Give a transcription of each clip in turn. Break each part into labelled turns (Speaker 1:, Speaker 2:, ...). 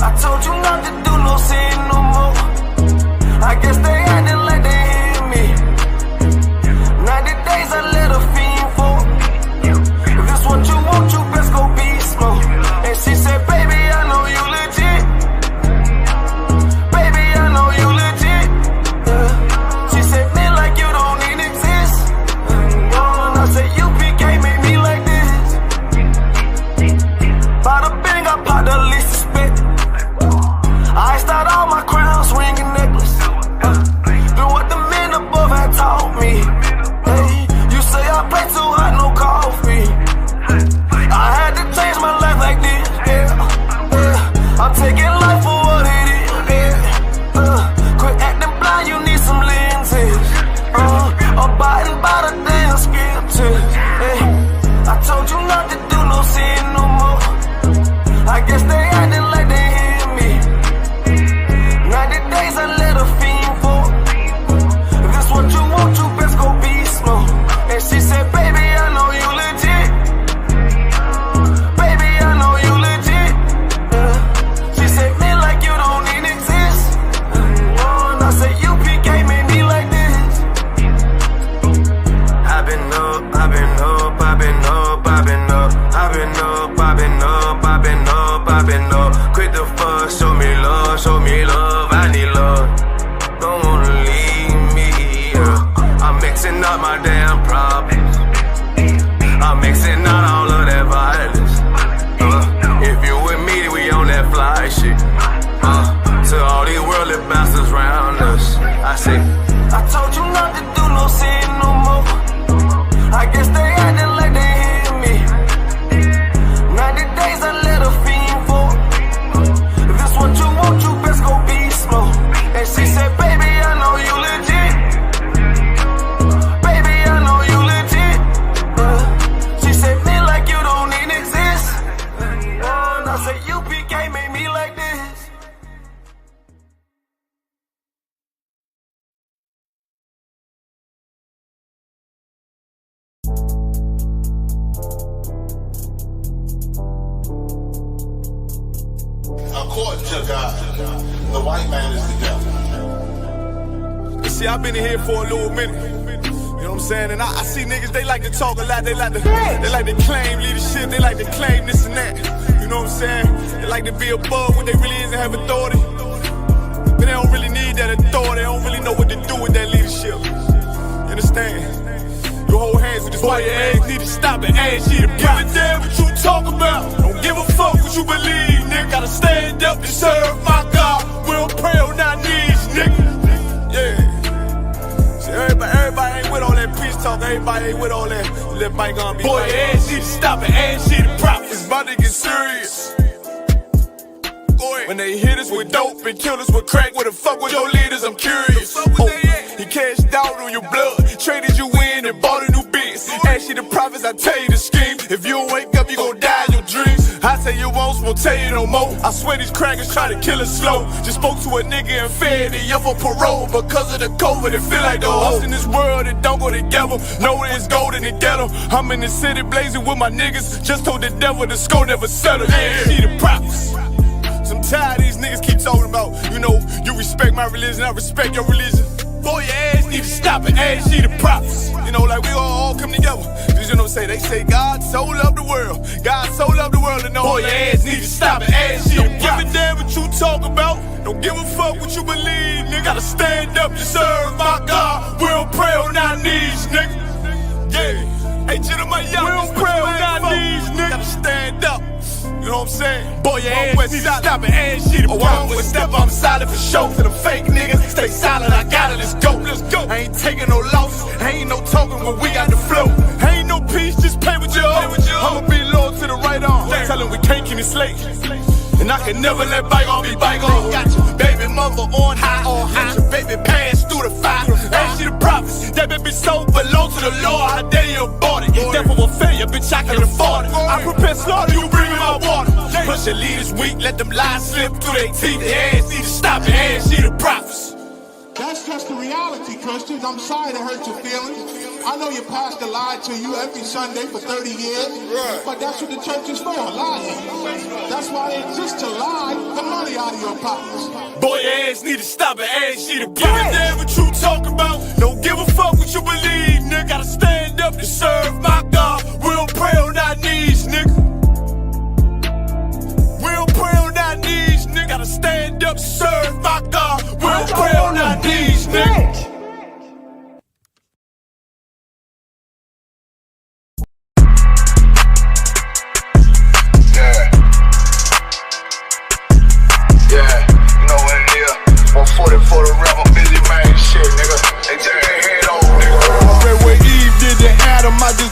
Speaker 1: I told you not to do no sin no more. I guess they acting like they hear me. 90 days I let a fiend for. If this what you want, you best go beast mode. And she said, baby, I know you legit. Baby, I know you legit. She said, man, like you don't even exist. And I said, you became me like this. Bada bing, I popped the least suspect. I start all my crowns, ring and necklace. Do what the men above had taught me. Hey, you say I play too hot, no coffee. I had to change my life like this, yeah. I'm taking life for what it is, yeah. Quit acting blind, you need some lenses. Abiding by the damn scriptures, yeah. I told you not to do no sin no more. I guess they acting like they hear me. 90 days I let a fiend for. If this what you want, you best go beast mode. And she said, baby, I know you legit. Baby, I know you legit. She said, man, like you don't even exist. And I said, you became me like this. I've been up, I've been up, I've been up, I've been up, I've been up, I've been up, I've been up, I've been up. Quit the fuss, show me love, I need love. Don't wanna leave me, yeah. I'm mixing up my damn problems. I'm mixing out all of that violence. If you with me, we on that fly shit. To all these worldly bastards round us, I say, I told you not to do no sin no more. I guess they acting like they hear me. 90 days I let a fiend for. If this what you want, you best go beast mode. And she said, baby, I know you legit. Baby, I know you legit. She said, man, like you don't even exist. And I said, you became me like this.
Speaker 2: According to God, the white man is the devil.
Speaker 3: You see, I've been in here for a little minute. You know what I'm saying? And I see niggas, they like to talk a lot. They like to claim leadership. They like to claim this and that. You know what I'm saying? They like to be above what they really is and have authority. But they don't really need that authority. They don't really know what to do with that leadership. You understand? You hold hands with this white ass, need to stop it, ass you to give a damn what you talk about. Don't give a fuck what you believe, nigga. Gotta stand up to serve my God. We don't pray on our knees, nigga. Yeah. See, everybody ain't with all that peace talk. Everybody ain't with all that. Let bygone be. Boy, your ass need to stop it, ass you to prop. It's about to get serious. When they hit us with dope and kill us with crack, where the fuck with your leaders? I'm curious. He cashed out on your blood, traded you in and bought a new biz. Ask you the prophets, I tell you the scheme. If you don't wake up, you gon' die in your dreams. I say you won't tell you no more. I swear these crackers try to kill us slow. Just spoke to a nigga and fed he up for parole. Because of the COVID, it feel like the host in this world that don't go together. Nowhere is gold in the ghetto. I'm in the city blazing with my niggas. Just told the devil the score never settled. Yeah, see the prophets. I'm tired of these niggas keep talking about, you know, you respect my religion, I respect your religion. Boy, your ass need to stop it, ass you the prophets. You know, like we all come together. You know what I'm saying? They say God so loved the world. God so loved the world, and know your ass need to stop it, ass you the prophets. Don't give a damn what you talk about. Don't give a fuck what you believe, nigga. Gotta stand up to serve my God. We don't pray on our knees, nigga. Yeah. Hey, gentlemen, y'all, we don't pray on our knees, nigga. Gotta stand up. You know what I'm saying? Boy, your ass need to stop it, ass shit. One with step, I'm solid for show. To them fake niggas, stay silent, I got it, let's go. I ain't taking no loss, ain't no talking when we got the flow. Ain't no peace, just pay with your own. I'ma be loyal to the right arm. Tell them we can't keep me slave. And I can never let bygone be bygone. Got your baby mother on high, got your baby pass through the fire. Ain't she the prophets? That baby so belong to the Lord. How dare you abort it? Therefore will failure, bitch, I can afford it. I prepare slaughter, you bring me my water. Push your leaders weak, let them lies slip through their teeth. Their ass need to stop it, ass she the prophets.
Speaker 2: That's just the reality, Christians. I'm sorry to hurt your feelings. I know your pastor lied to you every Sunday for 30 years, but that's what the church is for, lying. That's why they exist, to lie the money out of your pockets.
Speaker 3: Boy, your ass need to stop it, ass shit. Give a damn what you talk about. Don't give a fuck what you believe, nigga. Gotta stand up to serve my God. We don't pray on our knees, nigga. We don't pray on our knees, nigga. Gotta stand up to serve my God. We don't pray on our knees, nigga.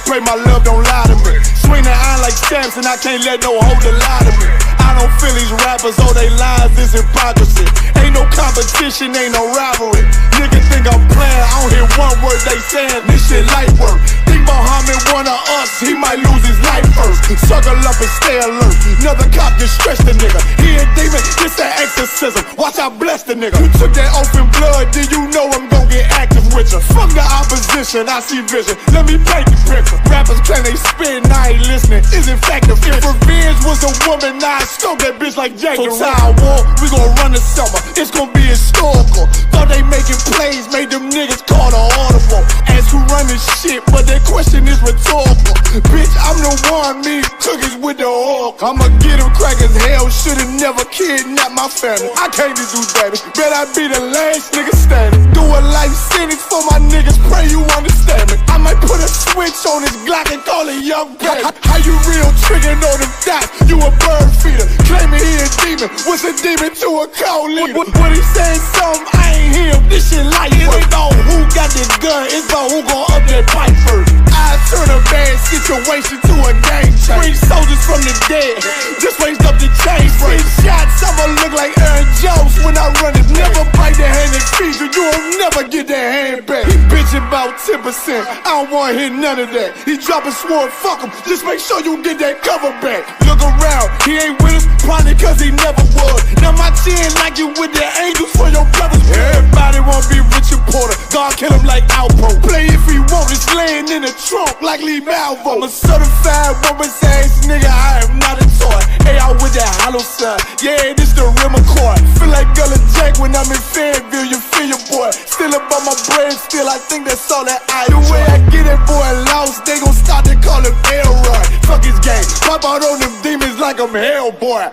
Speaker 3: Pray my love don't lie to me. Swing the iron like stamps and I can't let no holder lie to me. I don't feel these rappers, all they lies is hypocrisy. Ain't no competition, ain't no rivalry. Niggas think I'm playing, I don't hear one word they saying. This shit light work. Think Muhammad one of us, he might lose his life first. Suckle up and stay alert. Another cop just stretch the nigga. He a demon, it's an exorcism. Watch I bless the nigga. You took that open blood, then you know I'm gon' get active with you. Fuck the opposition, I see vision. Let me paint the picture. Rappers claim they spit and I ain't listening. Is it effective? If revenge was a woman, now I scope that bitch like Jacob. So Tower War, we gon' run the summer. It's gon' be historical. Thought they making plays, made them niggas call the audible. Ask who run this shit, but that question is rhetorical. Bitch, I'm the one, me cookies with the oil. I'ma get them crackers, hell should've never kidnapped my family. I can't do that. Bet I be the last nigga standing. Do a life sentence for my niggas, pray you understand me. I might put a switch on this Glock and call it young baby. How you real triggering on them dots? You a bird feeder, claiming he a demon. What's a demon to a cold leader? What he saying something, I ain't hear him. This shit light. It ain't about who got this gun, it's about who gon' up that pipe first. I turn a bad situation to a game changer. Bring soldiers from the dead, just raised up the chain. Free shots, I'ma look like Aaron Jones when I run it. Never bite the hand that feeds you, you won't never get that hand back. He bitchin' about 10%, I don't wanna hear none of that. He dropping sword, fuck him, just make sure you get that cover back. Look around, he ain't with us, probably cause he never was. Now my chin like you with the angels for your brothers. Everybody wanna be Richard Porter, God kill him like Alpo. Play if he want, it's laying in the trunk like Lee Malvo. I'm a certified woman's ass nigga, I am not a toy. Hey, I with that hollow sign, yeah, this the rim accord. Feel like Gullah Jack when I'm in Fayetteville, you feel your boy. Still about my brain, still I think that's all that I do. The way I get that boy lost, they gon' start to call him Elroy. Fuck his game, pop out on them demons like I'm Hellboy.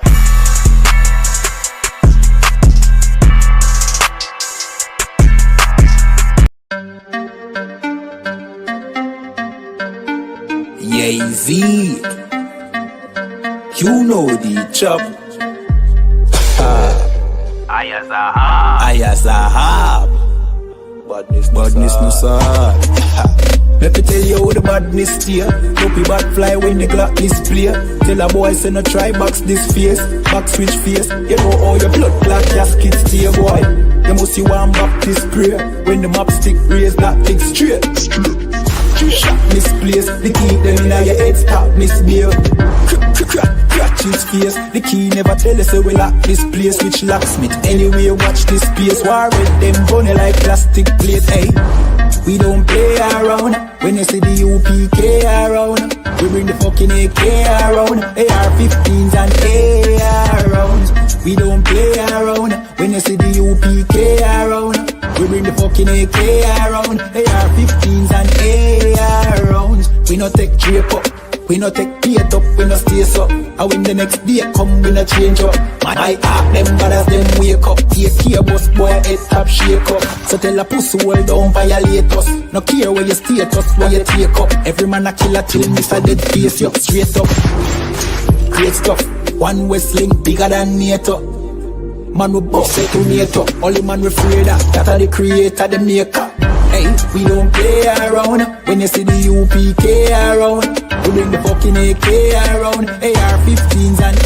Speaker 4: Jay-Z, you know the chop. Ayazahab. Badness no sir. Let me tell you how the badness steer. Dopey bad fly when the clock display. Tell a boy say no try box this face. Back switch face. You know how your blood clot casket stay boy. You must see one Baptist prayer. When the map stick raise that thing straight. You shot misplaced. The key then in your head stop misbehaved. Crack his face. The key never tell us so we lock this place. Which locksmith anyway watch this place. War with them bunny like plastic plate. Hey, we don't play around. When you see the UPK around, we bring the fucking AK around. AR-15s and AR rounds. We don't play around. When you see the UPK around, we bring the fucking AK around. AR-15s and AR rounds. We no take drape up, we no take paint up, we no stay up. And when the next day come, we no change up. Man, I act them bad as them wake up. Take care boss boy, head top shake up. So tell a pussy hold down, violate us. No care where you status, where you take up. Every man a killer till miss a dead face you straight up. Great stuff, one Westlink bigger than NATO. Man we boss it to NATO. Only man we afraid of, that are the creator, the maker. Hey, we don't play around. When you see the UPK around, we bring the fucking AK around. AR-15s and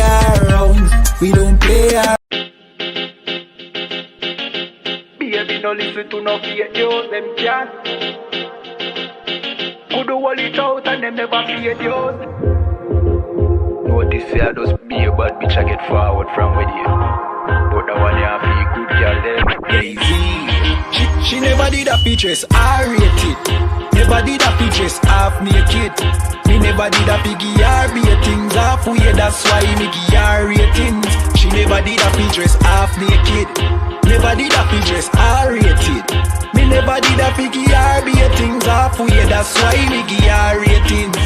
Speaker 4: AR rounds. We don't play around.
Speaker 5: Baby, no listen to no fake news, them can't. Could do all it out and them never fake news. Notice I just be a bad bitch I get forward from with you. But the one you have feel good girl them. Jay-Z.
Speaker 4: She never did a dress R-rated. Never did a dress half naked. Me never did a piggy R-rated things halfway, that's why me give her ratings. She never did a dress half naked. Never did a dress R-rated. Me never did a piggy R-rated things halfway, that's why me give her ratings.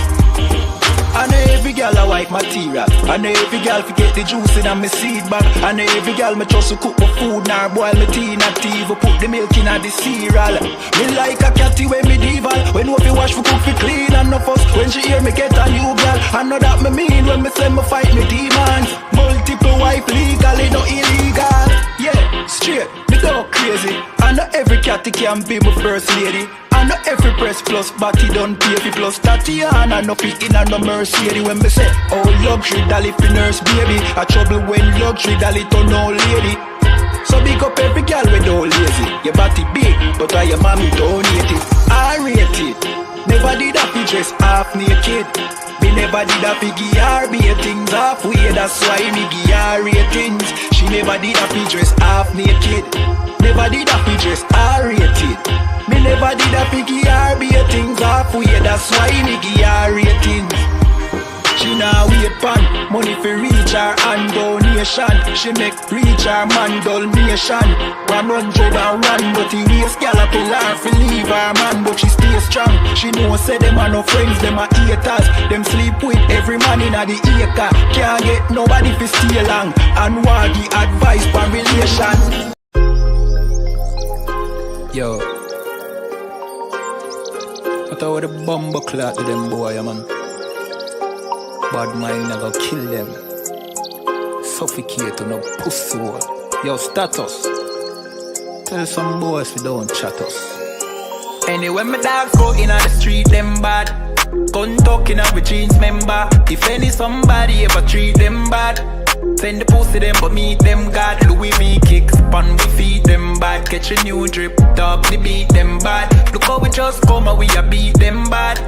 Speaker 4: I know every girl a white material. I know every girl forget the juice in a me seed bag. I know every girl me trust to cook my food, nor boil my tea, not even put the milk in a the cereal. Me like a catty when me dival. When we fi wash for cook fi clean and no fuss. When she hear me get a new girl, I know that me mean when me say me fight me demons. Multiple wife legally, no illegal. Yeah, straight, me go crazy. I know every catty can be my first lady. I know every press plus body done pay fi plus Tatiana no fit in a no Mercedes. When me say oh luxury dolly fi nurse baby, a trouble when luxury dolly turn old lady. So big up every girl we don't lazy. Your body big, but why your mommy donate it? I rate it. Never did a fi dress half naked. Me never did a fi give her things halfway, that's why me give her ratings. She never did a fi dress half naked. Never did a fi dress R-rated. Me never did a fi give her things halfway, that's why me give her ratings. She now wait pan money fi reach her and donation. She make reach her man donation. 101, but he waste gal a pill her fi leave her man, but she stay strong. She know say them are no friends, them are haters. Them sleep with every man in a the acre. Can't get nobody fi stay long and want the advice for relation. Yo, what about the bumble clot to them boy, man? Bad mind never kill them. Suffocate to no pussy hole. Yo, status. Tell some boys we don't chat us. Anyway, my dogs go in on the street, them bad. Gun talking up with jeans member. If any somebody ever treat them bad, send the pussy them but meet them God. Louis V kicks, pan we feed them bad. Catch a new drip, dog they beat them bad. Look how we just come and we a beat them bad.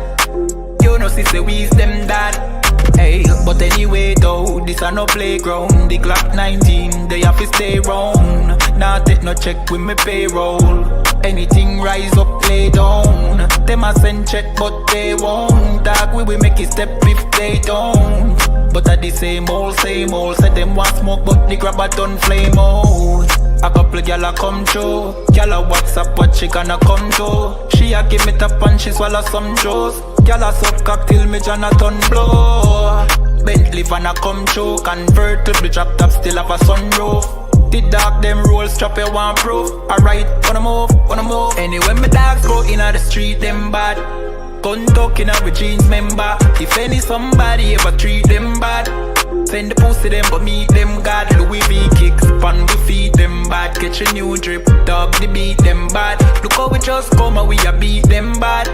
Speaker 4: You know see say we's them dad. Hey, but anyway though, this a no playground. The Glock 19, they have to stay round. Nah take no check with me payroll. Anything rise up, lay down. Them a send check but they won't. Dog we will make it step if they don't. But at the same old, said them want smoke but the grabber done flame out. A couple gyal a come through. Gyal a WhatsApp what she gonna come to. She a give me tap and she swallow some juice. Gyal a suck cock till me Jonathan blow. Bentley van a come through. Convertible drop top still have a sunroof. The dog them roll strap you want proof. Alright, wanna move. Anyway my dogs go in on the street them bad. Gun talking up with jeans member. If any somebody ever treat them bad, send the pussy them but meet them God. Louis V kicks, pan we feed them bad. Catch a new drip, dog they beat them bad. Look how we just come and we a beat them bad.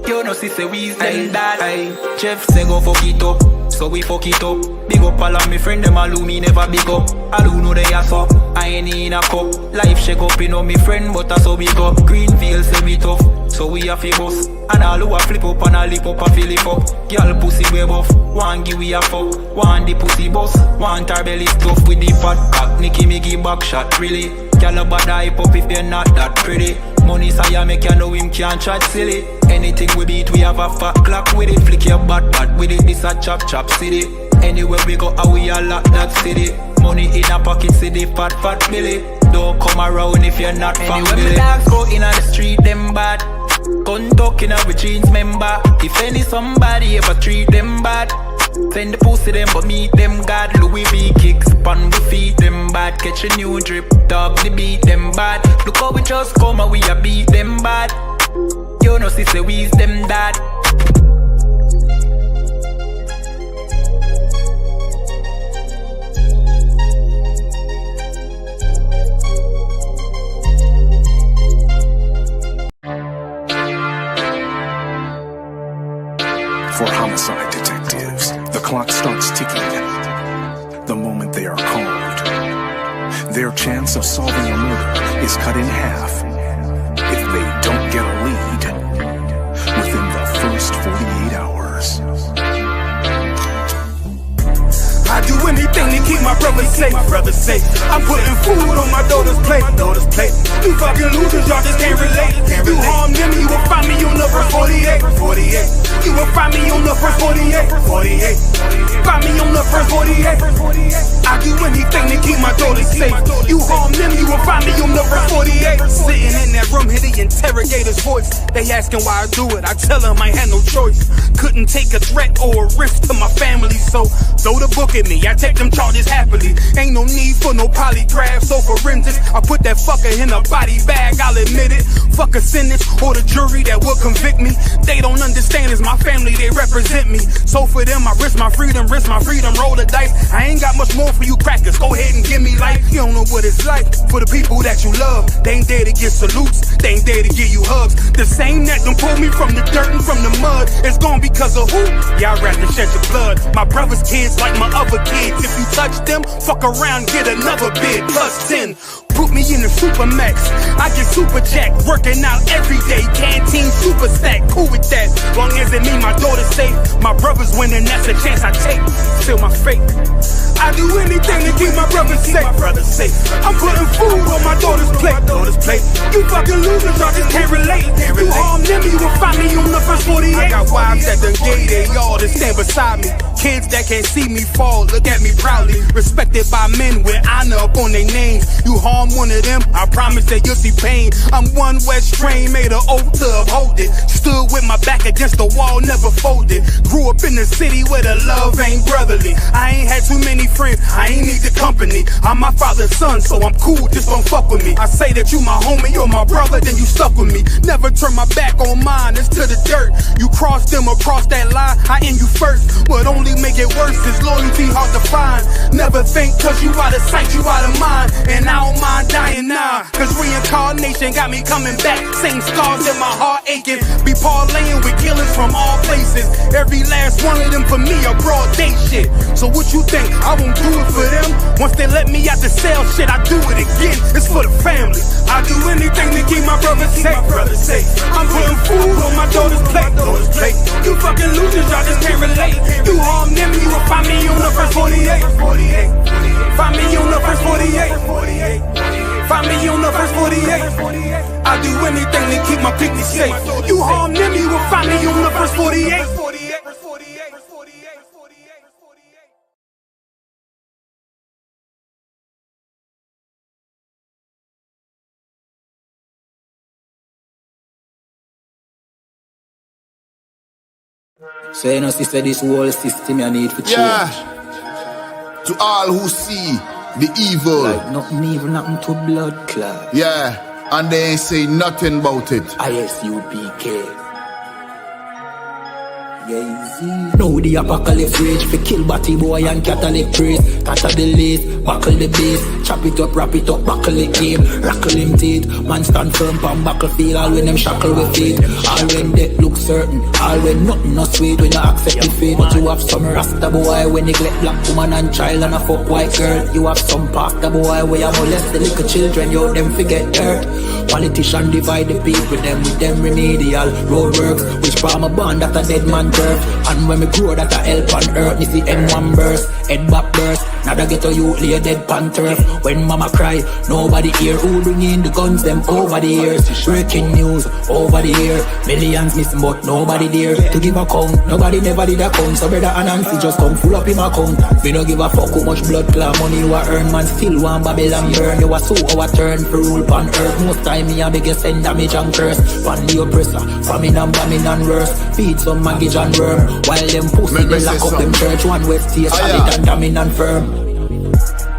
Speaker 4: You know see say we's them dad. Jeff say go fuck it up, so we fuck it up. Big up all of me friend them all who me never big up. All who know they are so, I ain't in a cup. Life shake up, you know me friend but that's how we go. Greenfield say we tough, so we a fi bus. And all who a flip up and a lip up a fill it up. Girl pussy way buff, one give we a fuck. One the pussy bus, one her belly stuff with the fat cock. Nicky me give back shot really. Girl a bad hype up if you're not that pretty. Money say make you know him can't chat silly. Anything we beat we have a fat clock with it. Flick your bad with it, this a chop city. Anywhere we go how we a lock that city. Money in a pocket city, fat Billy. Don't come around if you're not family. Anyway, my dogs go in on the street, them bad. Gun talking up with jeans member. If any somebody ever treat them bad, send the pussy them but meet them God. Louis V kicks, pan we feed them bad. Catch a new drip, dog they beat them bad. Look how we just come and we a beat them bad. You know see say we's them dad.
Speaker 6: For homicide detectives, the clock starts ticking. The moment they are called, their chance of solving a murder is cut in half if they don't get a lead within the first 48 hours.
Speaker 3: I do anything to keep
Speaker 7: my brother safe. I'm putting food on my daughter's plate. You fucking losers, y'all just can't relate. You harm them, you will find me on the verse 48. You will find me on the verse 48. Find me on the verse 48. I do anything to keep my daughter safe. You harm them, you will find me on the verse 48. Sitting in that room, hear the interrogator's voice. They asking why I do it, I tell them I had no choice. Couldn't take a threat or a risk to my family, so throw the book at me, I take them charges happily. Ain't no need for no polygraphs or forensics. I put that fucker in a body bag, I'll admit it. Fuck a sentence or the jury that will convict me. They don't understand, it's my family, they represent me. So for them, I risk my freedom, roll the dice. I ain't got much more for you crackers, go ahead and give me life. You don't know what it's like for the people that you love. They ain't there to get salutes, they ain't there to give you hugs. The same that done pulled me from the dirt and from the mud, it's gone because of who? Y'all rather shed your blood. My brother's kids like my other kids. If you touch them, fuck around, get another bid, plus 10. Put me in the Supermax, I get super jacked, working out every day, canteen super stack, cool with that. Long as it mean my daughter's safe, my brother's winning, that's a chance I take. Still my fate. I do anything to keep my brother safe. I'm putting food on my daughter's plate. You fucking losers, y'all just can't relate. You harm them, you will find me on the first 48. I got wives that done gave they all to stand beside me. Kids that can't see me fall, look at me proudly. Respected by men with honor up on their names. You harm one of them, I promise that you'll see pain. I'm one West train, made an oath to uphold it. Stood with my back against the wall, never folded. Grew up in the city where the love ain't brotherly. I ain't had too many friends, I ain't need the company. I'm my father's son, so I'm cool, just don't fuck with me. I say that you my homie, you're my brother, then you stuck with me. Never turn my back on mine, it's to the dirt. You cross them across that line, I end you first. What only make it worse is loyalty hard to find. Never think cause you out of sight, you out of mind. And I don't mind dying now, cause reincarnation got me coming back. Same scars in my heart aching. Be parlaying with killers from all places. Every last one of them for me a broad day shit. So what you think, I won't do it for them? Once they let me out the cell, shit, I do it again. It's for the family. I do anything to keep my brother safe. I'm putting food on my daughter's plate. You fucking losers, y'all just can't relate. You harm them, you will find me on the first 48. Find me on the first 48. Find me on the first 48. I do anything to keep my people safe. You harm them, you will find me on the first 48.
Speaker 4: So you know, sister, this whole system you need for change.
Speaker 8: Yeah. To all who see the evil.
Speaker 4: Like nothing evil, nothing to blood clot.
Speaker 8: Yeah. And they ain't say nothing about it.
Speaker 4: ISUPK. Now the apocalypse rage for kill batty boy and Catholic priest. Catch the lace, buckle the base. Chop it up, wrap it up, buckle the game. Rackle him teeth, man stand firm pan battlefield. All when them shackle with feet. All when death look certain. All when nothing no sweet when you accept the fate. But you have some rasta boy when neglect black woman and child and a fuck white girl. You have some pastor boy where you molest the little children. You them forget dirt. Politician divide the people with them remedial roadworks. Which farmer born that a dead man turf. And when me grow that a help on earth. Me see M1 burst, head back burst. Now they get a youth lay dead pan turf. When mama cry, nobody hear. Who bring in the guns them over the years. Breaking news over the year. Millions missing but nobody there to give a count. Nobody never did a count. So brother and Nancy just come full up in my account. Me no give a fuck how much blood clot money you a earn. Man still want Babylon burn. You a so our turn for rule pan earth. Most time me a biggest send damage and curse. Pan the oppressor, famine and bombing and worse. Feed some maggage and worm. While them pussy they lock up them church. One west stay solid and damning and firm.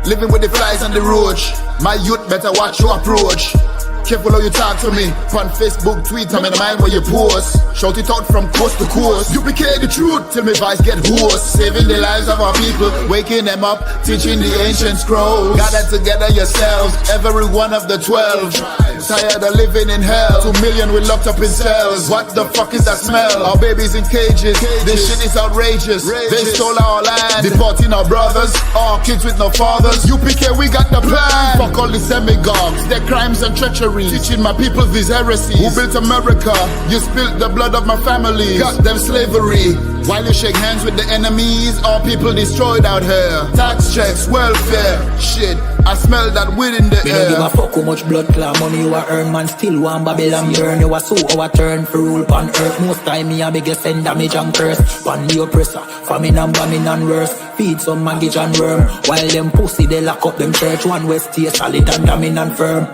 Speaker 8: Living with the flies on the roach. My youth better watch your approach. Careful how you talk to me. On Facebook, tweet, I'm in the mind where you post. Shout it out from coast to coast. Duplicate the truth till my voice get hoarse. Saving the lives of our people, waking them up, teaching the ancient scrolls. Gather together yourselves, every one of the 12. Tired of living in hell. 2 million we locked up in cells. What the fuck is that smell? Our babies in cages. This shit is outrageous. They stole our land, deporting our brothers, our kids with no fathers. UPK, we got the plan. Fuck all the demagogues, their crimes and treachery. missionaries, teaching my people these heresies. Who built America? You spilt the blood of my family. Got them slavery. While you shake hands with the enemies, all people destroyed out here. Tax checks, welfare, shit, I smell that weed in the air.
Speaker 4: Me don't give a fuck how much blood clot money you a earn, man. Still want Babylon burn. You a so our turn for rule pan earth. Most time me a beg you send damage and curse. Pan the oppressor, famine and bombing and worse. Feed some maggot and worm. While them pussy they lock up them church. One west stay solid and damning and firm.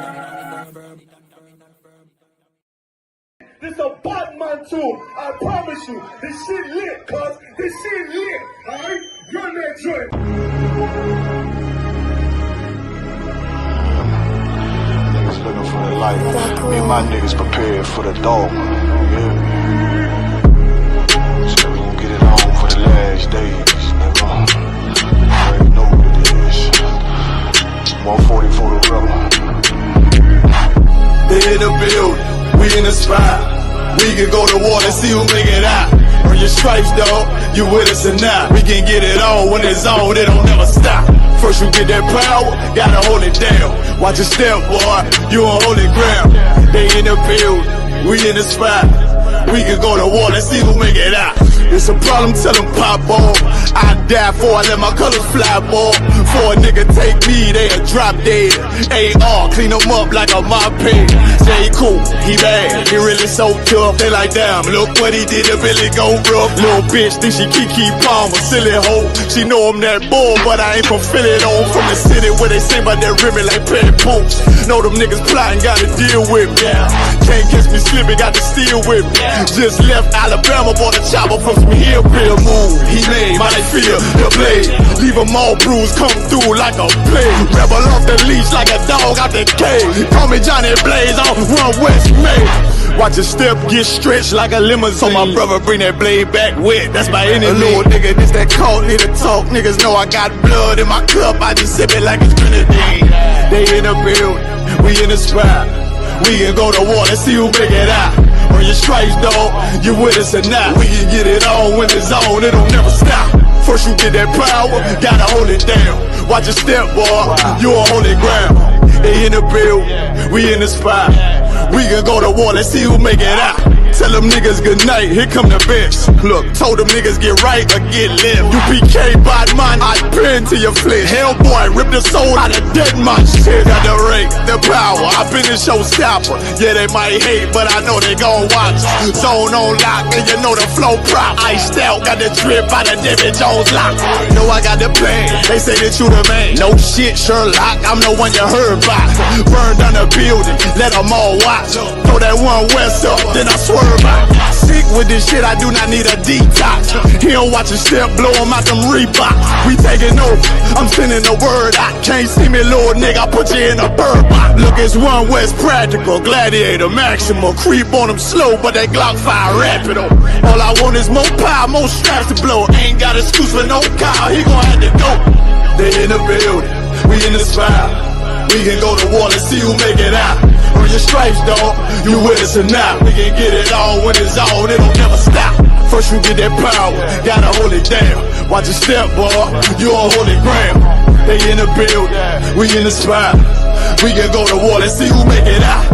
Speaker 3: This a bad man tune, I promise you. This shit lit, cuz. This shit lit, alright? Run that joint.
Speaker 9: Niggas looking for the light. Me and my niggas prepared for the dog. Yeah. So we gon' get it on for the last days, nigga. You already know what it is. 140 for the rebel.
Speaker 3: They in the building, we in the spot. We can go to war and see who make it out. Earn your stripes, dog, you with us or not. We can get it on when it's on, it don't never stop. First you get that power, gotta hold it down. Watch your step, boy, you on holy ground. They in the building, we in the spot. We can go to war and see who make it out. It's a problem, tell them pop off. I die for I let my colors fly, boy. For a nigga take me, they'll drop dead. AR, clean them up like a mop pig. Say he cool, he bad, he really so tough. They like, damn, look what he did, it really go rough. Little bitch think she Kiki Palmer, silly hoe. She know I'm that bull, but I ain't from Philly though. From the city where they sing about that ribbon like petty poops. Know them niggas plotting, gotta deal with me. Can't catch me slipping, got to steal with me. Just left Alabama, bought a chopper from some hillbilly move. He made my feel the blade. Leave them all bruised, come through like a plague. Rebel off the leash like a dog out the cage. Call me Johnny Blaze on Run West May. Watch your step get stretched like a limousine. So my brother bring that blade back wet, that's my enemy. A little nigga, this that cold, need to talk. Niggas know I got blood in my cup, I just sip it like it's grenadine. They in the building, we in the spot. We can go to war and see who make it out. Earn your stripes, dog, you with us or not. We can get it on when it's on, it don't never stop. First you get that power, gotta hold it down. Watch your step, boy, you on holy ground. They in the building, we in the spot. We can go to war, let's see who make it out. Tell them niggas good night, here come the best. Look, told them niggas get right or get left. You PK bad man, I pin to your flesh. Hellboy, rip the soul out of dead man shit. Got the rate, the power, I been a showstopper. Yeah, they might hate, but I know they gon' watch. Zone on lock, and you know the flow prop. Iced out, got the drip out of David Jones lock. Know I got the plan, they say that you the man. No shit, Sherlock, I'm the one you heard about. Burn down the building, let them all watch. Throw that one west up, then I swerve out. Sick with this shit, I do not need a detox. He don't watch a step, blow him out them Reeboks. We taking over, I'm sending the word out. Can't see me, little nigga, I put you in a bird box. Look, it's One West practical, gladiator, maximum. Creep on them slow, but they Glock fire rapid. All I want is more power, more straps to blow. Ain't got excuse for no cow, he gon' have to go. They in the building, we in the spot. We can go to war and see who make it out. Earn your stripes, dog, you with us or not. We can get it on when it's on, it don't never stop. First you get that power, gotta hold it down. Watch your step, boy, you on holy ground. They in the building, we in the spot. We can go to war and see who make it out.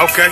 Speaker 9: Okay.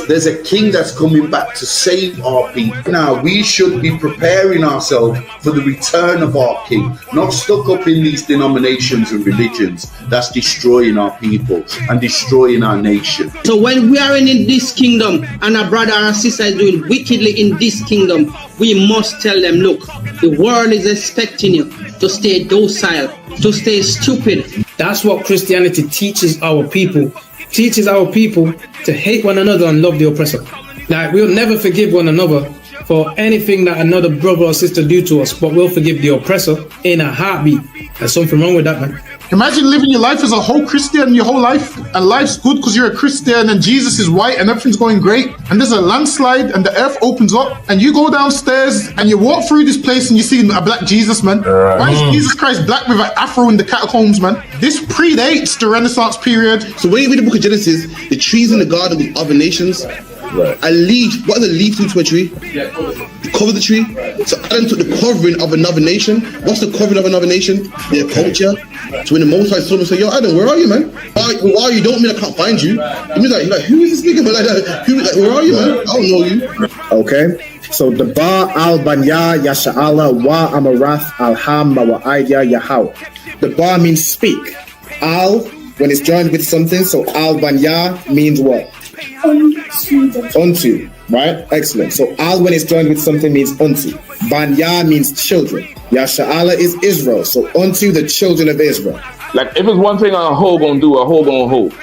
Speaker 10: There's a king that's coming back to save our people. Now, we should be preparing ourselves for the return of our king, not stuck up in these denominations and religions that's destroying our people and destroying our nation.
Speaker 11: So when we are in this kingdom and a brother or sister is doing wickedly in this kingdom, we must tell them, look, the world is expecting you to stay docile, to stay stupid.
Speaker 12: That's what Christianity teaches our people. Teaches our people to hate one another and love the oppressor. Like, we'll never forgive one another for anything that another brother or sister do to us, but we'll forgive the oppressor in a heartbeat. There's something wrong with that, man.
Speaker 2: Imagine living your life as a whole Christian your whole life, and life's good because you're a Christian and Jesus is white and everything's going great, and there's a landslide and the earth opens up and you go downstairs and you walk through this place and you see a black Jesus, man. Why is Jesus Christ black with an afro in the catacombs, man? This predates the Renaissance period.
Speaker 13: So when you read the book of Genesis, the trees in the garden with other nations, a leaf, what does a leaf do to a tree? Cover the tree. So Adam took the covering of another nation. What's the covering of another nation? Their culture. So when the Most High saw him, say, yo, Adam, where are you, man? Where are you? Don't mean I can't find you. It means like who is this nigga? But like that, where are you, man? I don't know you.
Speaker 14: Okay. So the Ba al Banya Yasha'ala wa Amarath al Ham wa Aidya Yahau. The Ba means speak. Al, when it's joined with something, so al Banya means what? Unto, right? Excellent. So al when it's joined with something means unto. Banya means children. Yasha'ala is Israel. So unto the children of Israel.
Speaker 15: Like if it's one thing a hoe gonna do, a hoe gonna hold.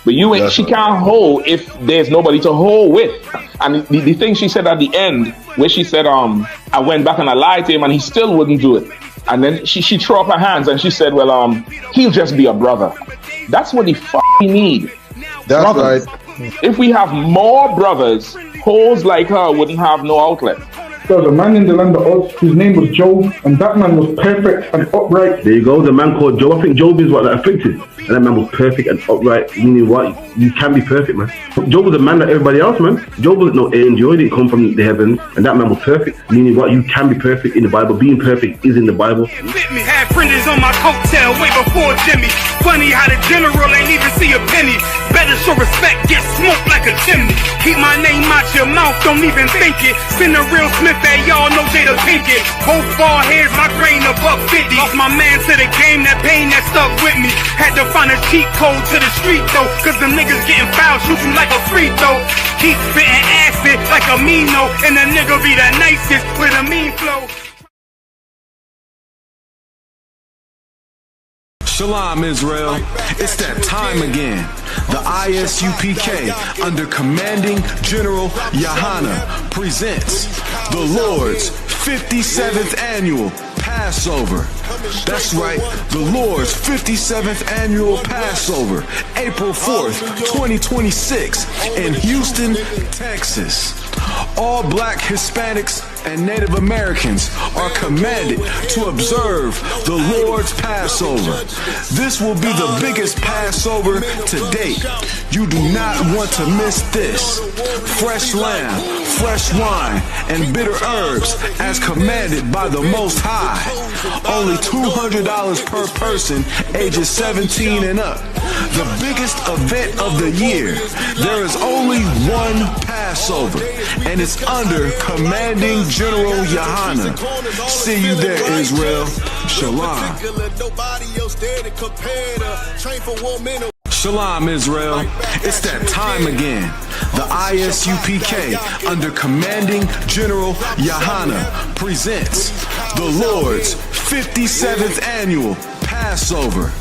Speaker 15: But you ain't, she can't hold if there's nobody to hold with. And the thing she said at the end, where she said, I went back and I lied to him and he still wouldn't do it. And then she threw up her hands and she said, well, he'll just be a brother. That's what he fucking need.
Speaker 16: That's
Speaker 15: brothers.
Speaker 16: right.
Speaker 15: If we have more brothers, hoes like her wouldn't have no outlet.
Speaker 17: There was a man in the land of Oz, his name was Job, and that man was perfect and upright.
Speaker 16: There you go, the man called Job. I think Job is what that afflicted. And that man was perfect and upright, meaning what? You can be perfect, man. Job was a man like everybody else, man. Job wasn't no angel, he didn't come from the heavens, and that man was perfect, meaning what? You can be perfect in the Bible. Being perfect is in the Bible.
Speaker 7: Had printers on my coattail way before Jimmy. Funny how the general ain't even see a penny. Better show respect, get smoked like a chimney. Keep my name out your mouth, don't even think it. Send a real Smith at y'all, no Jada Pinkett. Both ball heads, my grain above 50. Lost my man to the game, that pain that stuck with me. Had to find a cheat code to the street though, cause the niggas getting foul, shoot you like a free throw. Keep spitting acid like a Mino, and the nigga be the nicest with a mean flow.
Speaker 18: Shalom, Israel. It's that time again. The ISUPK, under commanding General Yahana, presents the Lord's 57th annual Passover. That's right, the Lord's 57th annual Passover, April 4th, 2026, in Houston, Texas. All black Hispanics and Native Americans are commanded to observe the Lord's Passover. This will be the biggest Passover to date. You do not want to miss this. Fresh lamb, fresh wine, and bitter herbs as commanded by the Most High. Only $200 per person, ages 17 and up. The biggest event of the year. There is only one Passover, and it's under commanding General Yahana. See you there, Israel. Shalom. Shalom, Israel. It's that time again. The ISUPK, under commanding General Yahana, presents the Lord's 57th annual Passover.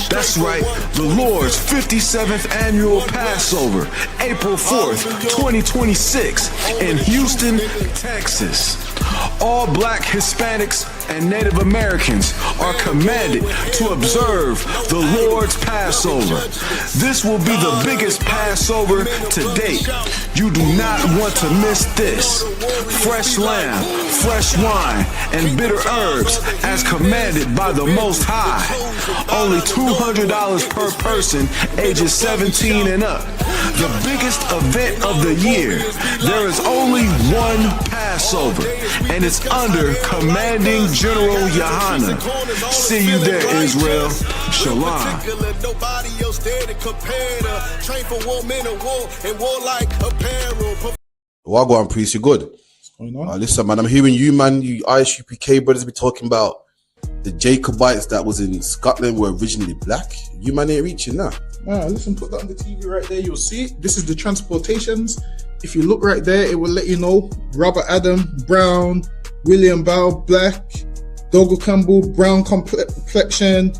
Speaker 18: That's right, the Lord's 57th annual Passover, April 4th, 2026, in Houston, Texas. All black Hispanics and Native Americans are commanded to observe the Lord's Passover. This will be the biggest Passover to date. You do not want to miss this. Fresh lamb, fresh wine, and bitter herbs as commanded by the Most High. Only $200 per person, ages 17 and up. The biggest event of the year. There is only one Passover, and it's under commanding General Yahana. See you there, Israel. Shalom.
Speaker 19: Wagwan priest, you good?
Speaker 2: What's going on?
Speaker 19: Listen, man, I'm hearing you, man. You ISUPK brothers be talking about the Jacobites that was in Scotland were originally black. You man ain't reaching that.
Speaker 2: Listen, put that on the TV right there. You'll see it. This is the transportations. If you look right there, it will let you know. Robert Adam, brown. William Bow, black. Dogo Campbell, brown complexion.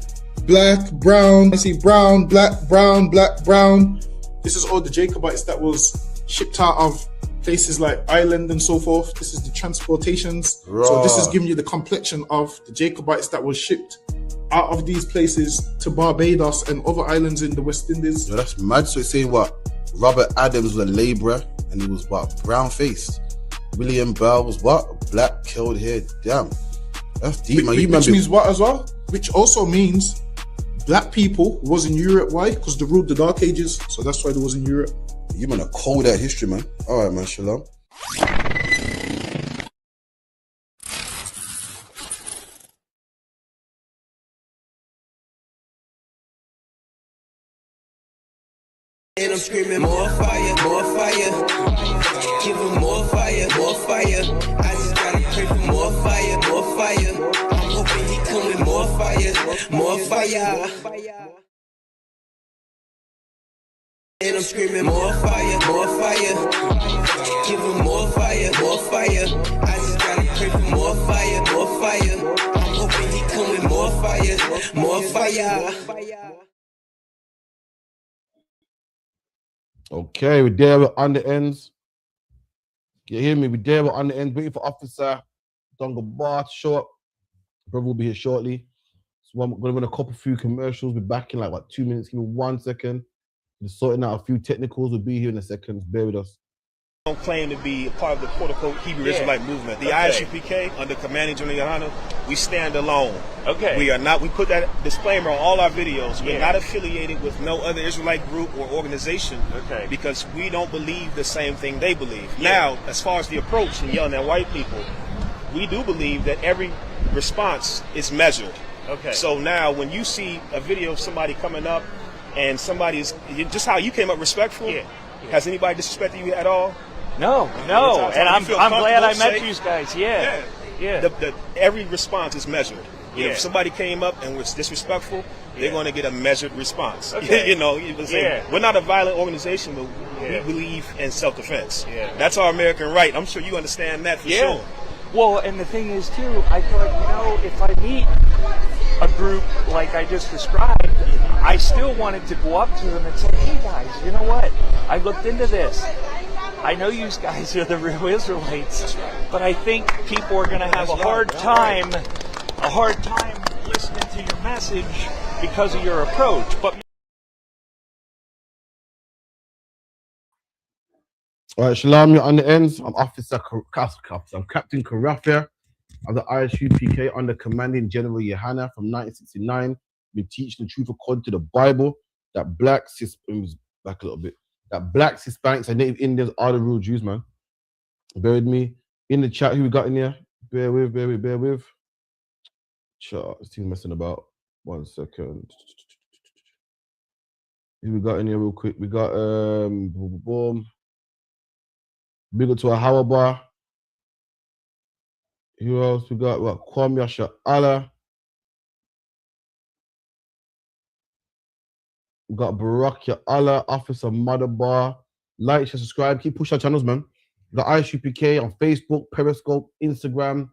Speaker 2: Black, brown. I see brown, black, brown, black, brown. This is all the Jacobites that was shipped out of places like Ireland and so forth. This is the transportations. Right. So this is giving you the complexion of the Jacobites that was shipped out of these places to Barbados and other islands in the West Indies.
Speaker 19: Yo, that's mad. So it's saying what? Robert Adams was a labourer and he was what? Brown faced. William Bell was what? Black, curled hair. Damn. That's deep, man.
Speaker 2: Which means what as well? Which also means black people was in Europe. Why? Because they ruled the Dark Ages. So that's why they was in Europe.
Speaker 19: You man are cold at history, man. All right, man. Shalom.
Speaker 20: And I'm screaming more fire, more fire. Give them more fire, more fire. I just gotta pray for more fire, more fire. I'm hoping he come with more fire, more fire. And I'm screaming more fire, more fire. Give them more fire, more fire. I just gotta pray for more fire, more fire. I'm hoping he come with more fire, more fire.
Speaker 21: Okay, we're there, we're on the ends. You hear me? We're there, we're on the ends, waiting for Officer Donga Bar to show up. Brother will be here shortly. So I'm going to run a couple few commercials. We'll be back in like, what, 2 minutes? Give me 1 second. Just sorting out a few technicals. We'll be here in a second. Bear with us.
Speaker 22: Don't claim to be a part of the quote-unquote Hebrew Israelite movement. The ISUPK, under commanding General Yohana, we stand alone.
Speaker 23: Okay.
Speaker 22: We are not, we put that disclaimer on all our videos. We're not affiliated with no other Israelite group or organization because we don't believe the same thing they believe. Now, as far as the approach and yelling at white people, we do believe that every response is measured.
Speaker 23: Okay.
Speaker 22: So now when you see a video of somebody coming up and somebody's, just how you came up respectful, has anybody disrespected you at all?
Speaker 23: No, and I'm glad I met you guys. Yeah.
Speaker 22: Every response is measured. You know, if somebody came up and was disrespectful, they're going to get a measured response.
Speaker 23: Okay.
Speaker 22: You know, we're not a violent organization, but we believe in self-defense. That's our American right. I'm sure you understand that for sure.
Speaker 23: Well, and the thing is too, I thought, if I meet a group like I just described, I still wanted to go up to them and say, hey guys, you know what? I looked into this. I know you guys are the real Israelites, but I think people are going to have a hard time listening to your message because of your approach. But
Speaker 21: All right, Shalom, you're on the ends. I'm I'm Captain Karafia of the ISUPK under commanding General Yohana from 1969. Been teaching the truth according to the Bible that blacks, back a little bit, that blacks, Hispanics, and Native Indians are the real Jews, man. Bear with me. In the chat, who we got in here? Bear with. Sure, this thing's messing about. 1 second. Who we got in here real quick? We got, boom. Big up to a Hawaba. Who else we got? What? Kwam Yasha Allah. We got Barak Ya Allah, Officer Mother Bar. Like, share, subscribe. Keep pushing our channels, man. We got ISUPK on Facebook, Periscope, Instagram,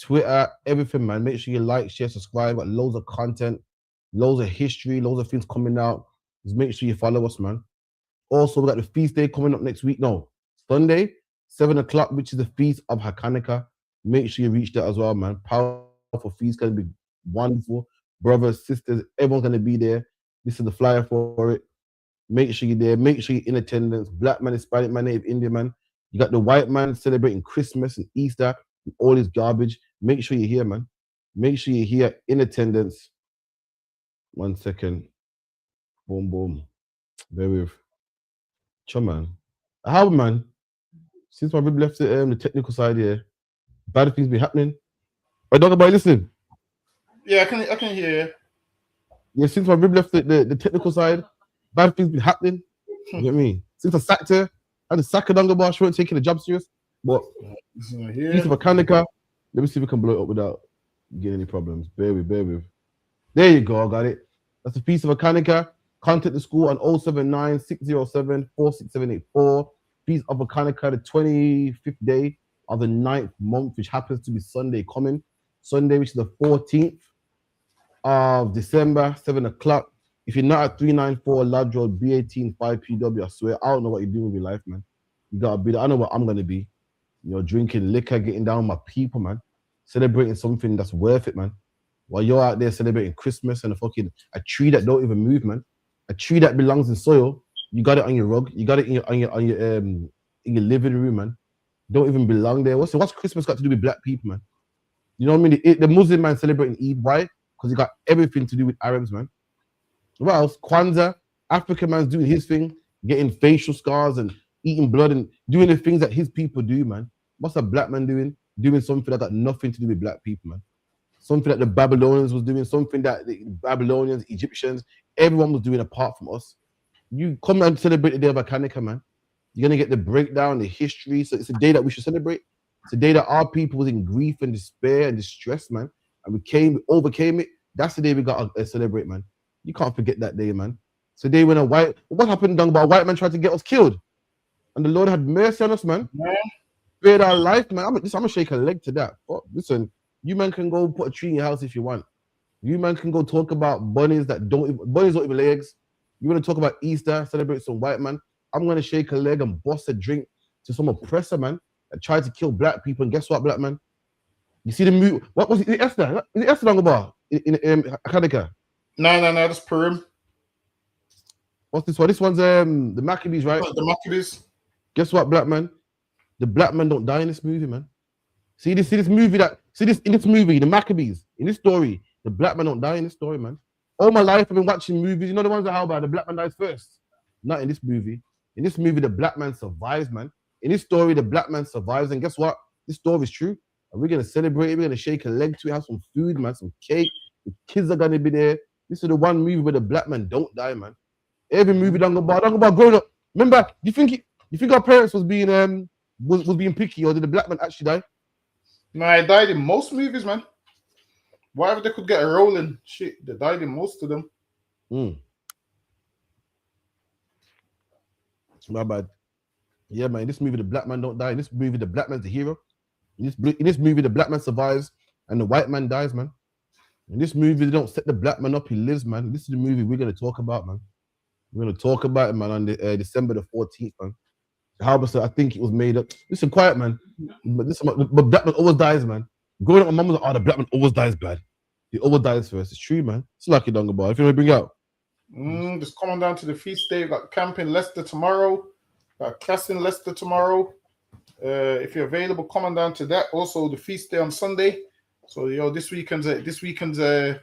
Speaker 21: Twitter, everything, man. Make sure you like, share, subscribe. Got loads of content, loads of history, loads of things coming out. Just make sure you follow us, man. Also, we got the feast day coming up next week. No, Sunday, 7 o'clock, which is the feast of Hakanaka. Make sure you reach that as well, man. Powerful feast, gonna be wonderful. Brothers, sisters, everyone's gonna be there. This is the flyer for it. Make sure you're there. Make sure you're in attendance. Black man, Hispanic man, Native Indian man. You got the white man celebrating Christmas and Easter and all this garbage. Make sure you're here, man. Make sure you're here in attendance. 1 second. Boom, boom. Bear with. Chum, man. How, man? Since my rib left the technical side here, bad things been happening. I don't know about listening.
Speaker 2: Yeah, I can hear you.
Speaker 21: Yeah, since my rib left the technical side, bad things been happening. You get me? Since I sacked her, I had to sack a Donga Bar. She weren't taking the job serious. But piece of a Kanika. Let me see if we can blow it up without getting any problems. Bear with. There you go, I got it. That's a piece of a Kanika. Contact the school on 079 607 46784. Piece of a Kanika, the 25th day of the 9th month, which happens to be Sunday coming. Sunday, which is the 14th of December, 7 o'clock. If you're not at 394 Lodge Road, B18 5PW, I swear, I don't know what you're doing with your life, man. You gotta be there. I know what I'm gonna be. You know, drinking liquor, getting down with my people, man. Celebrating something that's worth it, man. while you're out there celebrating Christmas and a tree that don't even move, man. A tree that belongs in soil. You got it on your rug. You got it in your living room, man. Don't even belong there. What's Christmas got to do with black people, man? You know what I mean? The Muslim man celebrating Eid. Why? Because he got everything to do with Arabs, man. What else? Kwanzaa. African man's doing his thing, getting facial scars and eating blood and doing the things that his people do, man. What's a black man doing? Doing something that got nothing to do with black people, man. Something that the Babylonians was doing, something that the Babylonians, Egyptians, everyone was doing apart from us. You come and celebrate the day of Akanika, man. You're going to get the breakdown, the history. So it's a day that we should celebrate. It's a day that our people was in grief and despair and distress, man. And we overcame it. That's the day we got to celebrate, man. You can't forget that day, man. It's the day when what happened, Dung, about a white man tried to get us killed. And the Lord had mercy on us, man. Spared our life, man. I'm gonna shake a leg to that. Oh, listen, you man can go put a tree in your house if you want. You man can go talk about bunnies that don't even lay eggs. You want to talk about Easter, celebrate some white man. I'm gonna shake a leg and bust a drink to some oppressor, man, that tried to kill black people. And guess what, black man? You see the movie? What was it? Is it Esther? Is it Esther Longabar in Akanika?
Speaker 17: No, that's Purim.
Speaker 21: What's this one? This one's the Maccabees, right?
Speaker 17: The Maccabees.
Speaker 21: Guess what, black man? The black man don't die in this movie, man. See this movie, the Maccabees, in this story, the black man don't die in this story, man. All my life I've been watching movies. You know the ones that how about the black man dies first? Not in this movie. In this movie, the black man survives, man. In this story, the black man survives, and guess what? This story is true. And we're gonna celebrate it. We're gonna shake a leg to it, have some food, man, some cake. The kids are gonna be there. This is the one movie where the black man don't die, man. Every movie don't go about growing up. Remember, you think our parents was being was being picky, or did the black man actually die?
Speaker 17: No, he died in most movies, man. Whatever they could get a role in, shit, they died in most of them.
Speaker 21: My bad. Yeah, man. In this movie, the black man don't die. In this movie, the black man's the hero. In this movie, the black man survives and the white man dies, man. In this movie, they don't set the black man up; he lives, man. This is the movie we're gonna talk about, man. We're gonna talk about it, man, on December the 14th, man. Halberson, I think it was made up. Listen, quiet, man. But black man always dies, man. Growing up, my mom was like, "Oh, the black man always dies bad. He always dies first." It's true, man. It's like a Dunga bar. If you want to bring it out,
Speaker 17: just coming down to the feast day. We got camp in Leicester tomorrow. Got class in Leicester tomorrow. If you're available, coming down to that. Also, the feast day on Sunday. So, this weekend's a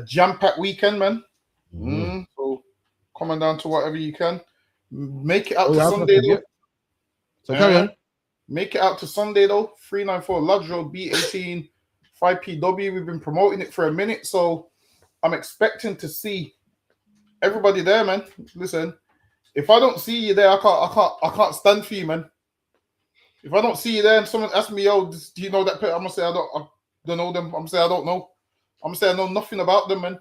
Speaker 17: jam-packed weekend, man. So, coming down to whatever you can. Make it out to Sunday, though.
Speaker 21: So, carry on.
Speaker 17: Make it out to Sunday, though. 394 Lodge Road, B18, 5PW. We've been promoting it for a minute, so I'm expecting to see everybody there, man. Listen, if I don't see you there, I can't stand for you, man. If I don't see you there and someone asks me, "Yo, do you know that person?" I'm gonna say I don't know them. I'm gonna say I don't know. I'm gonna say I know nothing about them, man.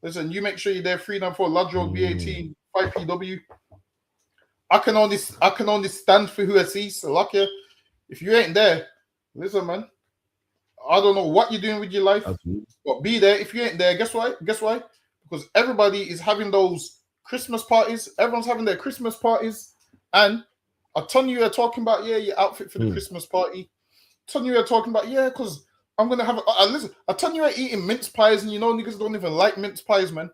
Speaker 17: Listen, you make sure you're there. 394 Lodge Road, B18, 5PW. I can only stand for who I see. So, like, if you ain't there, listen, man. I don't know what you're doing with your life, but be there. If you ain't there, guess why? Because everybody is having those Christmas parties. Everyone's having their Christmas parties, and a ton of you are talking about your outfit for the Christmas party. A ton of you are talking about because I'm gonna have listen. A ton of you are eating mince pies, and niggas don't even like mince pies, man.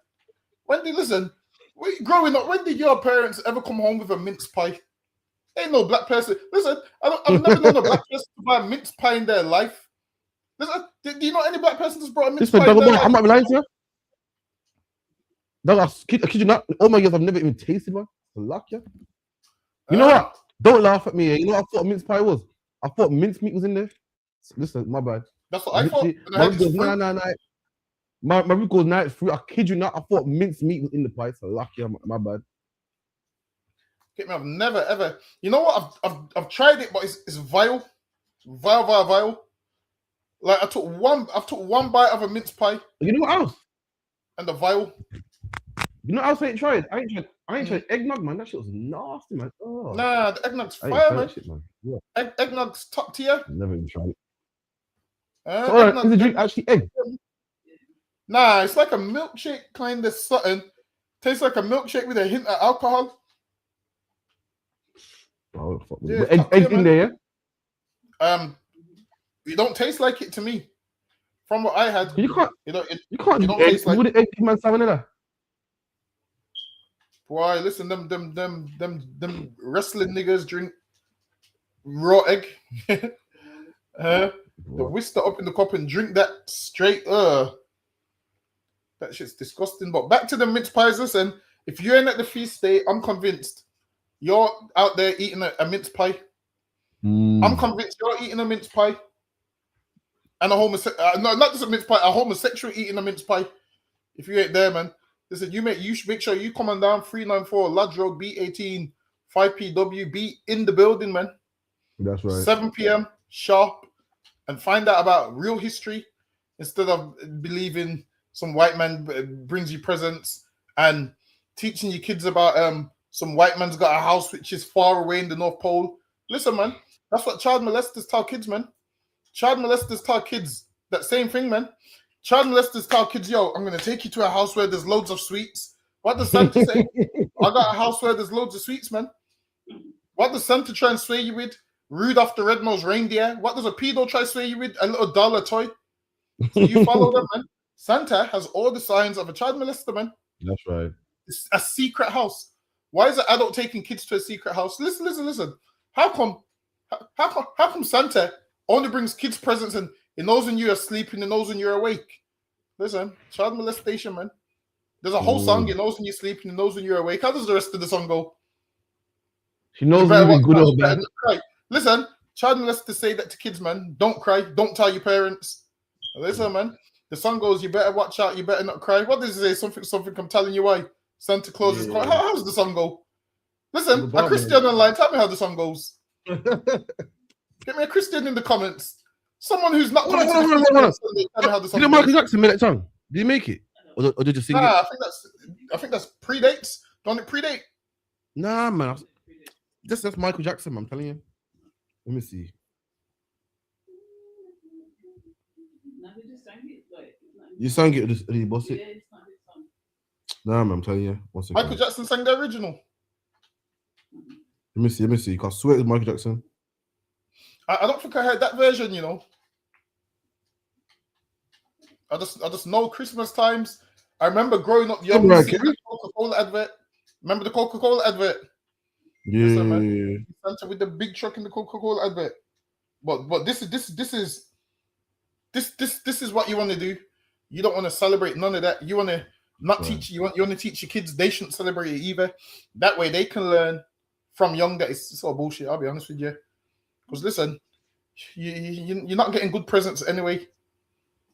Speaker 17: Growing up, when did your parents ever come home with a mince pie? Ain't no black person. Listen, I've never known a black person to buy a mince pie in their life. Listen, do you know any black person that's brought a mince pie in their life?
Speaker 21: I'm not lying to you. No, I kid you not. All my years, I've never even tasted one. Luck, yeah. You know what? Don't laugh at me. You know what I thought mince pie was? I thought mince meat was in there. Listen, my bad.
Speaker 17: That's what I thought.
Speaker 21: My root goes night fruit. I kid you not. I thought mince meat was in the pie. So lucky, my bad.
Speaker 17: Get me? I've never ever. You know what? I've tried it, but it's vile, vile. Like I've took one bite of a mince pie.
Speaker 21: You know what else?
Speaker 17: And the vile.
Speaker 21: You know what else I ain't tried? I ain't tried eggnog, man. That shit was nasty, man. Oh.
Speaker 17: Nah, the eggnog's fire, man.
Speaker 21: Shit, man. Yeah.
Speaker 17: Eggnog's top tier.
Speaker 21: Never even tried it. Is the drink actually egg?
Speaker 17: Nah, it's like a milkshake kind of something. Tastes like a milkshake with a hint of alcohol.
Speaker 21: Oh, fuck me. Egg in there, yeah?
Speaker 17: It don't taste like it to me. From what I had,
Speaker 21: You can't.
Speaker 17: You don't
Speaker 21: Taste
Speaker 17: taste like.
Speaker 21: would it egg man salmonella?
Speaker 17: Boy, listen, them wrestling niggas drink raw egg. The whisk that up in the cup and drink that straight. That shit's disgusting. But back to the mince pies. Listen, if you ain't at the feast day, I'm convinced you're out there eating a mince pie. I'm convinced you're eating a mince pie. And a homosexual, no, not just a mince pie, a homosexual eating a mince pie. If you ain't there, man. Listen, you should make sure you come on down 394 Lodge Road, B18, 5PW, be in the building, man.
Speaker 21: That's right.
Speaker 17: 7 p.m. sharp, and find out about real history instead of believing some white man brings you presents and teaching your kids about some white man's got a house which is far away in the North Pole. Listen, man, that's what child molesters tell kids, man. Child molesters tell kids that same thing, man. Child molesters tell kids, yo, I'm going to take you to a house where there's loads of sweets. What does Santa say? I got a house where there's loads of sweets, man. What does Santa try and sway you with? Rudolph the Red-Nosed Reindeer. What does a pedo try to sway you with? A little dollar toy. So you follow them, man. Santa has all the signs of a child molester, man.
Speaker 21: That's right.
Speaker 17: It's a secret house. Why is an adult taking kids to a secret house? Listen. How come Santa only brings kids presents and he knows when you're asleep and he knows when you're awake? Listen, child molestation, man. There's a whole song. He knows when you're sleeping, he knows when you're awake. How does the rest of the song go?
Speaker 21: She knows when you're good or bad.
Speaker 17: Listen, child molesters say that to kids, man. Don't cry. Don't tell your parents. Listen, man. The song goes, you better watch out. You better not cry. What does it say? Something. I'm telling you why. Santa Claus is crying. How does the song go? Listen, a Christian online. Tell me how the song goes. Get me a Christian in the comments. Someone who's not.
Speaker 21: Hold on.
Speaker 17: Tell me how the song
Speaker 21: Did
Speaker 17: goes.
Speaker 21: Michael Jackson make that song? Did he make it? Or did you sing it?
Speaker 17: I think that's predates. Don't it predate?
Speaker 21: Nah, man. That's Michael Jackson, man. I'm telling you. Let me see. You sang it or did you boss it? Nah, man. I'm telling you. One second.
Speaker 17: Michael Jackson sang the original.
Speaker 21: Let me see. I swear it's Michael Jackson.
Speaker 17: I don't think I heard that version, you know. I just know Christmas times. I remember growing up young, seeing the Coca-Cola advert. Remember the Coca-Cola advert?
Speaker 21: Yeah.
Speaker 17: Santa with the big truck in the Coca-Cola advert. But this is what you want to do. You don't want to celebrate none of that. You want to not teach. You want to teach your kids they shouldn't celebrate it either. That way they can learn from young that it's all bullshit. I'll be honest with you. Because listen, you're not getting good presents anyway.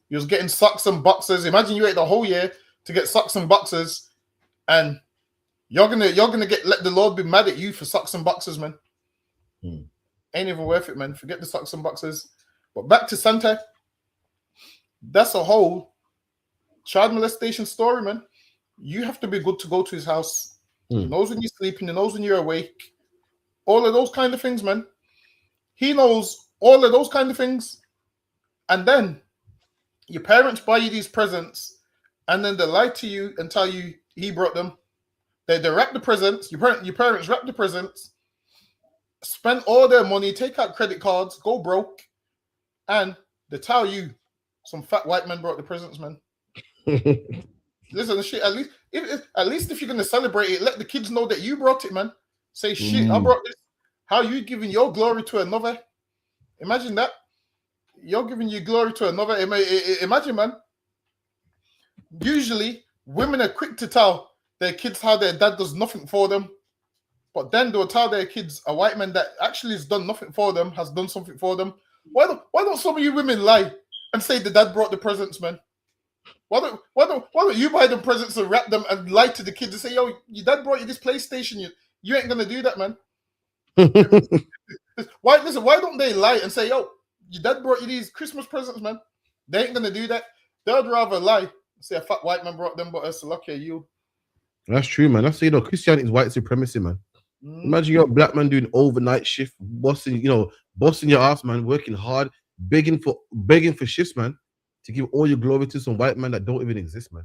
Speaker 17: You're just getting socks and boxes. Imagine you wait the whole year to get socks and boxes, and you're gonna let the Lord be mad at you for socks and boxes, man. Ain't even worth it, man. Forget the socks and boxes. But back to Santa. That's a whole child molestation story, man. You have to be good to go to his house. He knows when you're sleeping. He knows when you're awake. All of those kind of things, man. He knows all of those kind of things. And then your parents buy you these presents, and then they lie to you and tell you he brought them. They wrap the presents. Your parents wrap the presents, spend all their money, take out credit cards, go broke, and they tell you some fat white man brought the presents, man. Listen, shit. At least if you're gonna celebrate it, let the kids know that you brought it, man. Say shit, I brought this. How you giving your glory to another? Imagine that. You're giving your glory to another. Imagine, man. Usually, women are quick to tell their kids how their dad does nothing for them. But then they'll tell their kids a white man that actually has done nothing for them, has done something for them. Why don't some of you women lie and say the dad brought the presents, man? Why don't you buy them presents and wrap them and lie to the kids and say, yo, your dad brought you this PlayStation. You ain't gonna do that, man. Why don't they lie and say, yo, your dad brought you these Christmas presents, man? They ain't gonna do that. They'd rather lie and say a fat white man brought them, but it's lucky you.
Speaker 21: That's true, man. That's Christianity is white supremacy, man. Imagine you're a black man doing overnight shift, bossing your ass, man, working hard, begging for shifts, man, to give all your glory to some white man that don't even exist, man.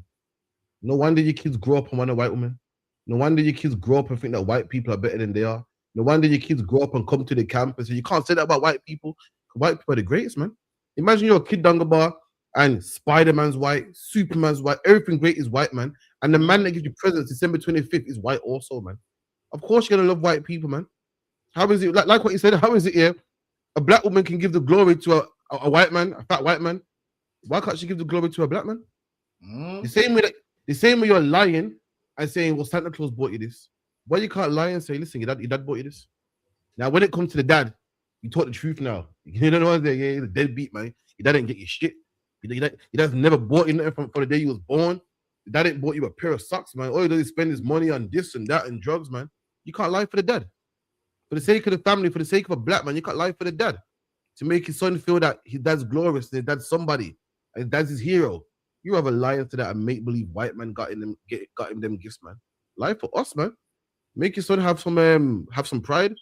Speaker 21: No wonder your kids grow up and want a white woman. No wonder your kids grow up and think that white people are better than they are. No wonder your kids grow up and come to the campus and you can't say that about white people. White people are the greatest, man. Imagine you're a kid down the bar and Spider-Man's white, Superman's white, everything great is white, man. And the man that gives you presents December 25th is white also, man. Of course you're gonna love white people, man. How is it like what you said? How is it here? A black woman can give the glory to a white man, a fat white man. Why can't she give the glory to a black man? The same way you're lying and saying, well, Santa Claus bought you this. Why you can't lie and say, listen, your dad bought you this? Now, when it comes to the dad, you talk the truth now. You know what I'm saying? Yeah, he's a deadbeat, man. Your dad didn't get you shit. Your dad's never bought you nothing from the day you was born. Your dad didn't bought you a pair of socks, man. All he does is spend his money on this and that and drugs, man. You can't lie for the dad. For the sake of the family, for the sake of a black man, you can't lie for the dad. To make his son feel that his dad's glorious, his dad's somebody, and his dad's his hero. You have a lie into that and make believe white man got him them gifts, man. Lie for us, man. Make your son have some pride.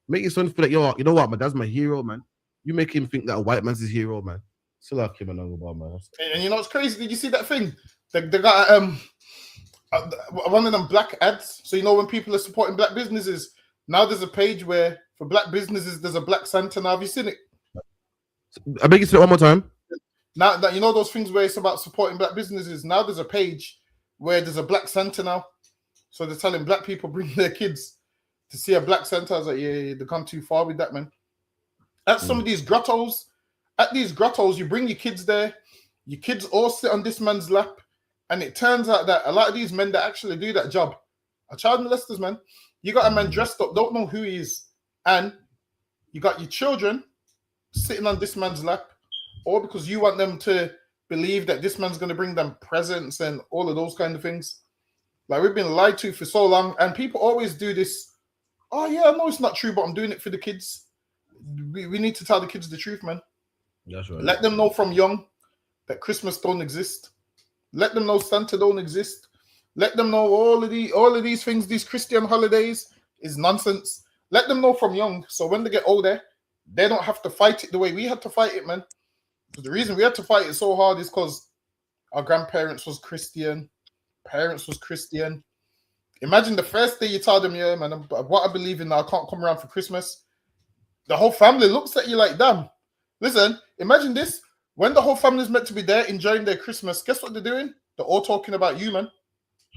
Speaker 21: Make your son feel like, yo, you know what, my dad's my hero, man. You make him think that a white man's his hero, man. Still like him and man.
Speaker 17: And you know what's crazy? Did you see that thing? They got one of them black ads. So you know when people are supporting black businesses, now there's a page where for black businesses there's a black Santa. Now have you seen it?
Speaker 21: I beg you to say it one more time.
Speaker 17: Now that you know those things where it's about supporting black businesses, now there's a page where there's a black Santa now. So they're telling black people bring their kids to see a black Santa. I was like, yeah, they've gone too far with that, man. At some of these grottos, you bring your kids there. Your kids all sit on this man's lap, and it turns out that a lot of these men that actually do that job are child molesters, man. You got a man dressed up, don't know who he is, and you got your children sitting on this man's lap, or because you want them to believe that this man's going to bring them presents and all of those kind of things. Like, we've been lied to for so long, and people always do this. Oh, yeah, I know it's not true, but I'm doing it for the kids. We need to tell the kids the truth, man.
Speaker 21: That's right.
Speaker 17: Let them know from young that Christmas don't exist. Let them know Santa don't exist. Let them know all of these things, these Christian holidays is nonsense. Let them know from young, so when they get older, they don't have to fight it the way we had to fight it, man. The reason we had to fight it so hard is because our grandparents was Christian, parents was Christian. Imagine the first day you tell them, yeah, man, what I believe in now, I can't come around for Christmas. The whole family looks at you like, damn. Listen, imagine this. When the whole family's meant to be there enjoying their Christmas, guess what they're doing? They're all talking about you, man.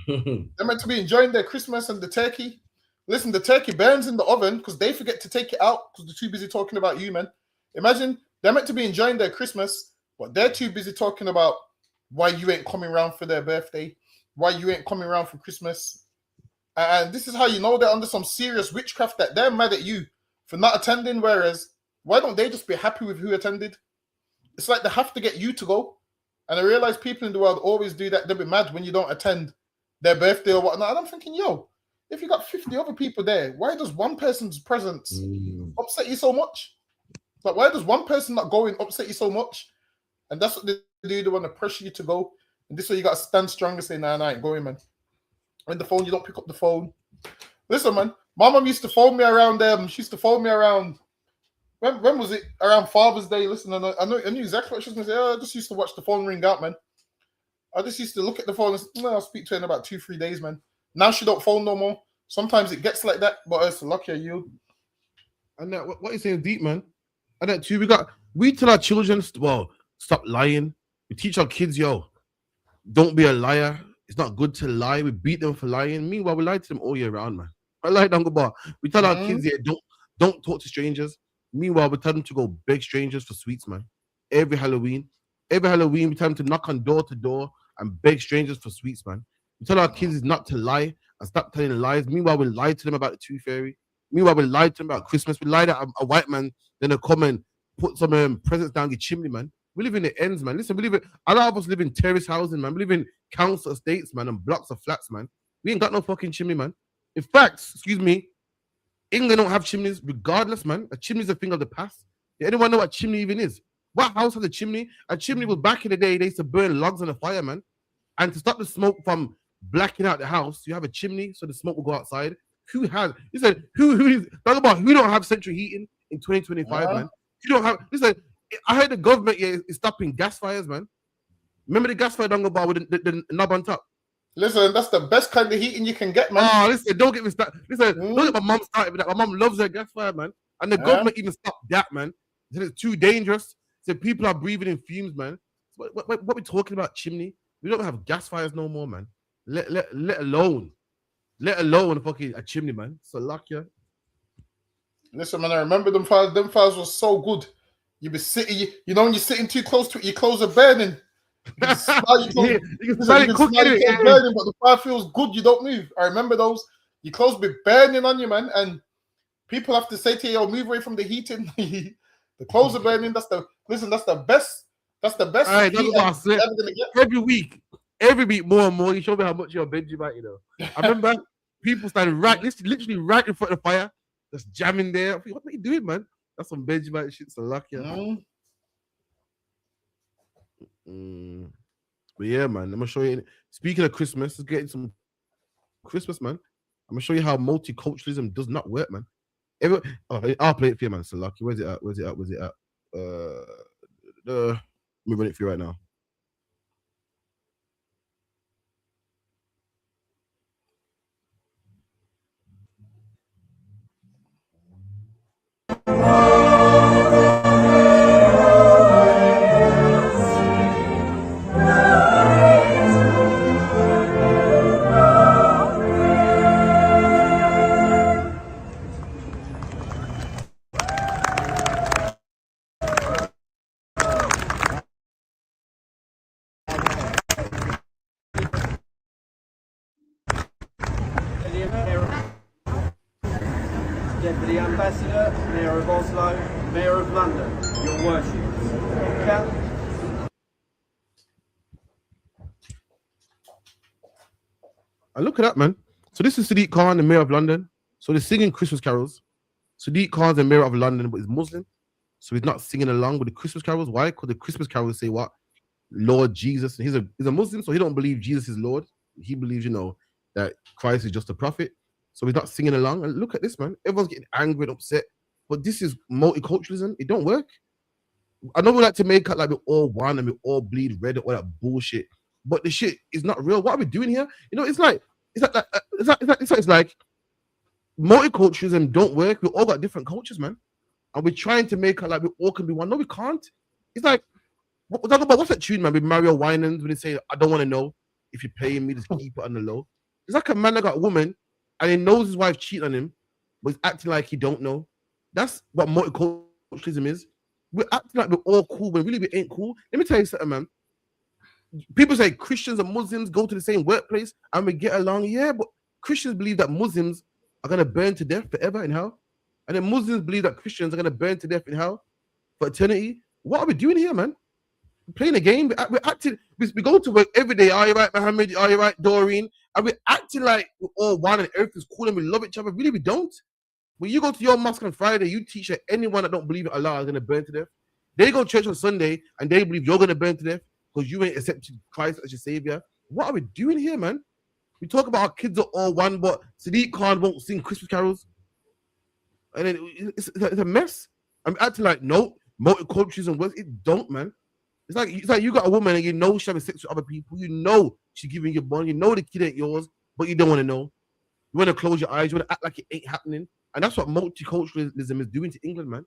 Speaker 17: They're meant to be enjoying their Christmas and the turkey. Listen, the turkey burns in the oven because they forget to take it out because they're too busy talking about you, man. Imagine they're meant to be enjoying their Christmas, but they're too busy talking about why you ain't coming around for their birthday, why you ain't coming around for Christmas. And this is how you know they're under some serious witchcraft, that they're mad at you for not attending, whereas why don't they just be happy with who attended? It's like they have to get you to go. And I realize people in the world always do that. They'll be mad when you don't attend their birthday or whatnot. And I'm thinking, yo, if you got 50 other people there, why does one person's presence upset you so much? Like, why does one person not going upset you so much? And that's what they do. They want to pressure you to go. And this way you got to stand strong and say, nah, I ain't going, man. On the phone, you don't pick up the phone. Listen, man, my mom used to phone me around she used to phone me around, when was it? Around Father's Day. Listen, I knew exactly what she was going to say. Oh, I just used to watch the phone ring out, man. I just used to look at the phone and say, no, I'll speak to her in about 2-3 days, man. Now she don't phone no more. Sometimes it gets like that, but it's lucky you.
Speaker 21: And that, what you saying deep, man. And that too, we tell our children, well, stop lying. We teach our kids, yo, don't be a liar. It's not good to lie. We beat them for lying. Meanwhile, we lie to them all year round, man. I lie down the bar. We tell our kids, yeah, don't talk to strangers. Meanwhile, we tell them to go beg strangers for sweets, man. Every Halloween, we tell them to knock on door to door and beg strangers for sweets, man. We tell our kids not to lie and stop telling lies. Meanwhile, we lie to them about the Tooth Fairy. Meanwhile, we lie to them about Christmas. We lie that a white man then will come and put some presents down the chimney, man. We live in the ends, man. Listen, a lot of us live in terrace housing, man. We live in council estates, man, and blocks of flats, man. We ain't got no fucking chimney, man. In fact, excuse me, England don't have chimneys regardless, man. A chimney is a thing of the past. Yeah, anyone know what chimney even is? What house has a chimney? A chimney was back in the day, they used to burn logs on a fire, man. And to stop the smoke from blacking out the house, you have a chimney so the smoke will go outside. Who has? Listen, who talk about who don't have central heating in 2025, man? You don't have. Listen, I heard the government is stopping gas fires, man. Remember the gas fire down the bar with the knob on top?
Speaker 17: Listen, that's the best kind of heating you can get, man.
Speaker 21: Oh, listen, don't get me started. Listen, don't get my mom started with that. My mom loves her gas fire, man. And the government even stopped that, man. They said it's too dangerous. Said people are breathing in fumes, man. What we talking about? Chimney? We don't have gas fires no more, man. Let alone fucking a chimney, man. So luck yeah.
Speaker 17: Listen, man, I remember them files. Them files were so good. You be sitting, you know, when you're sitting too close to it, your clothes are burning. You can smell your clothes,
Speaker 21: you can smell it cooking.
Speaker 17: Burning, but the fire feels good. You don't move. I remember those. Your clothes be burning on you, man, and people have to say to you, "Yo, move away from the heating." The clothes are burning. That's the best. That's the best.
Speaker 21: All right, that's what I said. Every week, more and more. You show me how much you're binging about, you know. I remember people started literally right in front of the fire, just jamming there. I think, what are you doing, man? That's some Benjamin shit. So lucky. But yeah, man, I'm gonna show you. Speaking of Christmas, let's get into some Christmas, man. I'm gonna show you how multiculturalism does not work, man. I'll play it for you, man. So lucky. Where's it at? Let me run it for you right now.
Speaker 1: Deputy Ambassador, Mayor of Oslo, Mayor of London, your worship.
Speaker 21: And look at that, man. So this is Sadiq Khan, the Mayor of London. So they're singing Christmas carols. Sadiq Khan's the Mayor of London, but he's Muslim. So he's not singing along with the Christmas carols. Why? Because the Christmas carols say what? Lord Jesus. And he's a Muslim, so he don't believe Jesus is Lord. He believes, you know, that Christ is just a prophet. So he's not singing along. And look at this, man. Everyone's getting angry and upset. But this is multiculturalism. It don't work. I know we like to make it like we're all one and we all bleed red and all that bullshit. But the shit is not real. What are we doing here? You know, it's like multiculturalism don't work. We all got different cultures, man. And we're trying to make it like we all can be one. No, we can't. It's like, what's that tune, man, with Mario Winans when they say, I don't want to know if you're paying me, just keep it on the low. It's like a man that got a woman and he knows his wife cheated on him, but he's acting like he don't know. That's what multiculturalism is. We're acting like we're all cool, but really we ain't cool. Let me tell you something, man. People say Christians and Muslims go to the same workplace and we get along. Yeah, but Christians believe that Muslims are going to burn to death forever in hell. And then Muslims believe that Christians are going to burn to death in hell for eternity. What are we doing here, man? We're playing a game. We're acting. We go to work every day. Are you right, Mohammed? Are you right, Doreen? And we're acting like we're all one and everything's cool and we love each other. Really, we don't. When you go to your mosque on Friday, you teach that anyone that don't believe in Allah is going to burn to death. They go to church on Sunday and they believe you're going to burn to death because you ain't accepted Christ as your savior. What are we doing here, man? We talk about our kids are all one, but Sadiq Khan won't sing Christmas carols. And then it's a mess. I'm acting like, no, multiculturalism works. It don't, man. It's like you got a woman and you know she's having sex with other people. You know she's giving you money. You know the kid ain't yours, but you don't want to know. You want to close your eyes. You want to act like it ain't happening. And that's what multiculturalism is doing to England, man.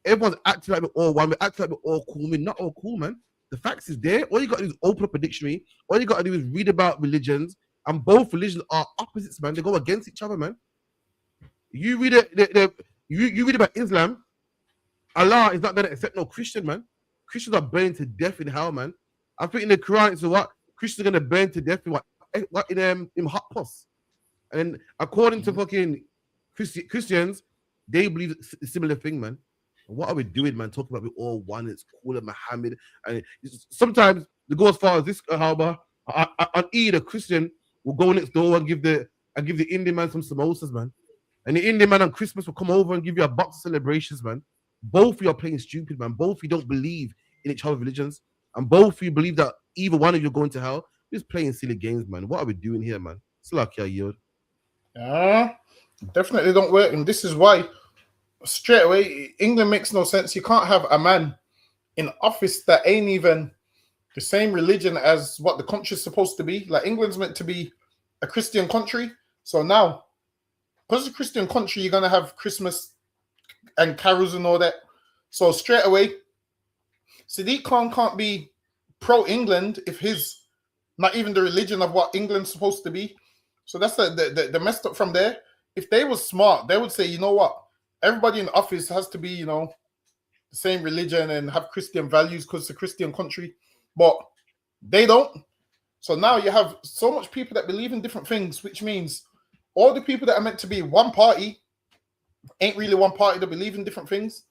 Speaker 21: Everyone's acting like we're all one. We're acting like we're all cool. We're not all cool, man. The facts is there. All you got to do is open up a dictionary. All you got to do is read about religions. And both religions are opposites, man. They go against each other, man. You read you read about Islam. Allah is not going to accept no Christian, man. Christians are burning to death in hell, man. I think in the Quran it's what Christians are going to burn to death in what in hot pus. And according to fucking Christians, they believe a similar thing, man. What are we doing, man? Talking about we all one. It's cool and Muhammad. And sometimes they go as far as this, however, on Eid, a Christian will go next door and give the Indian man some samosas, man. And the Indian man on Christmas will come over and give you a box of celebrations, man. Both of you are playing stupid, man. Both of you don't believe in each other's religions. And both of you believe that either one of you are going to hell. We're just playing silly games, man. What are we doing here, man? It's like your yield.
Speaker 17: Definitely don't work. And this is why, straight away, England makes no sense. You can't have a man in office that ain't even the same religion as what the country's supposed to be. Like, England's meant to be a Christian country. So now, because it's a Christian country, you're going to have Christmas and carols and all that. So straight away, Sadiq Khan can't be pro-England if his not even the religion of what England's supposed to be. So that's the messed up from there. If they were smart, they would say, you know what, everybody in the office has to be, you know, the same religion and have Christian values because it's a Christian country, but they don't. So now you have so much people that believe in different things, which means all the people that are meant to be one party ain't really one party. They believe in different things.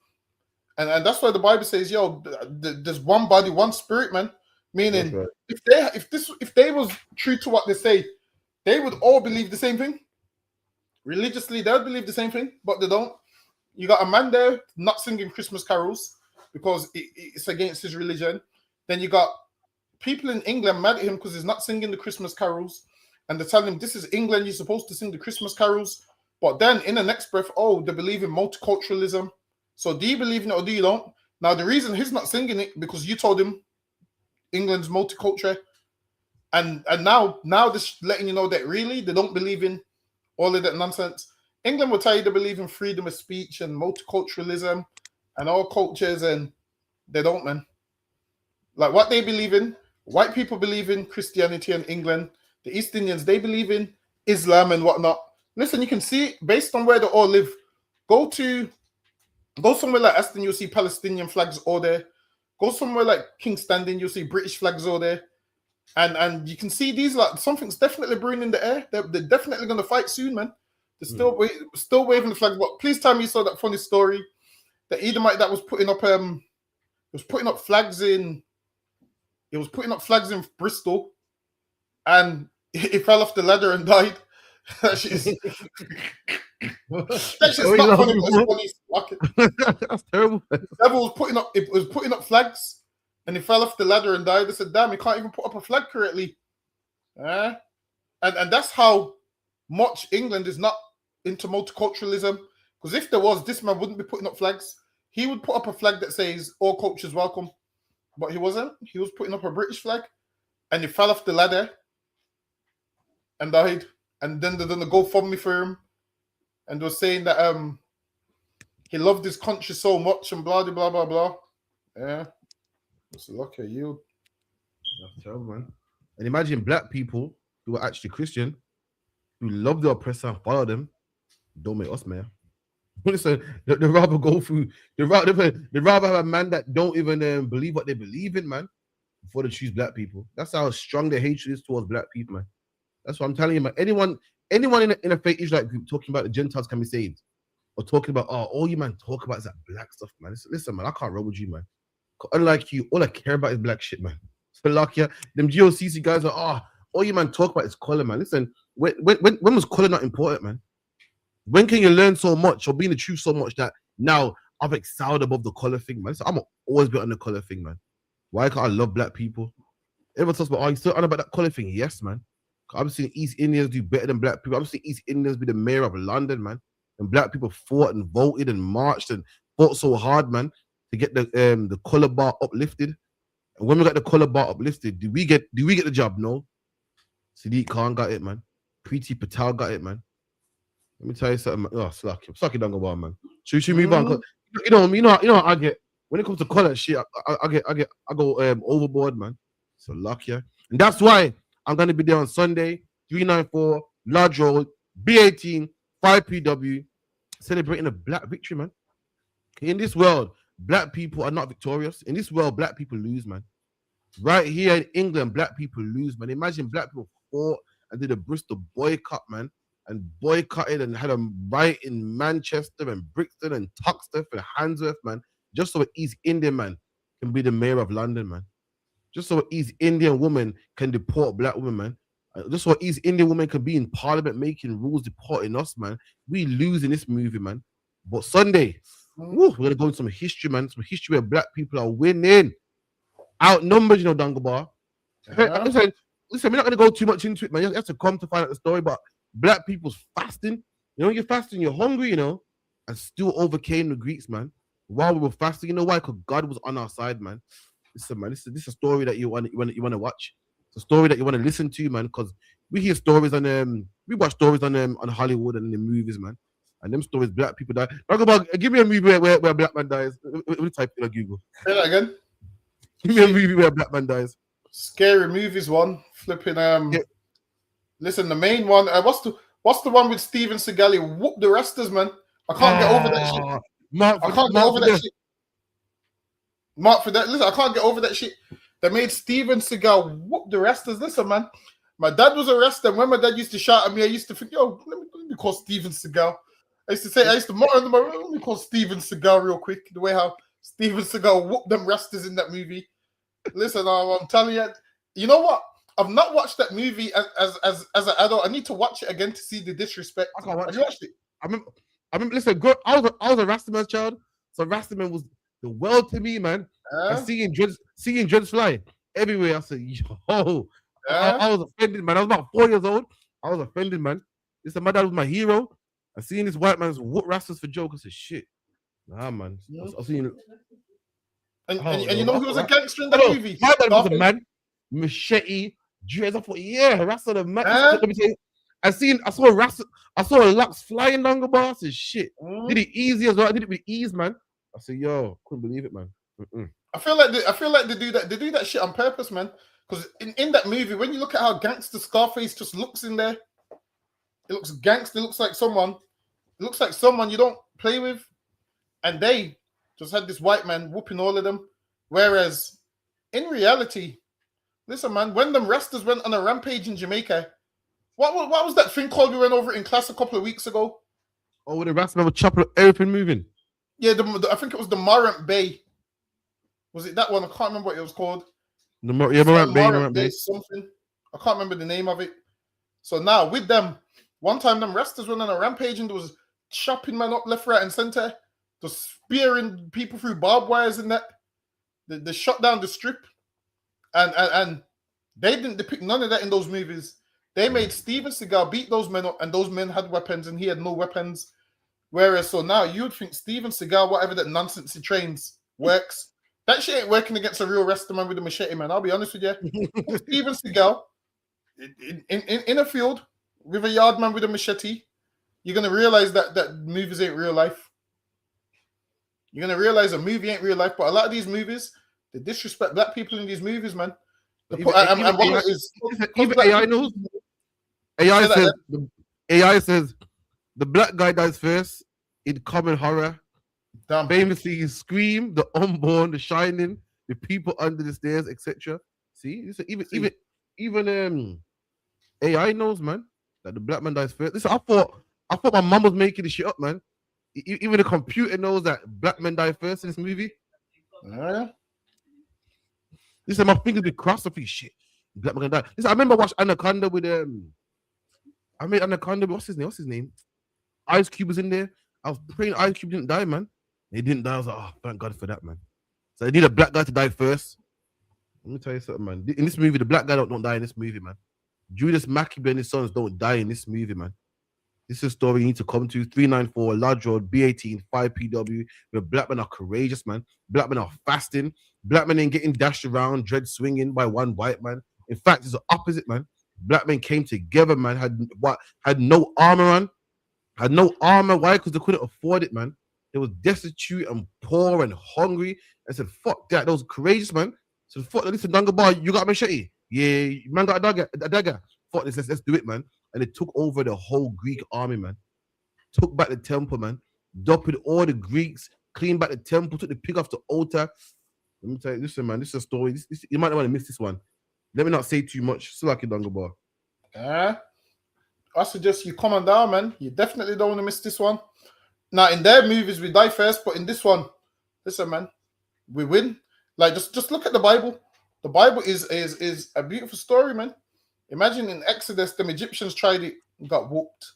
Speaker 17: And that's why the Bible says, yo, there's one body, one spirit, man. Meaning, right. if they was true to what they say, they would all believe the same thing. Religiously, they would believe the same thing, but they don't. You got a man there not singing Christmas carols because it's against his religion. Then you got people in England mad at him because he's not singing the Christmas carols. And they tell him, this is England, you're supposed to sing the Christmas carols. But then in the next breath, oh, they believe in multiculturalism. So do you believe in it or do you don't? Now, the reason he's not singing it because you told him England's multicultural. And now this letting you know that really they don't believe in all of that nonsense. England will tell you they believe in freedom of speech and multiculturalism and all cultures, and they don't, man. Like what they believe in, white people believe in Christianity in England. The East Indians, they believe in Islam and whatnot. Listen, you can see based on where they all live. Go somewhere like Aston, you'll see Palestinian flags all there. Go somewhere like King's Standing, you'll see British flags all there. And you can see these, like, something's definitely brewing in the air. They're definitely going to fight soon, man. They're still waving the flag. But please tell me you saw that funny story. The Edomite that was putting up flags in Bristol, and he fell off the ladder and died. That shit's not funny, but it's funny.
Speaker 21: That's terrible.
Speaker 17: The devil was putting up flags, and he fell off the ladder and died. They said, damn, he can't even put up a flag correctly. And that's how much England is not into multiculturalism. Because if there was, this man wouldn't be putting up flags. He would put up a flag that says all cultures welcome. But he wasn't. He was putting up a British flag, and he fell off the ladder and died. And then they done a GoFundMe for him, and they were saying that he loved his country so much and blah blah blah blah. Yeah, it's lucky you.
Speaker 21: That's terrible, man. And imagine black people who are actually Christian, who love the oppressor and follow them. Don't make us, man. Listen, they rather go through. They rather have a man that don't even believe what they believe in, man, before they choose black people. That's how strong their hatred is towards black people, man. That's what I'm telling you, man. Anyone in a fake Israelite group talking about the Gentiles can be saved, or talking about all you man talk about is that black stuff, man. Listen, man, I can't roll with you, man. Unlike you, all I care about is black shit, man. So like yeah, them GOCC guys are all you man talk about is color, man. Listen, when was color not important, man? When can you learn so much or be in the truth so much that now I've excelled above the color thing, man? So I'm always be on the color thing, man. Why can't I love black people? Everyone talks about, you still on about that color thing? Yes, man. I've seen East Indians do better than black people. I've seen East Indians be the mayor of London, man. And black people fought and voted and marched and fought so hard, man, to get the color bar uplifted. And when we got the color bar uplifted, do we get the job? No. Sadiq Khan got it, man. Preeti Patel got it, man. Let me tell you something, man. Oh, suck it down, man. Should we move on? You know how I get when it comes to color shit. I go overboard, man. So luck, yeah. And that's why I'm gonna be there on Sunday, 394 Lodge Road, B18, 5PW, celebrating a black victory, man. In this world, black people are not victorious. In this world, black people lose, man. Right here in England, black people lose, man. Imagine black people fought and did a Bristol boycott, man, and boycotted and had a riot in Manchester and Brixton and Tuxteth and Handsworth, man, just so an East Indian man can be the mayor of London, man. Just so an East Indian woman can deport black women, man. Just so an East Indian woman can be in parliament making rules deporting us, man. We lose in this movie, man. But Sunday, we're going to go into some history, man. Some history where black people are winning. Outnumbered, you know, Dangabar. Listen, we're not going to go too much into it, man. You have to come to find out the story, but black people's fasting. You know, you're fasting, you're hungry, you know, and still overcame the Greeks, man. While we were fasting, you know why? Because God was on our side, man. Listen, man, this is a story that you want to watch. It's a story that you want to listen to, man, because we hear stories on we watch stories on Hollywood and in the movies, man. And them stories, black people die. Talk about, give me a movie where a black man dies. Let me type it on Google.
Speaker 17: Say that again.
Speaker 21: Give me a movie where a black man dies.
Speaker 17: Scary movies one. Flipping Listen, the main one. What's the one with Steven Seagal? He whooped the wrestlers, man. I can't get over that shit. I can't get over that shit. Mark for that. Listen, I can't get over that shit. They made Steven Seagal whoop the wrestlers. Listen, man. My dad was a wrestler. When my dad used to shout at me, I used to think, yo, let me call Steven Seagal. I used to monitor my let me call Steven Seagal real quick. The way how Steven Seagal whooped them wrestlers in that movie. Listen, I'm telling you, you know what? I've not watched that movie as an adult. I need to watch it again to see the disrespect.
Speaker 21: I can't watch
Speaker 17: Have you watched it?
Speaker 21: I remember. Listen, I was a Rastaman child, so Rastaman was the world to me, man. And seeing dreads fly everywhere, I said, yo, I was offended, man. I was about 4 years old. I was offended, man. Listen, my dad was my hero. I seen this white man's whoop rastas for joke. I said, shit, nah, man. I seen.
Speaker 17: And you know who was a gangster in that movie?
Speaker 21: My dad was a man, machete, dreads. I thought, yeah, Rasta the man. Let me tell you, I saw a Lux flying down the bar. I said, shit. Did it easy as well. I did it with ease, man. I said, yo, couldn't believe it, man.
Speaker 17: I feel like they do that shit on purpose, man. Because in that movie, when you look at how gangster Scarface just looks in there, it looks gangster. It looks like someone you don't play with, and they just had this white man whooping all of them. Whereas in reality, listen, man, when them wrestlers went on a rampage in Jamaica, what was that thing called we went over in class a couple of weeks ago?
Speaker 21: Oh, with the wrestler was chopping everything moving.
Speaker 17: Yeah, I think it was the Morant Bay. Was it that one? I can't remember what it was called.
Speaker 21: Morant Bay.
Speaker 17: Something. I can't remember the name of it. So now with them, one time them wrestlers went on a rampage and there was chopping man up left, right, and center, just spearing people through barbed wires and that. They shut down the strip, and they didn't depict none of that in those movies. They made Steven Seagal beat those men up, and those men had weapons, and he had no weapons. Whereas, so now you'd think Steven Seagal, whatever that nonsense he trains, works. That shit ain't working against a real wrestler man with a machete, man. I'll be honest with you. Steven Seagal in a field with a yard man with a machete, you're gonna realize that movies ain't real life. You're gonna realize a movie ain't real life, but a lot of these movies, they disrespect black people in these movies, man.
Speaker 21: Even AI knows. AI says the black guy dies first in common horror.
Speaker 17: Damn.
Speaker 21: Famously, Scream, The Unborn, The Shining, The People Under the Stairs, etc. See, even AI knows, man, that the black man dies first. Listen, I thought my mum was making this shit up, man. Even the computer knows that black men die first in this movie. Listen, my fingers be crossed. I think shit, black man die. Listen, I remember watching Anaconda with I made Anaconda. What's his name? Ice Cube was in there. I was praying Ice Cube didn't die, man. He didn't die. I was like, oh, thank God for that, man. So they need a black guy to die first. Let me tell you something, man. In this movie, the black guy don't die in this movie, man. Judas Maccabee and his sons don't die in this movie, man. This is a story you need to come to. 394 Lodge Road, B18, 5PW. Where black men are courageous, man. Black men are fasting. Black men ain't getting dashed around, dread swinging by one white man. In fact, it's the opposite, man. Black men came together, man. Had no armor on. Had no armor. Why? Because they couldn't afford it, man. They was destitute and poor and hungry. I said, fuck that. Those courageous, man. So fuck, listen, Dungabar, you got a machete? Yeah, man got a dagger. Fuck this, let's do it, man. And they took over the whole Greek army, man. Took back the temple, man. Doped all the Greeks, cleaned back the temple, took the pig off the altar. Let me tell you, listen, man, this is a story. You might not want to miss this one. Let me not say too much. Still like it, Dungabar.
Speaker 17: I suggest you comment down, man. You definitely don't want to miss this one. Now, in their movies, we die first, but in this one, listen, man, we win. Like, just look at the Bible. The Bible is a beautiful story, man. Imagine in Exodus, them Egyptians tried it and got whooped.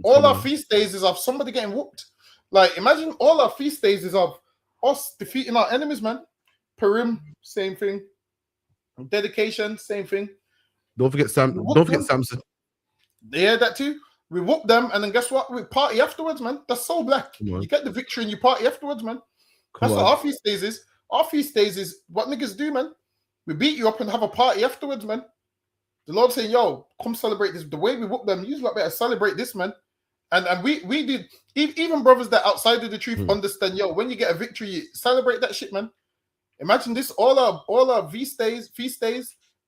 Speaker 17: All our feast days is of somebody getting whooped. Like, imagine all our feast days is of us defeating our enemies, man. Purim, same thing. Dedication, same thing.
Speaker 21: Don't forget Samson.
Speaker 17: Yeah, that too. We whoop them, and then guess what? We party afterwards, man. That's so black. You get the victory and you party afterwards, man. That's what our feast days is. Our feast days is what niggas do, man. We beat you up and have a party afterwards, man. The Lord saying, yo, come celebrate this. The way we whoop them, you lot better celebrate this, man. And we did, even brothers that outside of the truth understand, yo, when you get a victory, you celebrate that shit, man. Imagine this, all our feast days,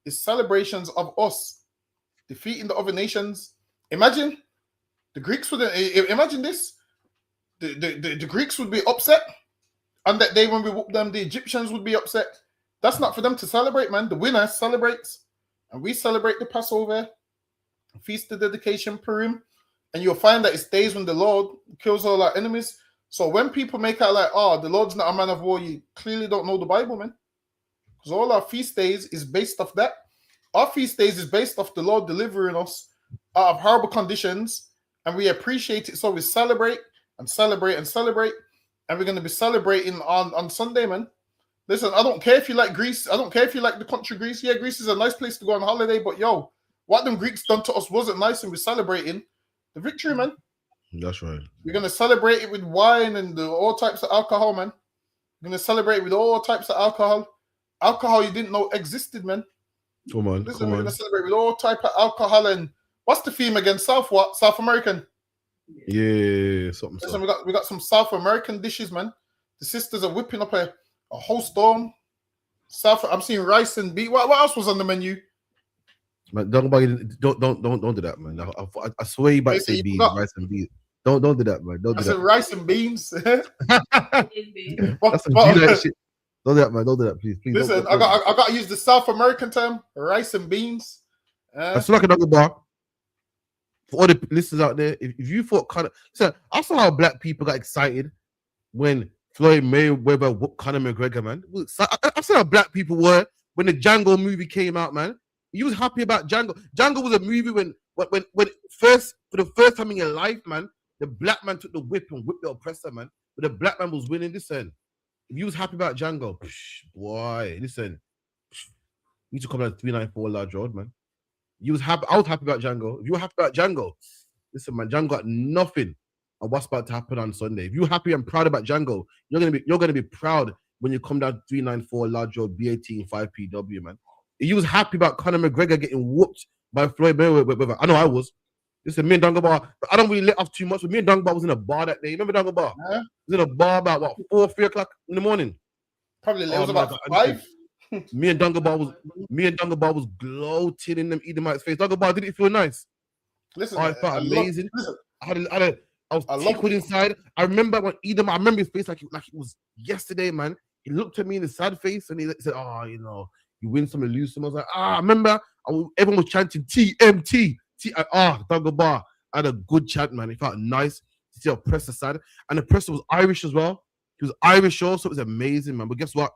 Speaker 17: is celebrations of us defeating the other nations. Imagine the Greeks would imagine this. The Greeks would be upset. On that day when we whoop them, the Egyptians would be upset. That's not for them to celebrate, man. The winner celebrates. And we celebrate the Passover, Feast of Dedication, Purim. And you'll find that it's days when the Lord kills all our enemies. So when people make out like, oh, the Lord's not a man of war, you clearly don't know the Bible, man. Because all our feast days is based off that. Our feast days is based off the Lord delivering us out of horrible conditions. And we appreciate it. So we celebrate and celebrate and celebrate. And we're going to be celebrating on Sunday, man. Listen, I don't care if you like Greece. I don't care if you like the country Greece. Yeah, Greece is a nice place to go on holiday. But, yo, what them Greeks done to us wasn't nice. And we're celebrating the victory, man.
Speaker 21: That's right.
Speaker 17: We're going to celebrate it with wine and all types of alcohol, man. We're going to celebrate it with all types of alcohol. Alcohol you didn't know existed, man.
Speaker 21: Come on,
Speaker 17: Listen,
Speaker 21: come
Speaker 17: we're
Speaker 21: on.
Speaker 17: going to celebrate with all type of alcohol. And what's the theme again? South American.
Speaker 21: Yeah, something.
Speaker 17: Listen, we got some South American dishes, man. The sisters are whipping up a whole storm. I'm seeing rice and beef. What else was on the menu?
Speaker 21: Man, don't do that, man. I swear you about to say beans, rice and beans. Don't do that, man. Don't do
Speaker 17: I said
Speaker 21: that.
Speaker 17: rice and beans.
Speaker 21: That's some G-like shit. Don't do that, man. Don't do that, please.
Speaker 17: Listen, I got to use the South American term, rice and beans.
Speaker 21: I feel like another bar. For all the listeners out there, if you thought I saw how black people got excited when Floyd Mayweather whooped Conor McGregor, man. I saw how black people were when the Django movie came out, man. You was happy about Django. Django was a movie when for the first time in your life, man, the black man took the whip and whipped the oppressor, man. But the black man was winning. Listen, if you was happy about Django, boy, listen, you need to come down to 394 Large Road, man. You was happy. I was happy about Django. If you were happy about Django, listen, man, Django got nothing on what's about to happen on Sunday. If you're happy and proud about Django, you're gonna be proud when you come down to 394 Large Road, B18 5PW, man. If you was happy about Conor McGregor getting whooped by Floyd Mayweather, I know I was. Listen, me and Dungabar, I don't really let off too much, but me and Dungabar was in a bar that day. Remember Dungabar?
Speaker 17: Yeah.
Speaker 21: Was in a bar about what 4, 3 o'clock in the morning.
Speaker 17: Probably it was about 5.
Speaker 21: Me and Dungabar was gloating in them Edomites' face. Dungabar, did it feel nice?
Speaker 17: Listen,
Speaker 21: I felt amazing. I was tickled inside. I remember when Edom, I remember his face like it was yesterday, man. He looked at me in a sad face and he said, "Oh, you know, you win some and lose some." I was like, I remember everyone was chanting TMT. Dungabar. I had a good chant, man. It felt nice to see oppressor side. And the oppressor was Irish as well. He was Irish also. It was amazing, man. But guess what?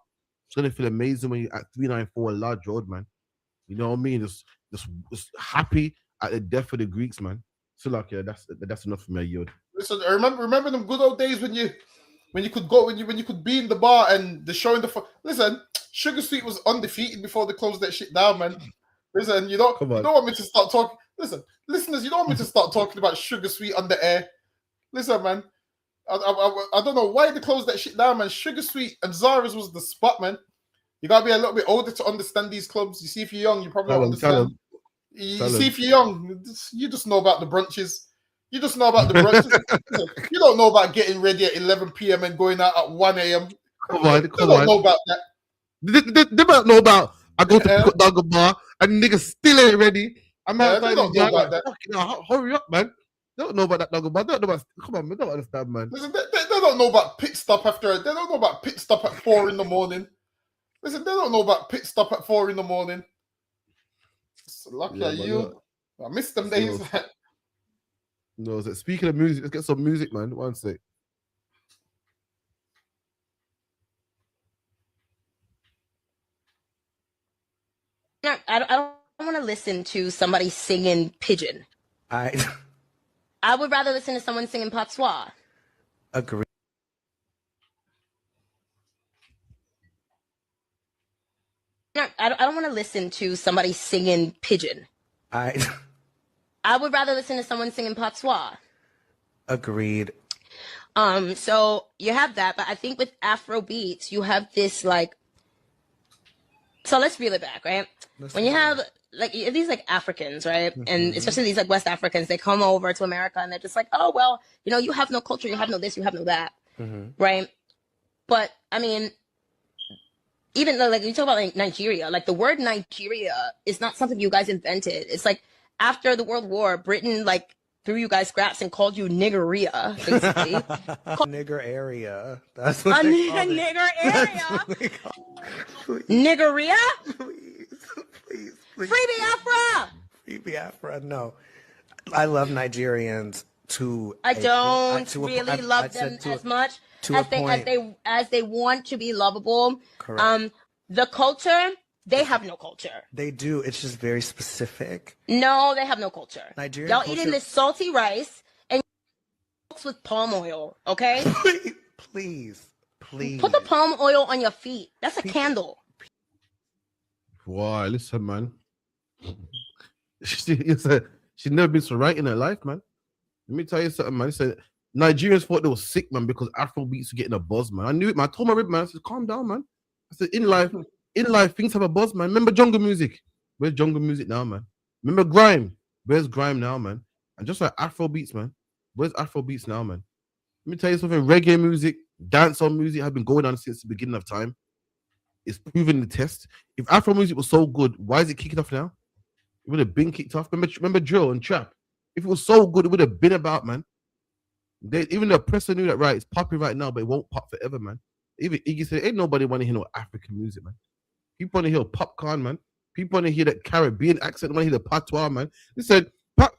Speaker 21: It's gonna feel amazing when you're at 394 Large Road, man. You know what I mean? Just happy at the death of the Greeks, man. So like, yeah, that's enough for me, Yod.
Speaker 17: Listen, I remember them good old days when you could be in the bar and the show in the listen, Sugar Sweet was undefeated before they closed that shit down, man. Listen, you don't want me to start talking. Listen, listeners, you don't want me to start talking about Sugar Sweet on the air. Listen, man. I don't know why they closed that shit down, man. Sugar Sweet and Zara's was the spot, man. You gotta be a little bit older to understand these clubs. You see, if you're young, you probably don't understand. You see, if you're young, you just know about the brunches. You just know about the brunches. You don't know about getting ready at 11 p.m. and going out at 1 a.m.
Speaker 21: Come on.
Speaker 17: They don't know about that.
Speaker 21: They don't know about I go to pick up Dogger Bar and niggas still ain't ready. I'm outside.
Speaker 17: They don't know about that.
Speaker 21: Hurry up, man. They don't know about that Dogger Bar. They don't know about. Come on, man. They don't understand, man.
Speaker 17: Listen, they don't know about pit stop after. They don't know about pit stop at 4 in the morning. Listen, they don't know about pit stop at 4 in the morning. So lucky are you. I miss them days.
Speaker 21: No, speaking of music, let's get some music, man. One sec.
Speaker 5: I don't want to listen to somebody singing pidgin. I would rather listen to someone singing patois.
Speaker 6: Agree.
Speaker 5: I don't want to listen to somebody singing pidgin. I would rather listen to someone singing patois.
Speaker 6: Agreed.
Speaker 5: So you have that, but I think with Afro beats, you have this like. So let's reel it back, right? When you have like these like Africans, right, and especially these like West Africans, they come over to America and they're just like, oh well, you know, you have no culture, you have no this, you have no that, right? But I mean, even though, like you talk about like Nigeria, like the word Nigeria is not something you guys invented. It's like after the World War, Britain like threw you guys scraps and called you niggeria, basically.
Speaker 6: Nigger area. That's what they call it.
Speaker 5: Nigger area. Niggeria.
Speaker 6: Please.
Speaker 5: Free Biafra.
Speaker 6: Free Biafra. No, I love Nigerians to.
Speaker 5: I don't really love them as much as they want to be lovable.
Speaker 6: Correct.
Speaker 5: The culture, they have no culture.
Speaker 6: They do. It's just very specific.
Speaker 5: No, they have no culture.
Speaker 6: Nigerian
Speaker 5: Y'all
Speaker 6: culture...
Speaker 5: eating this salty rice and with palm oil, okay?
Speaker 6: Please.
Speaker 5: Put the palm oil on your feet. That's a candle.
Speaker 21: Why? Listen, man. She's never been so right in her life, man. Let me tell you something, man. Nigerians thought they were sick, man, because Afrobeats were getting a buzz, man. I knew it, man. I told my rib, man. I said, calm down, man. I said, in life, things have a buzz, man. Remember jungle music? Where's jungle music now, man? Remember grime? Where's grime now, man? And just like Afrobeats, man. Where's Afrobeats now, man? Let me tell you something. Reggae music, dancehall music have been going on since the beginning of time. It's proven the test. If Afro music was so good, why is it kicking off now? It would have been kicked off. Remember drill and trap? If it was so good, it would have been about, man. Even the oppressor knew that, right? It's popping right now, but it won't pop forever, man. Even Iggy said, ain't nobody want to hear no African music, man. People want to hear popcorn, man. People want to hear that Caribbean accent. They want to hear the patois, man. They said, let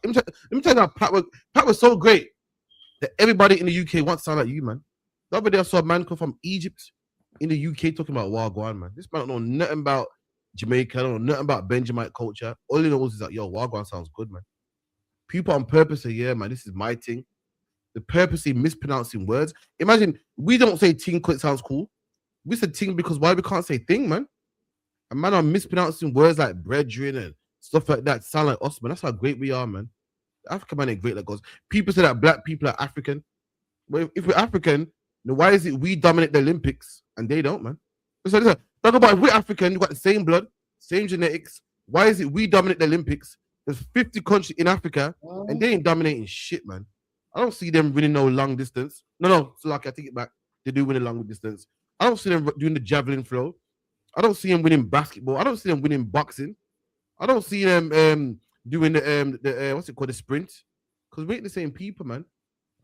Speaker 21: me tell you how Pat was so great that everybody in the UK wants to sound like you, man. The other day I saw a man come from Egypt in the UK talking about Wagwan, man. This man don't know nothing about Jamaica, don't know nothing about Benjamite culture. All he knows is that, yo, Wagwan sounds good, man. People on purpose say, yeah, man, this is my thing. The purposely mispronouncing words. Imagine, we don't say ting because it sounds cool. We said ting because why we can't say thing, man? A man are mispronouncing words like brethren and stuff like that sound like us, man. That's how great we are, man. The African man ain't great like us. People say that black people are African. But if we're African, then why is it we dominate the Olympics and they don't, man? Listen, talk about if we're African, we've got the same blood, same genetics. Why is it we dominate the Olympics? There's 50 countries in Africa and they ain't dominating shit, man. I don't see them winning no long distance. No, so like I take it back. They do win a long distance. I don't see them doing the javelin throw. I don't see them winning basketball. I don't see them winning boxing. I don't see them doing the what's it called, the sprint. Because we ain't the same people, man.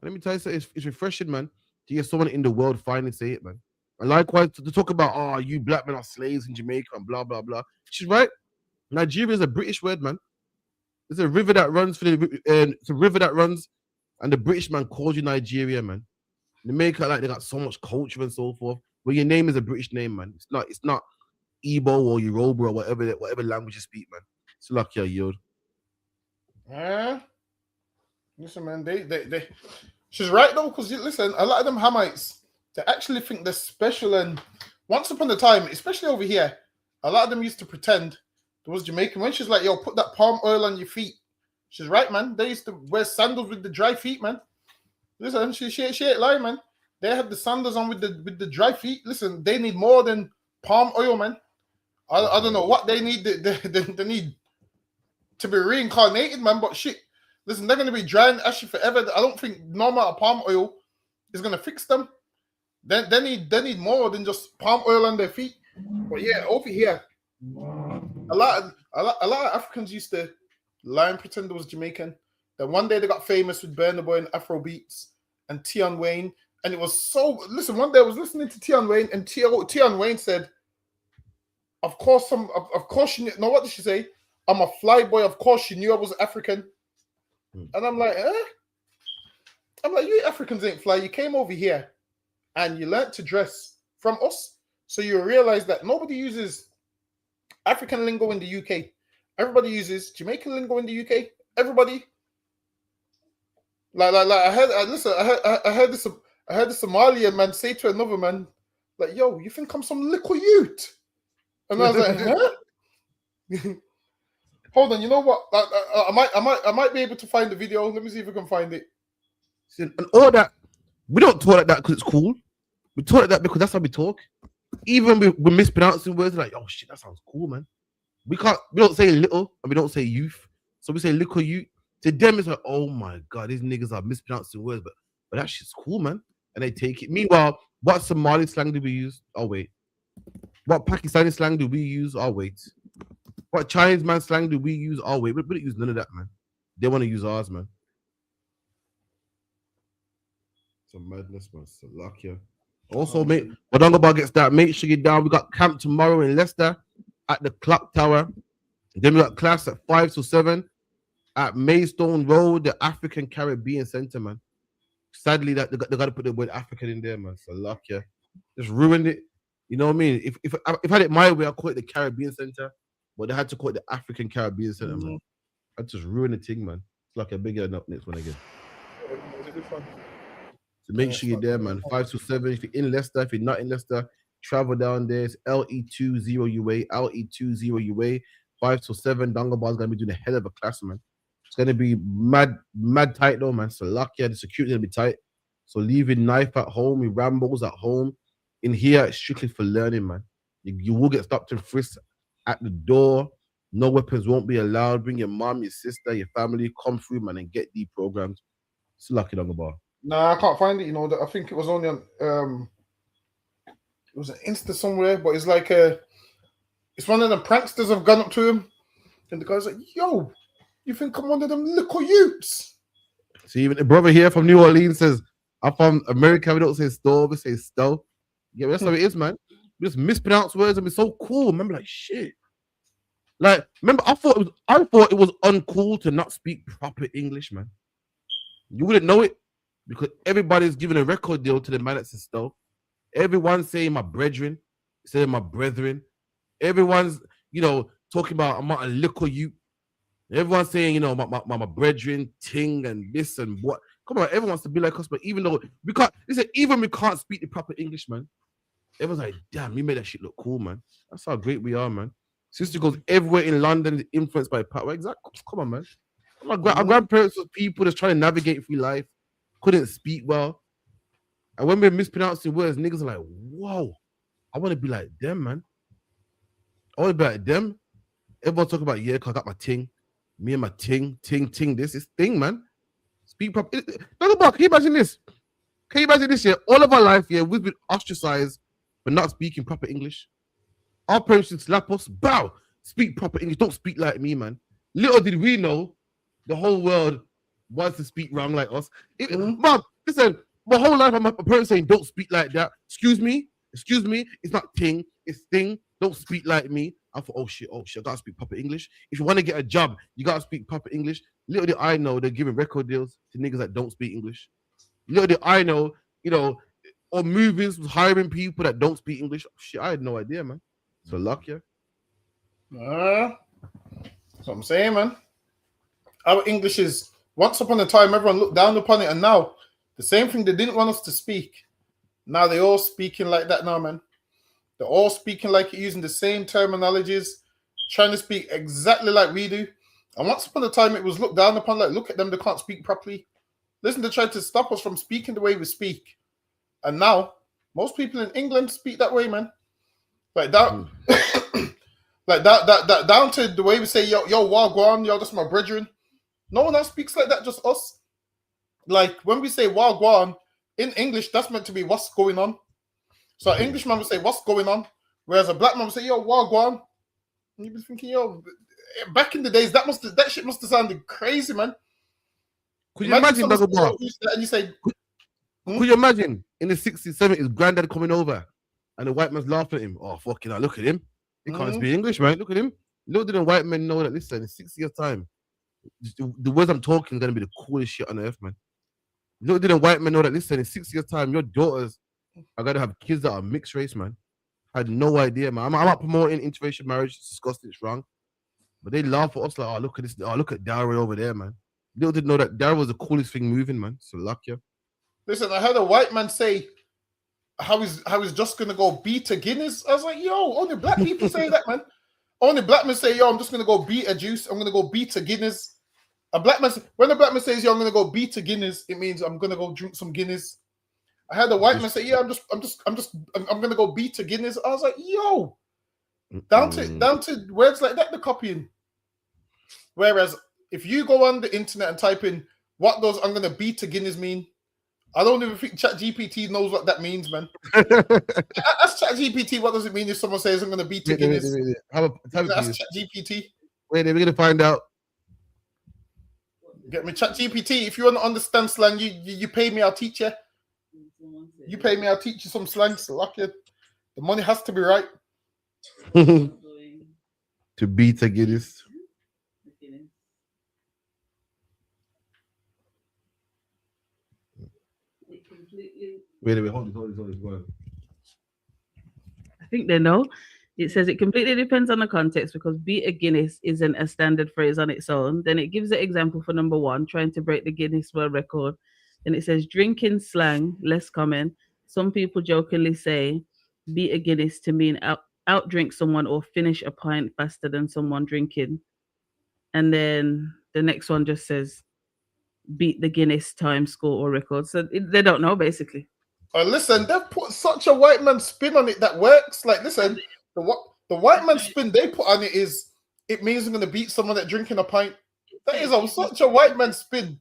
Speaker 21: Let me tell you something, it's refreshing, man, to hear someone in the world finally say it, man. And likewise, to talk about, oh, you black men are slaves in Jamaica and blah, blah, blah. She's right. Nigeria is a British word, man. There's a river that runs it's a river that runs, and the British man calls you Nigeria, man. They make it like they got so much culture and so forth. But your name is a British name, man. It's not Igbo or Yoruba or whatever language you speak, man. It's lucky I yield.
Speaker 17: Listen, man, they she's right though, because listen, a lot of them Hamites, they actually think they're special, and once upon a time, especially over here, a lot of them used to pretend there was Jamaican. When she's like, yo, put that palm oil on your feet. She's right, man. They used to wear sandals with the dry feet, man. Listen, she ain't lying, man. They have the sandals on with the dry feet. Listen, they need more than palm oil, man. I don't know what they need. They need to be reincarnated, man. But shit, listen, they're gonna be dry and ashy forever. I don't think no amount of palm oil is gonna fix them. They need more than just palm oil on their feet. But yeah, over here, a lot of Africans used to lie and pretend it was Jamaican. Then one day they got famous with Burna Boy and Afro Beats and Tion Wayne. And it was so, listen, one day I was listening to Tion Wayne, and Tion Wayne said, of course she knew, no, what did she say? I'm a fly boy, of course she knew I was African. And I'm like, I'm like, you Africans ain't fly. You came over here and you learned to dress from us. So you realize that nobody uses African lingo in the UK. Everybody uses Jamaican lingo in the UK. Everybody. Like I heard the Somalian man say to another man, like, yo, you think I'm some little youth? And I was like, huh? Hold on, you know what? I might be able to find the video. Let me see if I can find it.
Speaker 21: And all that, we don't talk like that because it's cool. We talk like that because that's how we talk. Even we're mispronouncing words like, oh shit, that sounds cool, man. We don't say little and we don't say youth. So we say little youth. To them, it's like, oh my God, these niggas are mispronouncing words, but that shit's cool, man. And they take it. Meanwhile, what Somali slang do we use? Oh, wait. What Pakistani slang do we use? Oh, wait. What Chinese man slang do we use? Oh, wait. We don't use none of that, man. They want to use ours, man. Some madness, man. So luck, yeah. Also, mate, Wadonga gets that. Make sure you're down. We got camp tomorrow in Leicester at the Clock Tower. Then we got class at 5 to 7 at Maidstone Road, the African Caribbean Center, man. Sadly, that they got to put the word African in there, man. So luck, yeah. Just ruined it. You know what I mean? If I had it my way, I'd call it the Caribbean Center, but they had to call it the African Caribbean Center, man. I just ruined the thing, man. It's like a bigger up next one again. So make sure you're there, man. 5 to 7. If you're in Leicester, if you're not in Leicester, travel down there. It's LE20UA, LE20UA. 5 to 7. Donga Bar's gonna be doing a hell of a class, man. It's gonna be mad tight though, man. So lucky, the security's gonna be tight. So leaving knife at home, your Rambos at home. In here, it's strictly for learning, man. You will get stopped and frisked at the door. No weapons won't be allowed. Bring your mom, your sister, your family, come through, man, and get deprogrammed. It's lucky Donga Bar.
Speaker 17: Nah, I can't find it. You know, I think it was only on it was an Insta somewhere, but it's like it's one of the pranksters have gone up to him, and the guy's like, "Yo, you think I'm one of them little youths?"
Speaker 21: See, even the brother here from New Orleans says, "I'm from America. We don't say stove, we say stove." Yeah, that's how it is, man. We just mispronounce words and be so cool. Remember, like shit. Like, remember, I thought it was uncool to not speak proper English, man. You wouldn't know it because everybody's giving a record deal to the man that says stove. Everyone's saying my brethren, saying my brethren. Everyone's, talking about I'm not a little you. Everyone's saying, my brethren, ting and this and what. Come on, everyone wants to be like us, but even though we can't, even we can't speak the proper English, man. Everyone's like, damn, you made that shit look cool, man. That's how great we are, man. Sister goes everywhere in London, influenced by power. Exactly. Come on, man. Our grandparents were people that's trying to navigate through life, couldn't speak well. And when we're mispronouncing words, niggas are like, whoa, I want to be like them, man. I want to be like them. Everyone talking about, yeah, because I got my ting. Me and my ting. This is thing, man. Speak proper. Can you imagine this? Can you imagine this, yeah? All of our life, yeah, we've been ostracized for not speaking proper English. Our parents should slap us. Bow. Speak proper English. Don't speak like me, man. Little did we know the whole world wants to speak wrong like us. Mom, listen, my whole life, my parents saying, don't speak like that. Excuse me. It's not ting. It's thing. Don't speak like me. I thought, oh shit, I gotta speak proper English. If you want to get a job, you gotta speak proper English. Little did I know they're giving record deals to niggas that don't speak English. Little did I know, or movies was hiring people that don't speak English. Shit, I had no idea, man. So luck, yeah.
Speaker 17: That's what I'm saying, man. Our English is, once upon a time, everyone looked down upon it, and now the same thing they didn't want us to speak. Now they're all speaking like that now, man. They're all speaking like it, using the same terminologies, trying to speak exactly like we do. And once upon a time, it was looked down upon, like, look at them, they can't speak properly. Listen, they tried to stop us from speaking the way we speak. And now, most people in England speak that way, man. Like that, that down to the way we say, yo, wagwan, yo, that's my brethren. No one else speaks like that, just us. Like, when we say wagwan, in English, that's meant to be what's going on. So an Englishman would say, what's going on? Whereas a black man would say, yo, wagwan. And you'd be thinking, yo, back in the days, that shit must have sounded crazy, man.
Speaker 21: Could you imagine,
Speaker 17: and you say,
Speaker 21: could you imagine in the 60s, 70s, granddad coming over and the white man's laughing at him? Oh, fucking hell, look at him. He can't speak English, man. Look at him. Little did the white men know that, listen, in 6 years' time, the words I'm talking are going to be the coolest shit on earth, man. Little did the white men know that, listen, in 6 years' time, your daughters are going to have kids that are mixed race, man. I had no idea, man. I'm not promoting interracial marriage. It's disgusting. It's wrong. But they laugh at us like, oh, look at this. Oh, look at Darryl over there, man. Little did know that Darryl was the coolest thing moving, man. So luck you.
Speaker 17: Listen, I heard a white man say how he's just going to go beat a Guinness. I was like, yo, only black people say that, man. Only black men say, yo, I'm just going to go beat a juice. I'm going to go beat a Guinness. When a black man says, yo, I'm going to go beat a Guinness, it means I'm going to go drink some Guinness. I had a white man say, yeah, I'm going to go beat a Guinness. I was like, yo, down to words like that, they're copying. Whereas if you go on the internet and type in what does I'm going to beat a Guinness mean, I don't even think ChatGPT knows what that means, man. Ask ChatGPT what does it mean if someone says I'm going to beat a Guinness. Ask ChatGPT.
Speaker 21: Wait, we're gonna find out.
Speaker 17: Get me ChatGPT. If you want to understand slang, you pay me, I'll teach you. You pay me, I'll teach you some slang. So lucky. The money has to be right.
Speaker 21: To beat a Guinness. Wait, hold it. Go on.
Speaker 3: I think they know. It says it completely depends on the context because beat a Guinness isn't a standard phrase on its own. Then it gives an example for number one, trying to break the Guinness World Record. Then it says drinking slang, less common. Some people jokingly say beat a Guinness to mean outdrink someone or finish a pint faster than someone drinking. And then the next one just says beat the Guinness time, score, or record. So they don't know, basically.
Speaker 17: Listen, they've put such a white man spin on it that works. Like, listen, the white man spin they put on it is it means I'm going to beat someone at drinking a pint. That is such a white man spin.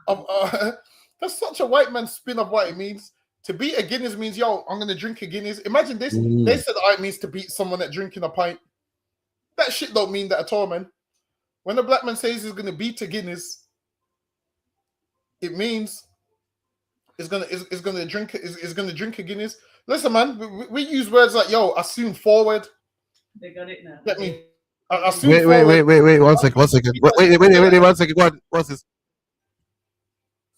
Speaker 17: That's such a white man spin of what it means. To beat a Guinness means, yo, I'm going to drink a Guinness. Imagine this. They said it means to beat someone at drinking a pint. That shit don't mean that at all, man. When a black man says he's going to beat a Guinness, it means is gonna drink a Guinness. Listen, man, we use words like yo, assume forward.
Speaker 3: They got it now.
Speaker 17: Get me.
Speaker 21: Wait, 1 second. Wait, 1 second. What's this?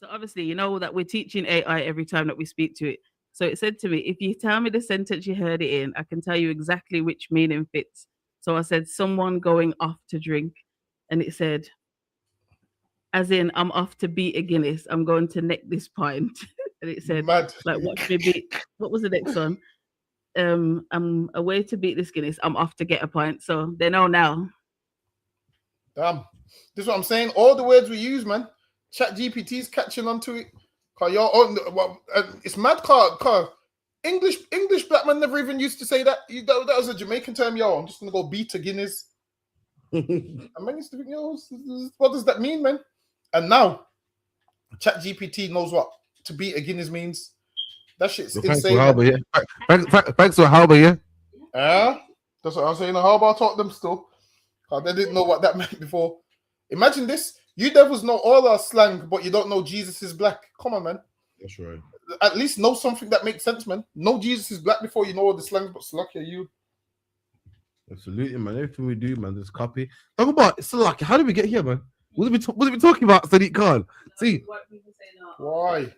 Speaker 3: So obviously, you know that we're teaching AI every time that we speak to it. So it said to me, if you tell me the sentence you heard it in, I can tell you exactly which meaning fits. So I said, someone going off to drink, and it said, as in, I'm off to beat a Guinness. I'm going to neck this pint. And it said, like, watch me beat. What was the next one? I'm away to beat this Guinness. I'm off to get a pint. So they know now.
Speaker 17: Damn. This is what I'm saying. All the words we use, man. ChatGPT's catching on to it. It's mad, car. English black man never even used to say that. That was a Jamaican term, yo. I'm just going to go beat a Guinness. And man used to think, yo, what does that mean, man? And now, ChatGPT knows what to beat a Guinness means. That shit's insane.
Speaker 21: Thanks for Halber, yeah?
Speaker 17: That's what I'm saying. How about I taught them still? They didn't know what that meant before. Imagine this. You devils know all our slang, but you don't know Jesus is black. Come on, man.
Speaker 21: That's right.
Speaker 17: At least know something that makes sense, man. Know Jesus is black before you know all the slangs, but Slacky are you.
Speaker 21: Absolutely, man. Everything we do, man, just copy. Talk about Slacky. How did we get here, man? What did we talking about, Sadiq Khan? See,
Speaker 17: why?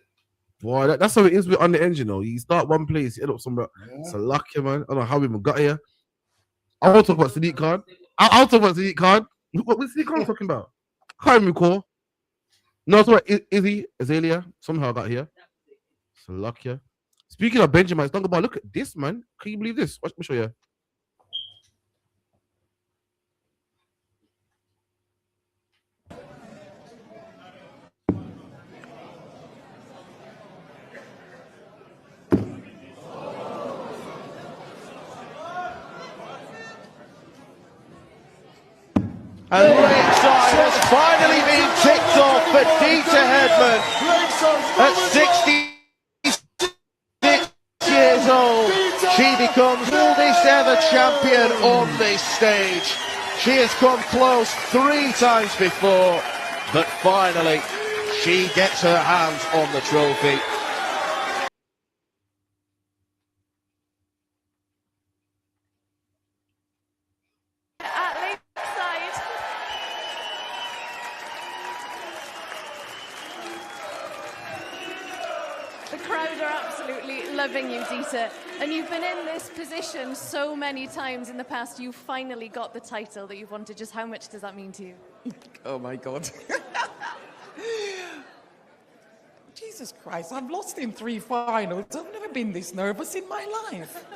Speaker 21: Boy, that's how it is on the end, you know. You start one place, you end up somewhere. It's a lucky, man. I don't know how we even got here. I won't talk about Sadiq Khan. I'll talk about Sadiq Khan. What was Sadiq Khan talking about? Can't even recall. No, it's about Izzy, Azalea. Somehow I got here. It's a lucky. Speaking of Benjamin, talk about, look at this, man. Can you believe this? Let me show you.
Speaker 4: And ringside has finally been ticked off for Dieter Hedman at 66 years old. She becomes oldest ever champion on this stage. She has come close 3 times before, but finally she gets her hands on the trophy.
Speaker 8: Loving you, Dieter, and you've been in this position so many times in the past. You finally got the title that you've wanted. Just how much does that mean to you?
Speaker 24: Oh my God. Jesus Christ, I've lost in 3 finals. I've never been this nervous in my life.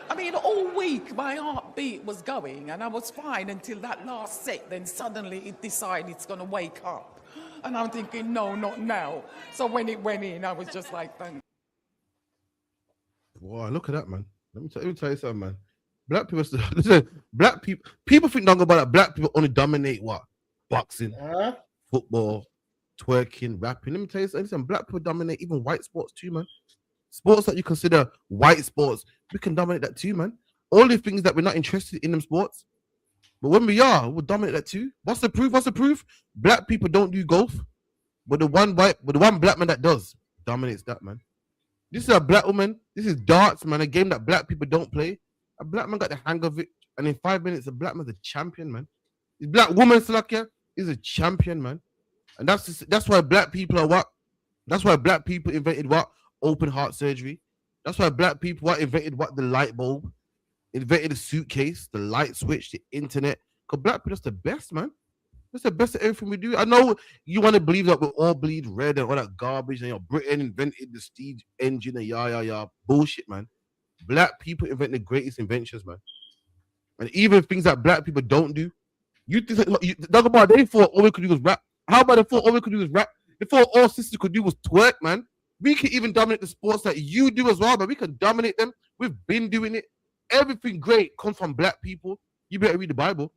Speaker 24: I mean, all week my heartbeat was going and I was fine until that last set. Then suddenly it decided it's going to wake up. And I'm thinking, no, not now. So when it went in, I was just like, thank.
Speaker 21: Wow, look at that, man. Let me tell you something, man. Black people, listen, black people think don't go about that. Black people only dominate what? Boxing, football, twerking, rapping. Let me tell you something. Listen, black people dominate even white sports too, man. Sports that you consider white sports, we can dominate that too, man. All the things that we're not interested in them sports, but when we are, we'll dominate that too. What's the proof? What's the proof? Black people don't do golf, but the one black man that does dominates that, man. This is a black woman. This is darts, man. A game that black people don't play. A black man got the hang of it, and in 5 minutes, a black man's a champion, man. This black woman, Slakia, is a champion, man. And that's why black people are what? That's why black people invented what? Open heart surgery. That's why black people invented what? The light bulb, invented the suitcase, the light switch, the internet. Because black people, that's the best, man. That's the best of everything we do. I know you want to believe that we all bleed red and all that garbage, and Britain invented the steam engine and yah. Bullshit, man. Black people invent the greatest inventions, man. And even things that black people don't do. You think talk about they thought all we could do was rap. How about they thought all we could do was rap? They thought all sisters could do was twerk, man. We can even dominate the sports that you do as well, but we can dominate them. We've been doing it. Everything great comes from black people. You better read the Bible.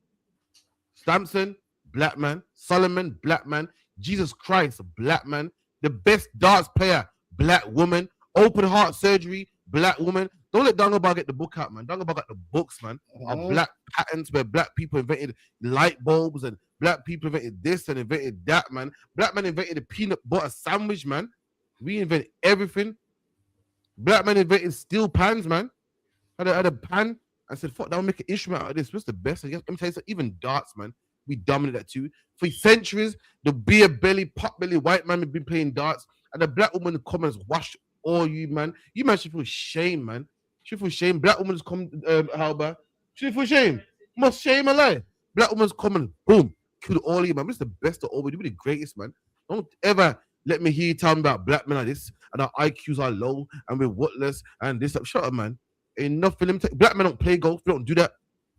Speaker 21: Samson, black man. Solomon, black man. Jesus Christ, black man. The best darts player, black woman. Open heart surgery, black woman. Don't let Dangaba get the book out, man. Dangaba got the books, man. Of black patents where black people invented light bulbs and black people invented this and invented that, man. Black man invented the peanut butter sandwich, man. We invent everything. Black man invented steel pans, man. Had a pan. I said, fuck, that will make an instrument out of this. What's the best? Let me tell you something, even darts, man. We dominated that too. For centuries, the beer belly, pot belly white man have been playing darts, and the black woman in the comments washed all you, man. You man should feel shame, man. Should feel shame. Black woman's come, how about? Should feel shame. Must shame a lie. Black woman's coming, boom, killed all you, man. This is the best of all. We're the greatest, man. Don't ever let me hear you tell me about black men like this, and our IQs are low, and we're worthless, and this. Shut up, man. Ain't enough for them. Black men don't play golf. They don't do that.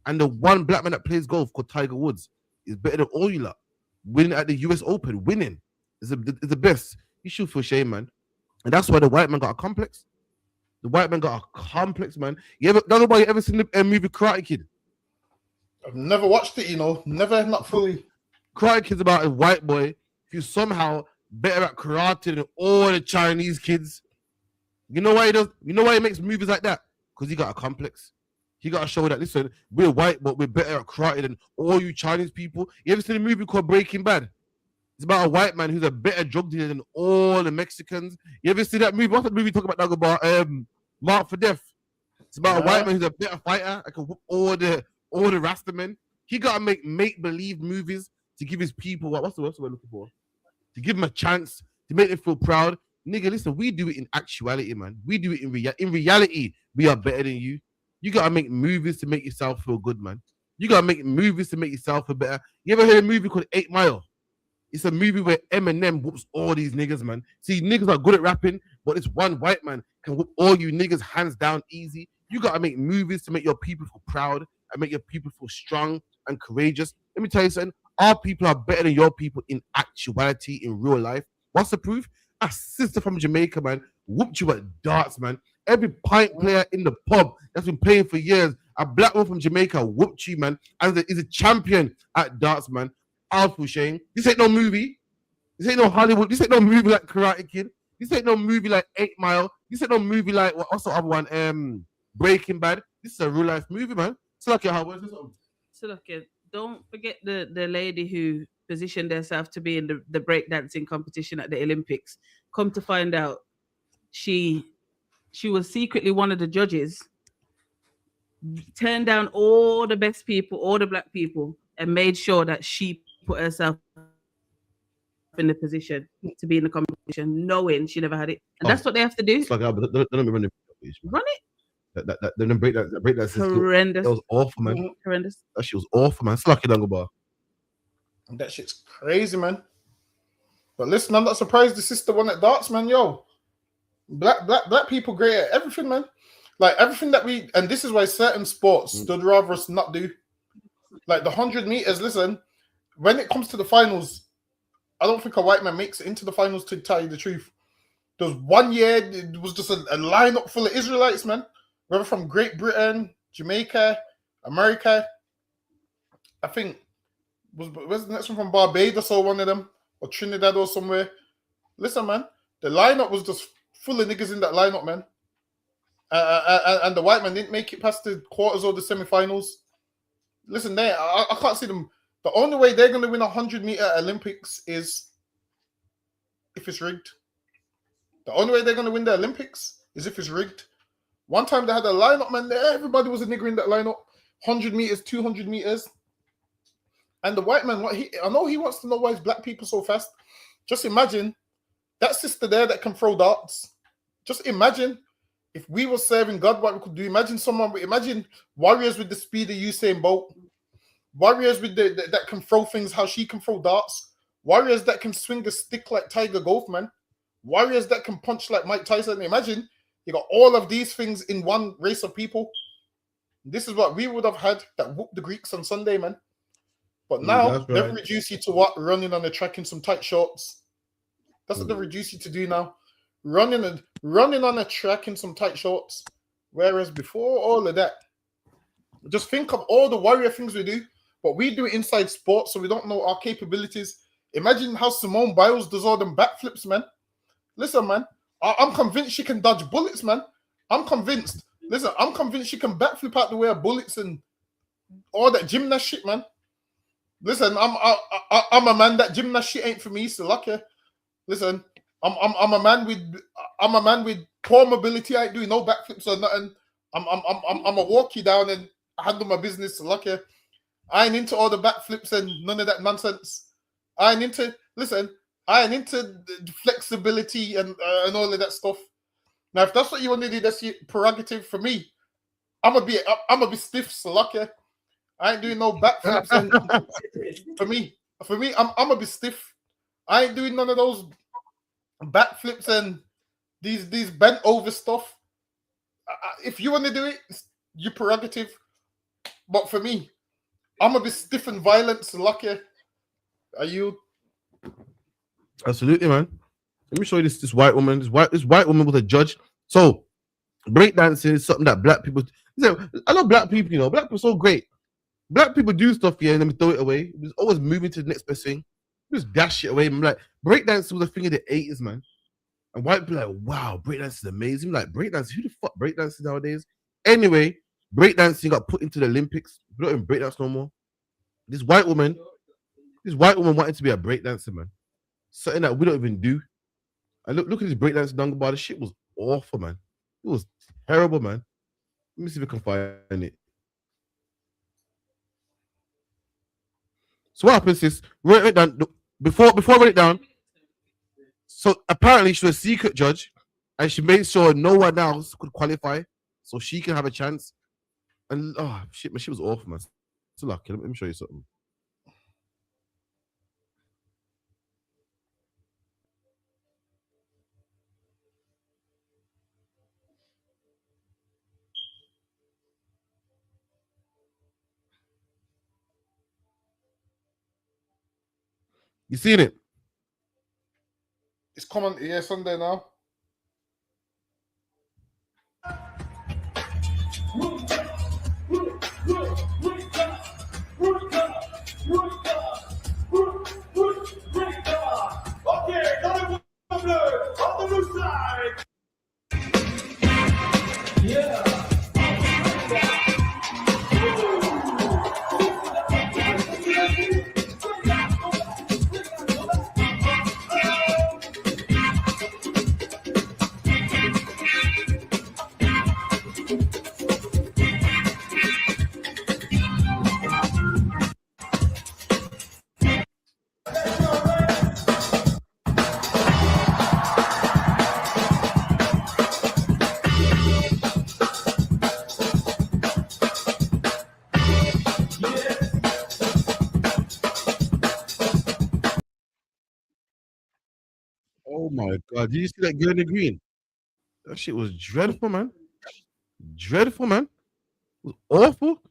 Speaker 21: And the one black man that plays golf called Tiger Woods is better than all you lot. Winning at the US Open, winning is the best. You should feel shame, man. And that's why the white man got a complex. The white man got a complex, man. Nobody ever seen the movie Karate Kid?
Speaker 17: I've never watched it, Never, not fully.
Speaker 21: Karate Kid's about a white boy who's somehow better at karate than all the Chinese kids. You know why he does? You know why he makes movies like that? Because he got a complex. He got to show that, listen, we're white, but we're better at karate than all you Chinese people. You ever seen a movie called Breaking Bad? It's about a white man who's a better drug dealer than all the Mexicans. You ever see that movie? What's that movie talking about? Mark for Death. It's about a white man who's a better fighter. I can whoop all the Rasta men. He got to make believe movies to give his people what's the word we're looking for? To give them a chance to make them feel proud. Nigga, listen, we do it in actuality, man. We do it in reality. We are better than you. You gotta make movies to make yourself feel good, man. You gotta make movies to make yourself feel better. You ever heard a movie called 8 Mile? It's a movie where Eminem whoops all these niggas, man. See, niggas are good at rapping, but this one white man can whoop all you niggas hands down easy. You gotta make movies to make your people feel proud and make your people feel strong and courageous. Let me tell you something. Our people are better than your people in actuality, in real life. What's the proof? A sister from Jamaica, man, whooped you at darts, man. Every pint player in the pub that's been playing for years, a black one from Jamaica whooped you, man, and is a champion at darts, man. Awful shame. This ain't no movie. This ain't no Hollywood. This ain't no movie like Karate Kid. This ain't no movie like 8 Mile. This ain't no movie like what's the other one? Breaking Bad. This is a real life movie, man. So like
Speaker 3: don't forget the lady who positioned herself to be in the breakdancing competition at the Olympics. Come to find out, she was secretly one of the judges, turned down all the best people, all the black people, and made sure that she put herself in the position to be in the competition, knowing she never had it. And that's what they have to do.
Speaker 21: It's like, let me run it.
Speaker 3: Run it.
Speaker 21: That break
Speaker 3: horrendous.
Speaker 21: That was awful, man.
Speaker 3: Horrendous.
Speaker 21: That shit was awful, man. Slacky Dungabar.
Speaker 17: That shit's crazy, man. But listen, I'm not surprised the sister won at darts, man. Yo, black people great at everything, man. Like everything that and this is why certain sports stood rather us not do. Like the 100 meters. Listen, when it comes to the finals, I don't think a white man makes it into the finals. To tell you the truth, there was 1 year it was just a lineup full of Israelites, man. Whether from Great Britain, Jamaica, America. I think was the next one from Barbados or one of them. or Trinidad or somewhere. Listen, man, the lineup was just full of niggas in that lineup, man. And the white man didn't make it past the quarters or the semi-finals. Listen, I can't see them. The only way they're going to win 100-meter Olympics is if it's rigged. The only way they're going to win the Olympics is if it's rigged. One time they had a lineup, man. Everybody was a nigger in that lineup. 100 meters, 200 meters. And the white man, I know he wants to know why is black people so fast. Just imagine that sister there that can throw darts. Just imagine if we were serving God, what we could do. Imagine warriors with the speed of Usain Bolt. Warriors with that can throw things how she can throw darts. Warriors that can swing a stick like Tiger Golf, man. Warriors that can punch like Mike Tyson. Imagine you got all of these things in one race of people. This is what we would have had that whooped the Greeks on Sunday, man. But now they've reduced you to what? Running on the track in some tight shorts. That's what they've reduced you to do now. Running on a track in some tight shorts. Whereas before all of that, just think of all the warrior things we do, but we do it inside sports, so we don't know our capabilities. Imagine how Simone Biles does all them backflips, man. Listen, man, I'm convinced she can dodge bullets, man. I'm convinced. Listen, I'm convinced she can backflip out the way of bullets and all that gymnast shit, man. Listen, I'm a man. That gymnast shit ain't for me. So lucky. Listen, I'm a man with poor mobility. I ain't doing no backflips or nothing. I'm a walk you down and handle my business. So lucky. I ain't into all the backflips and none of that nonsense. I ain't into the flexibility and all of that stuff. Now, if that's what you want to do, that's your prerogative. For me, I'm gonna be stiff. So lucky. I ain't doing no backflips. And for me, I'm gonna be stiff. I ain't doing none of those backflips and these bent over stuff. If you want to do it, it's your prerogative. But for me, I'm gonna be stiff and violent. So lucky. Are you?
Speaker 21: Absolutely, man. Let me show you this white woman. This white woman was a judge. So breakdancing is something that black people. I love black people. You know, black people are so great. Black people do stuff here and then we throw it away. It's always moving to the next best thing. We just dash it away. I'm like, breakdance was a thing of the 80s, man. And white people are like, wow, breakdance is amazing. Like, breakdance, who the fuck breakdances nowadays? Anyway, breakdancing got put into the Olympics. We don't even breakdance no more. This white woman wanted to be a breakdancer, man. Something that we don't even do. And look at this breakdance dunk bar. The shit was awful, man. It was terrible, man. Let me see if I can find it. So what happens is, write it down before I write it down. So apparently she was a secret judge, and she made sure no one else could qualify, so she can have a chance. And oh shit, man, she was awful, man. So lucky. Let me show you something. You seen it?
Speaker 17: It's coming. Yeah, Sunday now.
Speaker 7: Yeah.
Speaker 21: Oh my god! Did you see that girl in the green? That shit was dreadful, man. Dreadful, man. It was awful.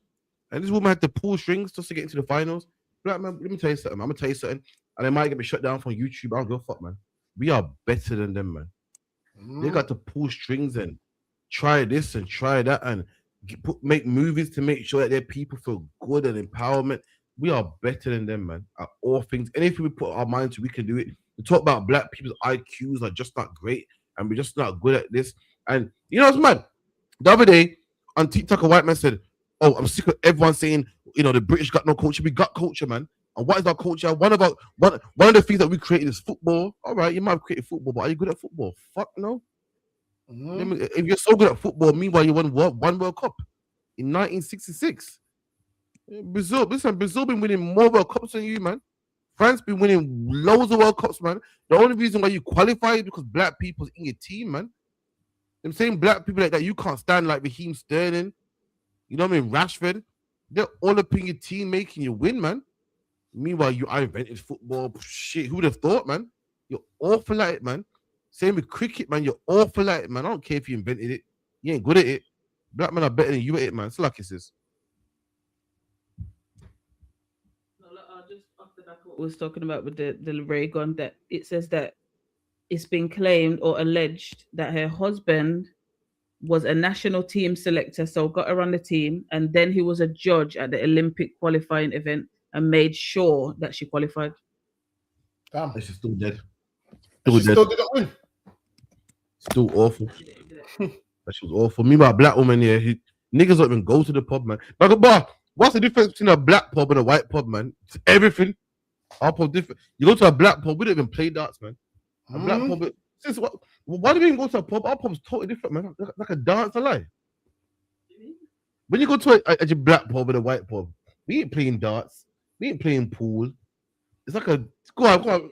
Speaker 21: And this woman had to pull strings just to get into the finals. Black man, let me tell you something. I'm gonna tell you something, and they might get me shut down from YouTube. I don't give a fuck, man. We are better than them, man. They got to pull strings and try this and try that and make movies to make sure that their people feel good and empowerment. we are better than them, man. At all things, anything we put our mind to, we can do it. We talk about black people's IQs are just not great, and we're just not good at this. And you know, it's mad. The other day on TikTok, a white man said, "Oh, I'm sick of everyone saying, you know, the British got no culture. We got culture, man. And what is our culture? One of the things that we created is football. All right, you might have created football, but are you good at football? Fuck no. If you're so good at football, meanwhile you won one World Cup in 1966. Brazil been winning more World Cups than you, man. France been winning loads of World Cups, man. The only reason why you qualify is because black people's in your team, man. Them same black people like that you can't stand, like Raheem Sterling, you know what I mean, Rashford. They're all up in your team making you win, man. Meanwhile, I invented football. Shit, who would have thought, man? You're awful at it, man. Same with cricket, man. You're awful at it, man. I don't care if you invented it. You ain't good at it. Black men are better than you at it, man. It's like it is.
Speaker 3: Just after that, what we was talking about with the ray gun, that it says that it's been claimed or alleged that her husband was a national team selector, so got her on the team, and then he was a judge at the Olympic qualifying event and made sure that she qualified.
Speaker 17: Damn.
Speaker 21: She's still dead.
Speaker 17: Still didn't win.
Speaker 21: Still awful. That she was awful. Meanwhile, black woman here, niggas don't even go to the pub, man. Like, but what's the difference between a black pub and a white pub, man? It's everything. Our pub different. You go to a black pub, we don't even play darts, man. A black pub. Why do we even go to a pub? Our pub's totally different, man. Like a dance, a lie. When you go to a black pub and a white pub, we ain't playing darts. We ain't playing pool. It's like a go on.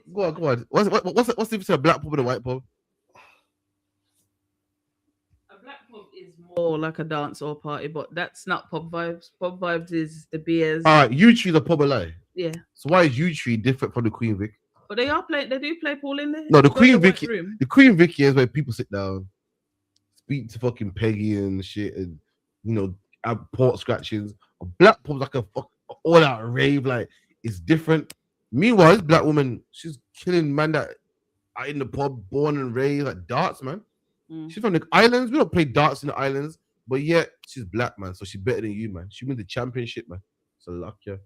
Speaker 21: What's the difference between a black pub and a white pub?
Speaker 3: A black pub is more like a dance or party, but that's not pub vibes. Pub vibes is the beers.
Speaker 21: All right, U-Tree's a pub, a lie.
Speaker 3: Yeah.
Speaker 21: So why is U-Tree different from the Queen Vic?
Speaker 3: But they do play pool in there.
Speaker 21: No, the Queen Vic is where people sit down, speak to fucking Peggy and shit, and you know, have port scratchings. A black pub's like a all out rave, like it's different. Meanwhile, this black woman, she's killing man that are in the pub, born and raised like darts, man. She's from the islands. We don't play darts in the islands, but yet she's black, man. So she's better than you, man. She wins the championship, man. So luck, yeah.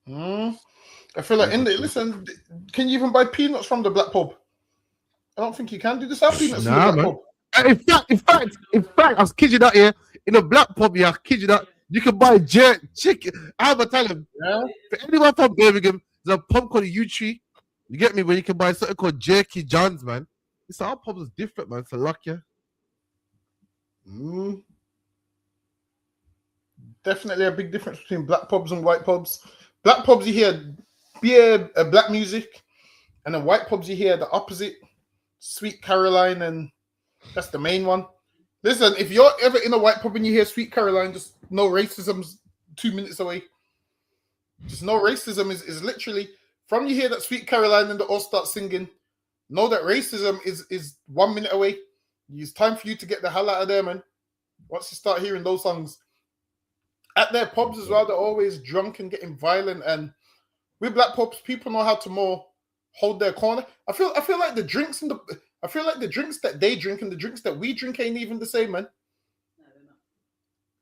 Speaker 17: I feel like listen, can you even buy peanuts from the black pub? I don't think you can. Do this have peanuts in the black pub?
Speaker 21: In fact, I was kidding that here. In a black pub, yeah, I kid you that. You can buy jerk chicken. I have a tell him. Yeah. For anyone from Birmingham, there's a pub called U-Tree. You get me? Where you can buy something called Jerky John's, man. It's our pub is different, man. So luck, yeah.
Speaker 17: Definitely a big difference between black pubs and white pubs. Black pubs, you hear beer, black music, and then white pubs, you hear the opposite. Sweet Caroline, and that's the main one. Listen, if you're ever in a white pub and you hear Sweet Caroline, just no racism's 2 minutes away. Just no racism is literally from you hear that Sweet Caroline and they all start singing. Know that racism is 1 minute away. It's time for you to get the hell out of there, man. Once you start hearing those songs. At their pubs as well, they're always drunk and getting violent. And with black pubs, people know how to more hold their corner. I feel like the drinks that they drink and the drinks that we drink ain't even the same, man.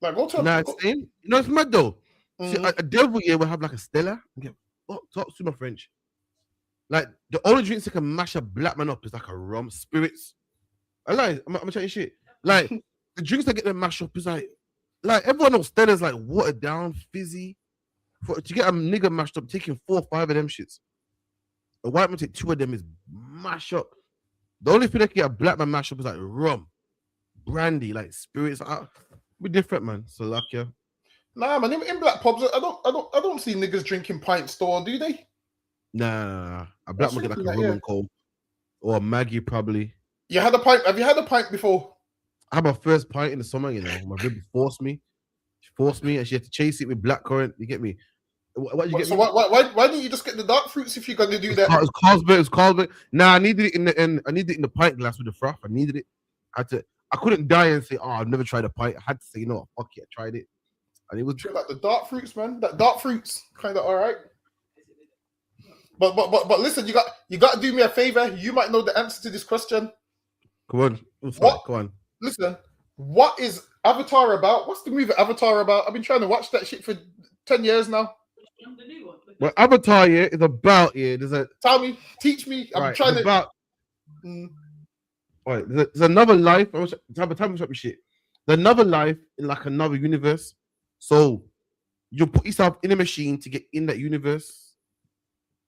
Speaker 17: Like go to
Speaker 21: you know, it's mad though. See, a devil here will have like a Stella. Talk to my French. Like the only drinks that can mash a black man up is like a rum, spirits. I lie. I'm telling you shit. Like the drinks that get them mashed up is like everyone knows Stella's like watered down, fizzy. To get a nigga mashed up, taking 4 or 5 of them shits. A white man take 2 of them is mash up. The only thing that can get a black man mash up is like rum, brandy, like spirits. We're different, man. So luck, yeah.
Speaker 17: Nah, man. In black pubs, I don't see niggas drinking pints store, do they?
Speaker 21: Nah. A black man get like a rum and coke or a Maggie probably.
Speaker 17: You had a pint. Have you had a pint before?
Speaker 21: I had my first pint in the summer. You know, my baby forced me. She forced me, and she had to chase it with blackcurrant. You get me? Why didn't you just get the dark fruits if you're gonna do that? It was Carlsberg. Nah, I needed it in the pint glass with the froth. I needed it. I couldn't die and say, I've never tried a pint. I had to say, you know what, fuck it, I tried it. And it was
Speaker 17: like the dark fruits, man. That dark fruits kind of all right. But listen, you got to do me a favor. You might know the answer to this question.
Speaker 21: Come on. Come on.
Speaker 17: Listen, what is Avatar about? What's the movie Avatar about? I've been trying to watch that shit for 10 years now.
Speaker 21: Well, Avatar, yeah, is about, yeah,
Speaker 17: Tell me, teach me. I'm trying to.
Speaker 21: About, right, there's another life. Tell me shit. There's another life in like another universe. So you put yourself in a machine to get in that universe.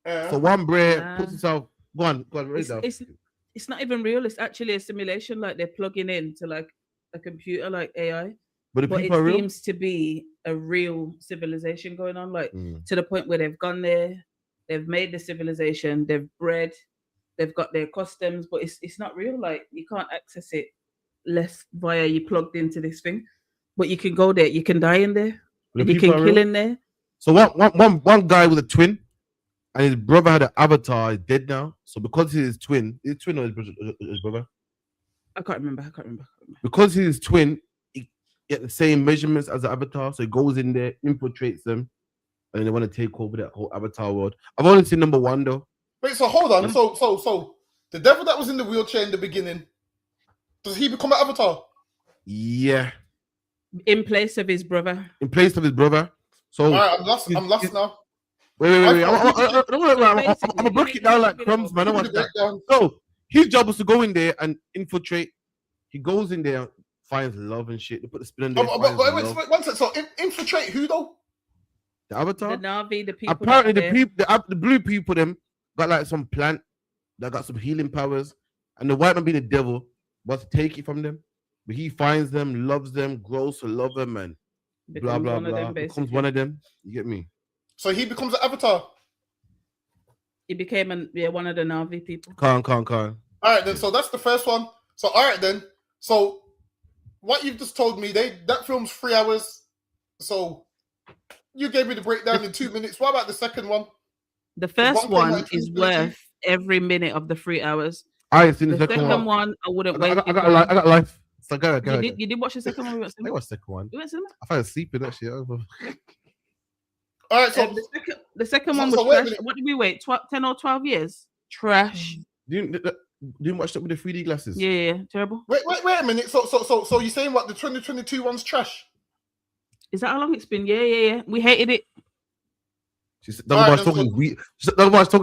Speaker 21: So one brain puts himself. Go on, raise up.
Speaker 3: It's not even real. It's actually a simulation. Like they're plugging in to like a computer, like AI.
Speaker 21: But
Speaker 3: it
Speaker 21: people are real?
Speaker 3: seems to be a real civilization going on, like to the point where they've gone there, they've made the civilization, they've bred, they've got their customs, but it's not real. Like you can't access it less via you plugged into this thing. But you can go there, you can die in there, and you can kill in there.
Speaker 21: So one guy with a twin, and his brother had an avatar, is dead now. So because he's his twin or his brother?
Speaker 3: I can't remember.
Speaker 21: Because he's his twin, he get the same measurements as the avatar, so he goes in there, infiltrates them, and then they want to take over that whole avatar world. I've only seen number 1 though.
Speaker 17: Wait, so hold on. So the devil that was in the wheelchair in the beginning, does he become an avatar?
Speaker 21: Yeah.
Speaker 3: In place of his brother.
Speaker 21: So
Speaker 17: all right, I'm lost now.
Speaker 21: Wait. I'm gonna break it down like crumbs, man. I watch that. So his job was to go in there and infiltrate. He goes in there, finds love and shit. They put the spin in there.
Speaker 17: Wait, one second. So infiltrate who though?
Speaker 21: The avatar.
Speaker 3: The Na'vi, the people.
Speaker 21: Apparently, the blue people them got like some plant that got some healing powers, and the white man being the devil wants to take it from them, but he finds them, loves them, grows to love them, and blah blah blah. Becomes one of them. You get me?
Speaker 17: So he becomes an avatar.
Speaker 3: He became one of the Na'vi people.
Speaker 21: Con.
Speaker 17: All right, then. So that's the first one. So all right, then. So what you've just told me, that film's 3 hours. So you gave me the breakdown in 2 minutes. What about the second one?
Speaker 3: The first one is worth every minute of the 3 hours.
Speaker 21: I ain't seen the
Speaker 3: second one. I wouldn't wait.
Speaker 21: I got life. So go.
Speaker 3: You did watch the second one?
Speaker 21: I watched the second one.
Speaker 3: You went cinema?
Speaker 21: I fell asleep in that shit.
Speaker 17: All right, so
Speaker 3: the second one was trash. What did we wait? 10 or 12 years? Trash.
Speaker 21: Didn't watch that with the 3D glasses.
Speaker 3: Yeah, terrible.
Speaker 17: Wait a minute. So you're saying what the 2022 one's trash?
Speaker 3: Is that how long it's been? Yeah. We hated it.
Speaker 21: Talking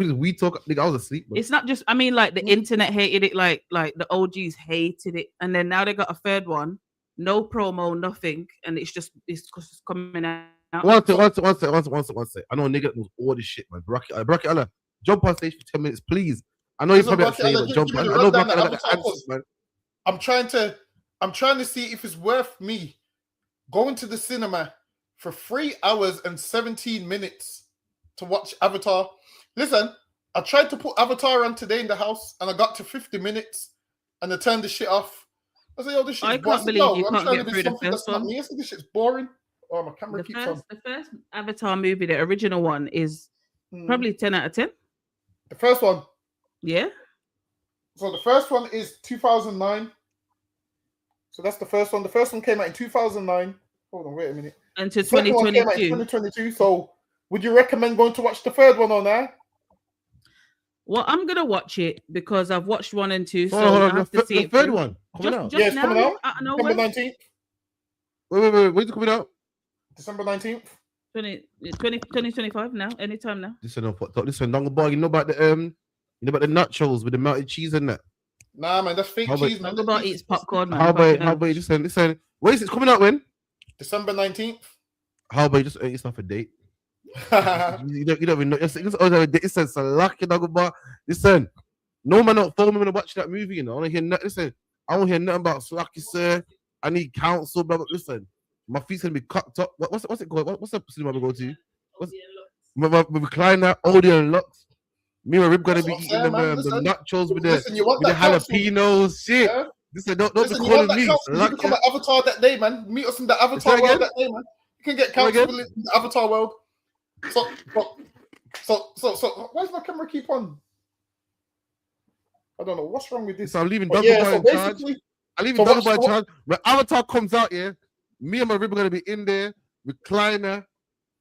Speaker 21: is we talk. I was asleep. Bro.
Speaker 3: It's not just. I mean, like the internet hated it. Like the OGs hated it, and then now they got a third one. No promo, nothing, and it's coming out.
Speaker 21: One sec. I know a nigga that knows all this shit, man. Bracket Allah, jump on stage for 10 minutes, please. I know you're probably not saying, but jump on. I know Bracket Allah got the answers, man.
Speaker 17: I'm trying to see if it's worth me going to the cinema for 3 hours and 17 minutes to watch Avatar. Listen, I tried to put Avatar on today in the house, and I got to 50 minutes, and I turned the shit off. I said, "Yo, this shit."
Speaker 3: I can't believe you can't get through the first one.
Speaker 17: I said, "This shit's boring." Oh, my camera keeps on.
Speaker 3: The first Avatar movie, the original one, is probably 10 out of 10.
Speaker 17: The first one?
Speaker 3: Yeah.
Speaker 17: So the first one is 2009. So that's the first one. The first one came out in 2009. Hold on, wait a minute.
Speaker 3: Until 2022.
Speaker 17: 2022. So would you recommend going to watch the third one on there?
Speaker 3: Well, I'm going to watch it because I've watched 1 and 2. So I have to see
Speaker 21: the third one coming out.
Speaker 17: Yes, coming out. December 19th.
Speaker 21: Wait. When's it coming out?
Speaker 17: December 19th.
Speaker 3: 2025 now. Anytime now.
Speaker 21: Listen, don't go. You know about the nachos with the melted cheese and that?
Speaker 17: Nah, man, that's fake cheese, man.
Speaker 3: About eats popcorn, man.
Speaker 21: How about you listen? Wait, is it coming out when?
Speaker 17: December 19th.
Speaker 21: How about you just eat stuff a date? you don't even know. Listen, so lucky dog about. Listen, no man not phone me when I watch that movie. You know, I want to hear nothing. Listen, I don't hear nothing about slacky, sir. I need counsel, blah. Listen, my feet's gonna be cut up. What's it called? What's the cinema we go to? My recliner, Odeon Lux. Me and Rib gonna be eating the nachos with the jalapenos. Shit. Yeah. Listen, don't be calling me.
Speaker 17: You become an avatar that day, man. Meet us in the avatar world that day, man. You can get counsel in the avatar world. So, why does my camera keep on? I don't know what's wrong with this.
Speaker 21: So I'm leaving Double Bar in charge. I'm leaving Double Bar in charge. When Avatar comes out, me and my Rib are gonna be in there. Recliner,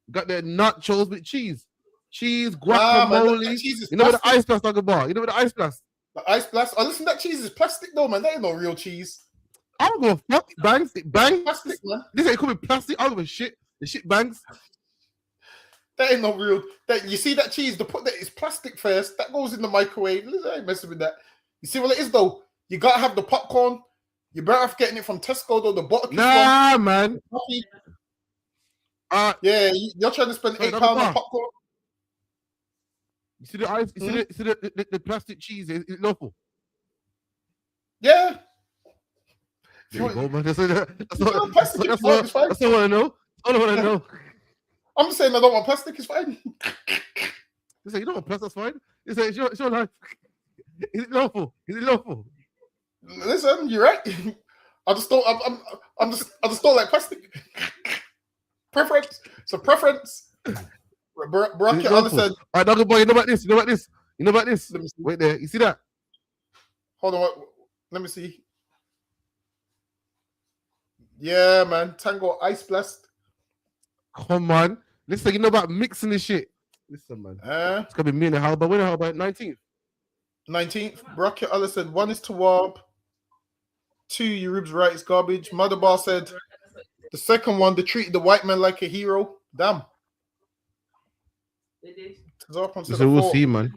Speaker 21: got their nachos with cheese, guacamole. You know what the ice blast talking about? You know what the ice blast?
Speaker 17: The ice blast. Oh, listen, that cheese is plastic though, man. That ain't no real cheese.
Speaker 21: I don't give a fuck. It bangs. It bangs.
Speaker 17: Plastic, man.
Speaker 21: This ain't coming plastic. I don't give a shit. The shit bangs.
Speaker 17: That ain't no real. That you see that cheese? The put that is plastic first. That goes in the microwave. I ain't messing with that. You see what it is though? You gotta have the popcorn. You're better off getting it from Tesco or the bottle.
Speaker 21: Nah, man.
Speaker 17: Yeah, you're trying to spend £8 on popcorn.
Speaker 21: You see the ice? You see the plastic cheese? Is it lawful?
Speaker 17: Yeah.
Speaker 21: There you go, man. That's all I want to know. All I want to know.
Speaker 17: I'm saying I don't want plastic. It's fine.
Speaker 21: You say you don't want plastic. That's fine. You say it's your life. Is it lawful? Is it lawful?
Speaker 17: Listen, you're right. I just don't. I just don't like plastic. Preference. It's a preference. Barack said.
Speaker 21: All right, doggy boy. You know about this. You know about this. You know about this. Wait there. You see that?
Speaker 17: Hold on. Let me see. Yeah, man. Tango Ice Blast.
Speaker 21: Come on. Listen, you know about mixing this shit. Listen, man. It's gonna be me and the Halba. When the Halba? 19th.
Speaker 17: 19th. Barack Allah said 1 is to warp. 2, your ribs right, it's garbage. Mother Bar said the second one, they treated the white man like a hero. Damn.
Speaker 21: So we'll see, man.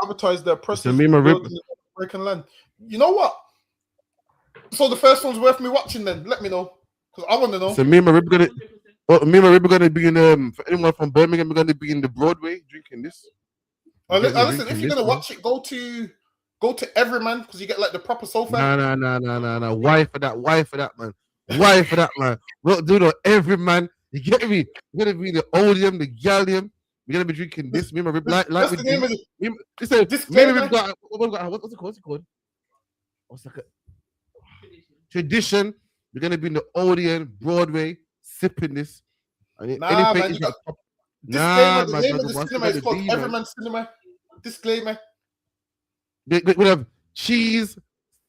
Speaker 17: Advertise their presence
Speaker 21: me and my rib.
Speaker 17: in the American land. You know what? So the first one's worth me watching then. Let me know. Because I want to know.
Speaker 21: So me and my rib gonna be in for anyone from Birmingham, we're gonna be in the Broadway drinking this.
Speaker 17: Listen, if you're gonna watch it, go to Everyman because you get like the proper sofa.
Speaker 21: No. Why for that, man? Why for that, man? We'll do the Everyman. You get me? We're gonna be in the Odeum, the Gallium. We're gonna be drinking this. Me and my rib like
Speaker 17: That's
Speaker 21: we
Speaker 17: the name of
Speaker 21: do.
Speaker 17: it.
Speaker 21: What's it called? What's like a tradition? We're gonna be in the Odeon, Broadway, sipping this.
Speaker 17: Nah, man. Disclaimer, the name of the cinema is called Everyman Cinema. Disclaimer.
Speaker 21: We have cheese,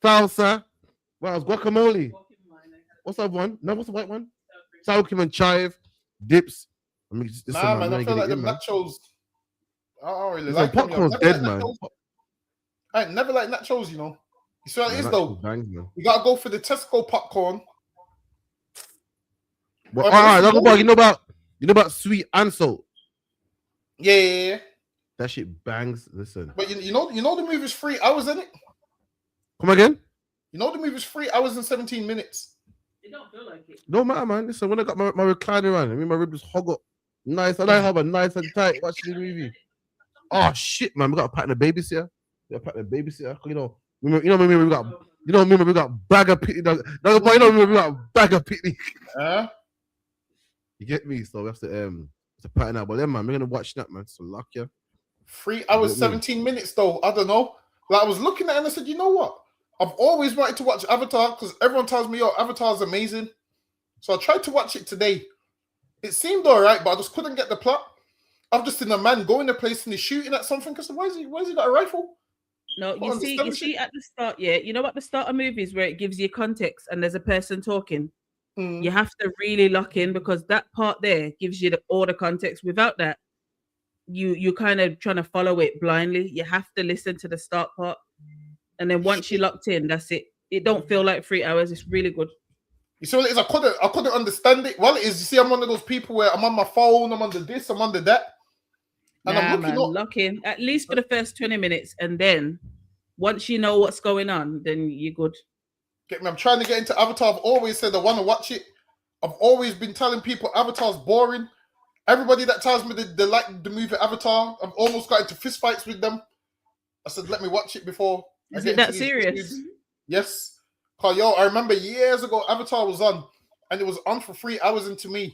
Speaker 21: salsa, what else? Guacamole. What's that one? No, what's the white one? Sour cream and chive, dips.
Speaker 17: Man, I feel like the nachos. I don't really like them.
Speaker 21: Popcorn's dead, man.
Speaker 17: I ain't never like nachos, you know. You see what it is though? You gotta go for the Tesco popcorn.
Speaker 21: Well, all right, you know about sweet and salt.
Speaker 17: Yeah.
Speaker 21: That shit bangs. Listen.
Speaker 17: But you know the movie's 3 hours in it.
Speaker 21: Come again?
Speaker 17: You know the movie's 3 hours and 17 minutes.
Speaker 8: It don't feel like it.
Speaker 21: No matter, man. Listen, when I got my recliner on, I mean my rib was hog up. Nice. I like how nice and tight watching the movie. Oh shit, man. We got a partner babysitter. We got bag of pitney. We got bag of pitney. You get me? So we have to pattern out. But then, man, we're gonna watch that, man. So luck, yeah.
Speaker 17: 3 hours, 17 minutes, though. I don't know. Like I was looking at it and I said, you know what? I've always wanted to watch Avatar because everyone tells me, Avatar's amazing. So I tried to watch it today. It seemed all right, but I just couldn't get the plot. I've just seen a man going to a place and he's shooting at something. Because why is he got a rifle?
Speaker 3: No, you see at the start, you know at the start of movies where it gives you context and there's a person talking. You have to really lock in because that part there gives you all the context. Without that, you kind of trying to follow it blindly. You have to listen to the start part, and then once you're locked in, that's it. It don't feel like 3 hours. It's really good.
Speaker 17: You see what it is? I couldn't understand it. Well, it is. You see, I'm one of those people where I'm on my phone, I'm under this, I'm under that, and I'm looking up.
Speaker 3: Lock in at least for the first 20 minutes, and then once you know what's going on, then you're good.
Speaker 17: Get me? I'm trying to get into Avatar. I've always said I want to watch it. I've always been telling people Avatar's boring. Everybody that tells me they like the movie Avatar, I've almost got into fistfights with them. I said, let me watch it before.
Speaker 3: Is it that serious?
Speaker 17: Issues. Yes. Cause I remember years ago Avatar was on, and it was on for 3 hours, and to me,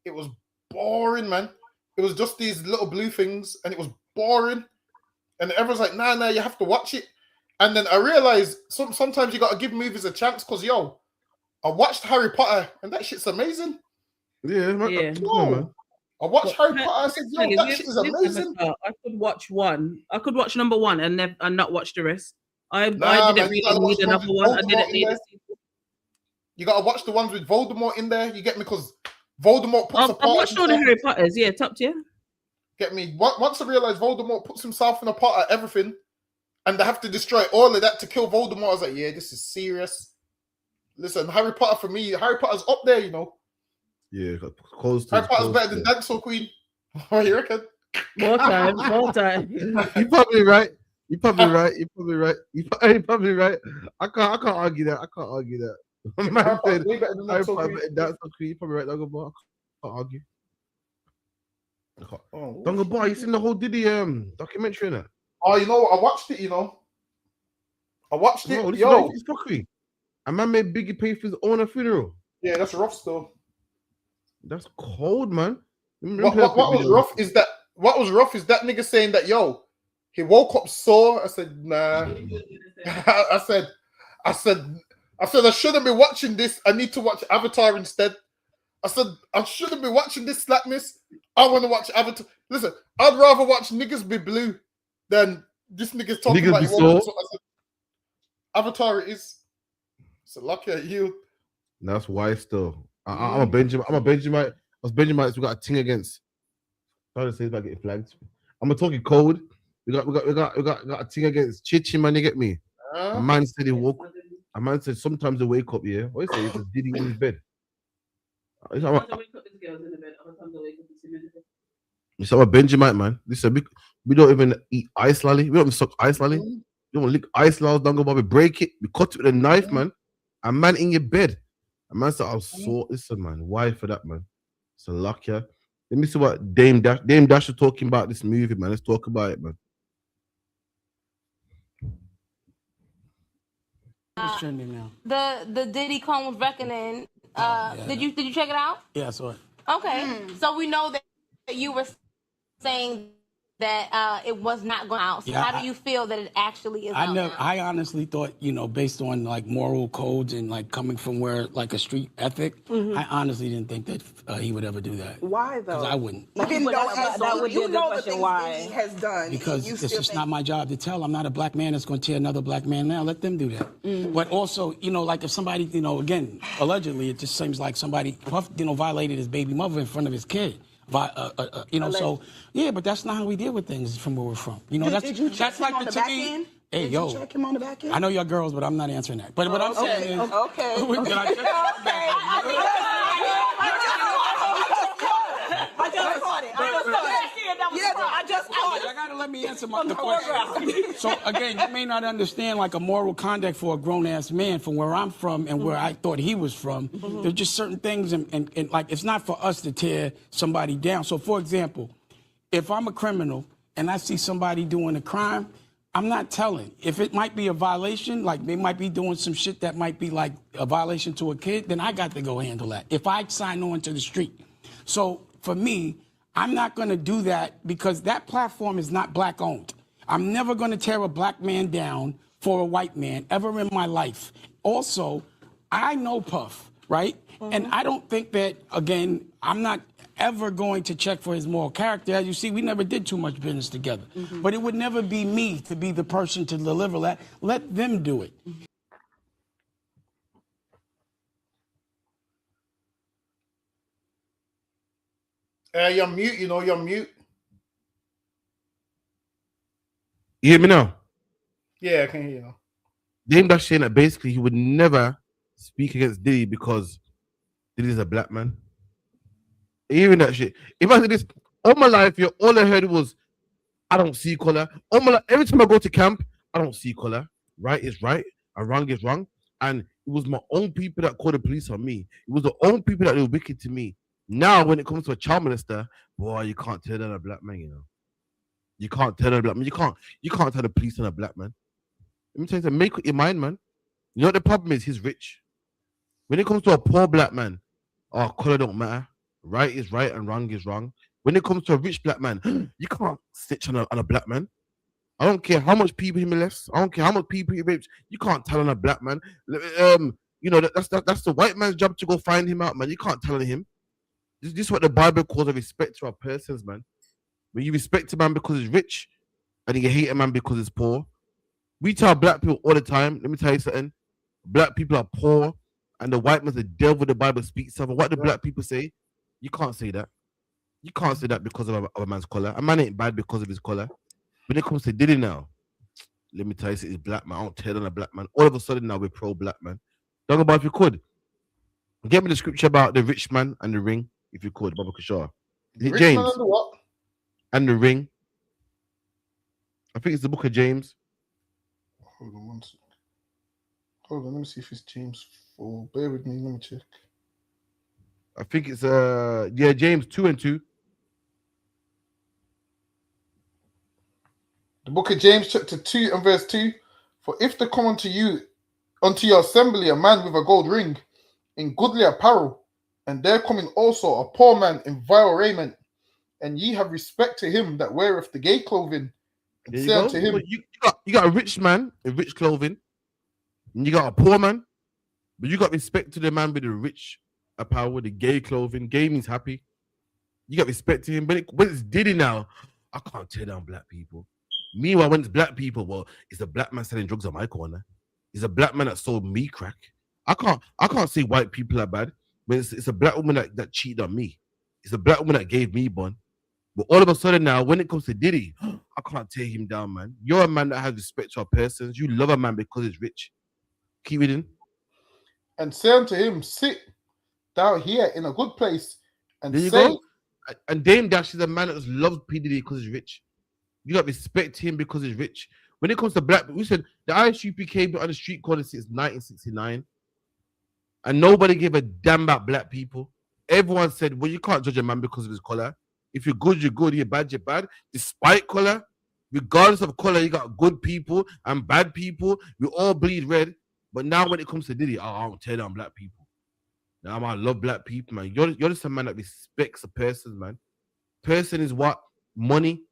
Speaker 17: it was boring, man. It was just these little blue things, and it was boring. And everyone's like, nah, you have to watch it. And then I realized sometimes you got to give movies a chance because, I watched Harry Potter and that shit's amazing.
Speaker 21: Yeah. Man.
Speaker 17: I watched Harry Potter. I said, that shit is amazing.
Speaker 3: I could watch one. I could watch number one and not watch the rest. I didn't really need another one. I didn't need a sequel.
Speaker 17: You got to watch the ones with Voldemort in there. You get me? Because Voldemort puts
Speaker 3: I watched all the Harry Potters. Yeah, top tier.
Speaker 17: Get me? Once I realized Voldemort puts himself in a pot at everything, and they have to destroy all of that to kill Voldemort, I was like, yeah, this is serious. Listen, Harry Potter for me, Harry Potter's up there, you know.
Speaker 21: Yeah, close to
Speaker 17: Harry Potter's better than Dinosaur Queen. What you reckon?
Speaker 3: More time.
Speaker 21: You're probably right. You're probably right. You're probably right. I can't argue that. Man said
Speaker 17: way better than
Speaker 21: Harry
Speaker 17: Dinosaur
Speaker 21: Potter
Speaker 17: Queen.
Speaker 21: better than Dinosaur Queen. You're probably right, Dunga Bar. I can't argue.
Speaker 17: Oh,
Speaker 21: Dunga Bar, you seen the whole Diddy documentary in it?
Speaker 17: Oh, you know what? I watched it, you know. I watched it.
Speaker 21: No, this
Speaker 17: Yo.
Speaker 21: is fuckery. A man made Biggie pay for his own funeral.
Speaker 17: Yeah, that's rough still.
Speaker 21: That's cold, man.
Speaker 17: What was rough is that nigga saying that, yo, he woke up sore. I said, nah. I said I shouldn't be watching this. I need to watch Avatar instead. I said I shouldn't be watching this slackness. I want to watch Avatar. Listen, I'd rather watch niggas be blue than this nigga's talking about he woke up sore. I said, Avatar it is. So lucky at you.
Speaker 21: That's why still. I'm a Benjamin. Us Benjamites, we got a thing against. Trying to say about getting flagged. I'm talking code. We got a thing against Chichi, man. You get me? A man said he woke. A man said sometimes they wake up. Yeah, what you say? It's Diddy in his bed. I'm a Benjamite, man. Listen, we don't even eat ice lolly. We don't even suck ice lolly. We don't lick ice lolly. Don't go, but we break it. We cut it with a knife, man. A man in your bed. A man said, "I'm so listen, man. Why for that, man?" So luck, yeah. Let me see what Dame Dash is talking about this movie, man. Let's talk about it, man.
Speaker 5: The Diddy Combs Reckoning. Did you check it out?
Speaker 9: Yeah, I saw it.
Speaker 5: Okay, so we know that you were saying that it was not going out. So how do you feel that it actually is out now?
Speaker 9: I honestly thought, based on like moral codes and like coming from where like a street ethic, I honestly didn't think that he would ever do that.
Speaker 10: Why though?
Speaker 9: Because I wouldn't.
Speaker 10: Even though that would be a good question. Why? He has done.
Speaker 9: Because it's just not my job to tell. I'm not a black man that's going to tear another black man now. Let them do that. But also, like if somebody, again, allegedly, it just seems like somebody, violated his baby mother in front of his kid. So yeah, but that's not how we deal with things from where we're from.
Speaker 10: Did you check him on the back end?
Speaker 9: Hey,
Speaker 10: Did you check him on the back end?
Speaker 9: I know you're girls, but I'm not answering that. But what I'm saying is,
Speaker 10: okay. I just caught it.
Speaker 9: I gotta let me answer the question. So again, you may not understand like a moral conduct for a grown-ass man from where I'm from and where I thought he was from. There's just certain things and like it's not for us to tear somebody down. So for example, if I'm a criminal and I see somebody doing a crime, I'm not telling. If it might be a violation, like they might be doing some shit that might be like a violation to a kid, then I got to go handle that. If I sign on to the street. So for me, I'm not going to do that because that platform is not black owned. I'm never going to tear a black man down for a white man ever in my life. Also, I know Puff, right? And I don't think that, again, I'm not ever going to check for his moral character. As you see, we never did too much business together. But it would never be me to be the person to deliver that. Let them do it.
Speaker 17: You're mute, you're mute.
Speaker 21: You hear me now?
Speaker 17: Yeah, I can hear you now.
Speaker 21: Dame Dash saying that basically he would never speak against Diddy because Diddy's a black man. Hearing that shit. If I did this all my life, all I heard was, I don't see color. All my life, every time I go to camp, I don't see color. Right is right, and wrong is wrong. And it was my own people that called the police on me. It was the own people that were wicked to me. Now, when it comes to a child minister, boy, you can't tell that a black man, You can't tell that a black man. You can't tell the police on a black man. Let me tell you something, make up your mind, man. You know what the problem is? He's rich. When it comes to a poor black man, color don't matter. Right is right and wrong is wrong. When it comes to a rich black man, you can't stitch on a black man. I don't care how much people he molests. I don't care how much people he rapes. You can't tell on a black man. That's the white man's job to go find him out, man. You can't tell on him. This is what the Bible calls a respect to our persons, man. When you respect a man because he's rich and you hate a man because he's poor. We tell black people all the time, let me tell you something. Black people are poor and the white man's the devil the Bible speaks of. And what do black people say? You can't say that. You can't say that because of a man's color. A man ain't bad because of his color. When it comes to Diddy now, let me tell you, he's black man. I don't tell on a black man. All of a sudden now we're pro-black man. Dogger, if you could, get me the scripture about the rich man and the ring, if you could, Baba Kishar. Is it
Speaker 17: Rich
Speaker 21: James?
Speaker 17: man and the what?
Speaker 21: And the ring. I think it's the book of James.
Speaker 17: Hold on one second. Hold on, let me see if it's James 4. Bear with me, let me check.
Speaker 21: I think it's James 2:2.
Speaker 17: The book of James, chapter 2 and verse 2. For if there come unto your assembly a man with a gold ring, in goodly apparel, and there coming also a poor man in vile raiment, and ye have respect to him that weareth the gay clothing, and
Speaker 21: There you
Speaker 17: say
Speaker 21: go.
Speaker 17: unto him,
Speaker 21: You got a rich man in rich clothing, and you got a poor man, but you got respect to the man with the rich apparel, the gay clothing. Gay means happy. You got respect to him. But when it's Diddy now, I can't tear down black people. Meanwhile, when it's black people, well, it's a black man selling drugs on my corner. It's a black man that sold me crack. I can't say white people are bad, but it's a black woman that cheated on me. It's a black woman that gave me bun. But all of a sudden now, when it comes to Diddy, I can't tear him down, man. You're a man that has respect to our persons. You love a man because he's rich. Keep reading.
Speaker 17: and say unto him, sit thou here in a good place, and
Speaker 21: There you
Speaker 17: say,
Speaker 21: go. And Dame Dash is a man that just loves P. Diddy because he's rich. You got to respect him because he's rich. When it comes to black, we said the ISUPK been on the street corner since 1969, and nobody gave a damn about black people. Everyone said, well, you can't judge a man because of his color. If you're good, you're good. You're bad, you're bad. Despite color, regardless of color, you got good people and bad people. We all bleed red. But now when it comes to Diddy, I don't tear down black people. Now I love black people, man. You're just a man that respects a person, man. Person is what? Money.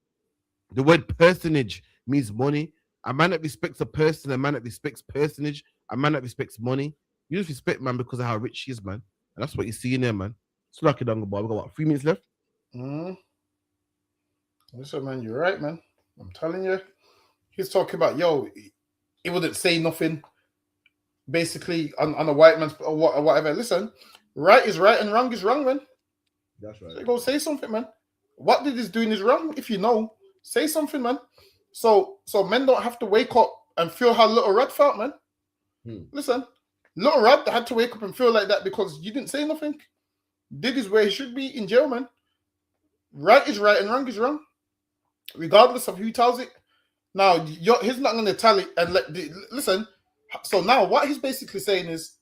Speaker 21: The word personage means money. A man that respects a person, a man that respects personage, a man that respects money. You just respect man because of how rich he is, man. And that's what you see in there, man. It's lucky, Dunga Bar. We got what, 3 minutes left?
Speaker 17: Listen, man, you're right, man. I'm telling you. He's talking about, he wouldn't say nothing, basically, on a white man's or whatever. Listen, right is right and wrong is wrong, man.
Speaker 21: That's right.
Speaker 17: So go say something, man. What did this doing is wrong. If you know, say something, man. So men don't have to wake up and feel how Little Rod felt, man. Listen, Little Rod had to wake up and feel like that because you didn't say nothing. Diddy's where he should be, in jail, man. Right is right and wrong is wrong, regardless of who tells it. Now, he's not going to tell it and listen. So now what he's basically saying is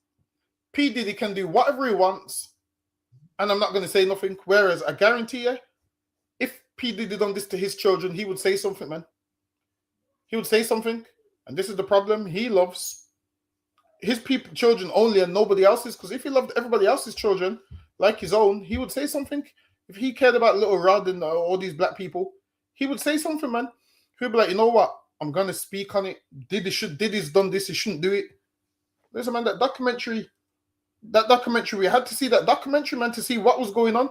Speaker 17: P. Diddy can do whatever he wants and I'm not going to say nothing. Whereas I guarantee you, if P. Diddy done this to his children, he would say something, man. He would say something. And this is the problem. He loves his children only and nobody else's. Because if he loved everybody else's children like his own, he would say something. If he cared about Little Rod and all these black people, he would say something, man. He'd be like, you know what? I'm going to speak on it. Diddy's done this. He shouldn't do it. Listen, man, that documentary, we had to see that documentary, man, to see what was going on.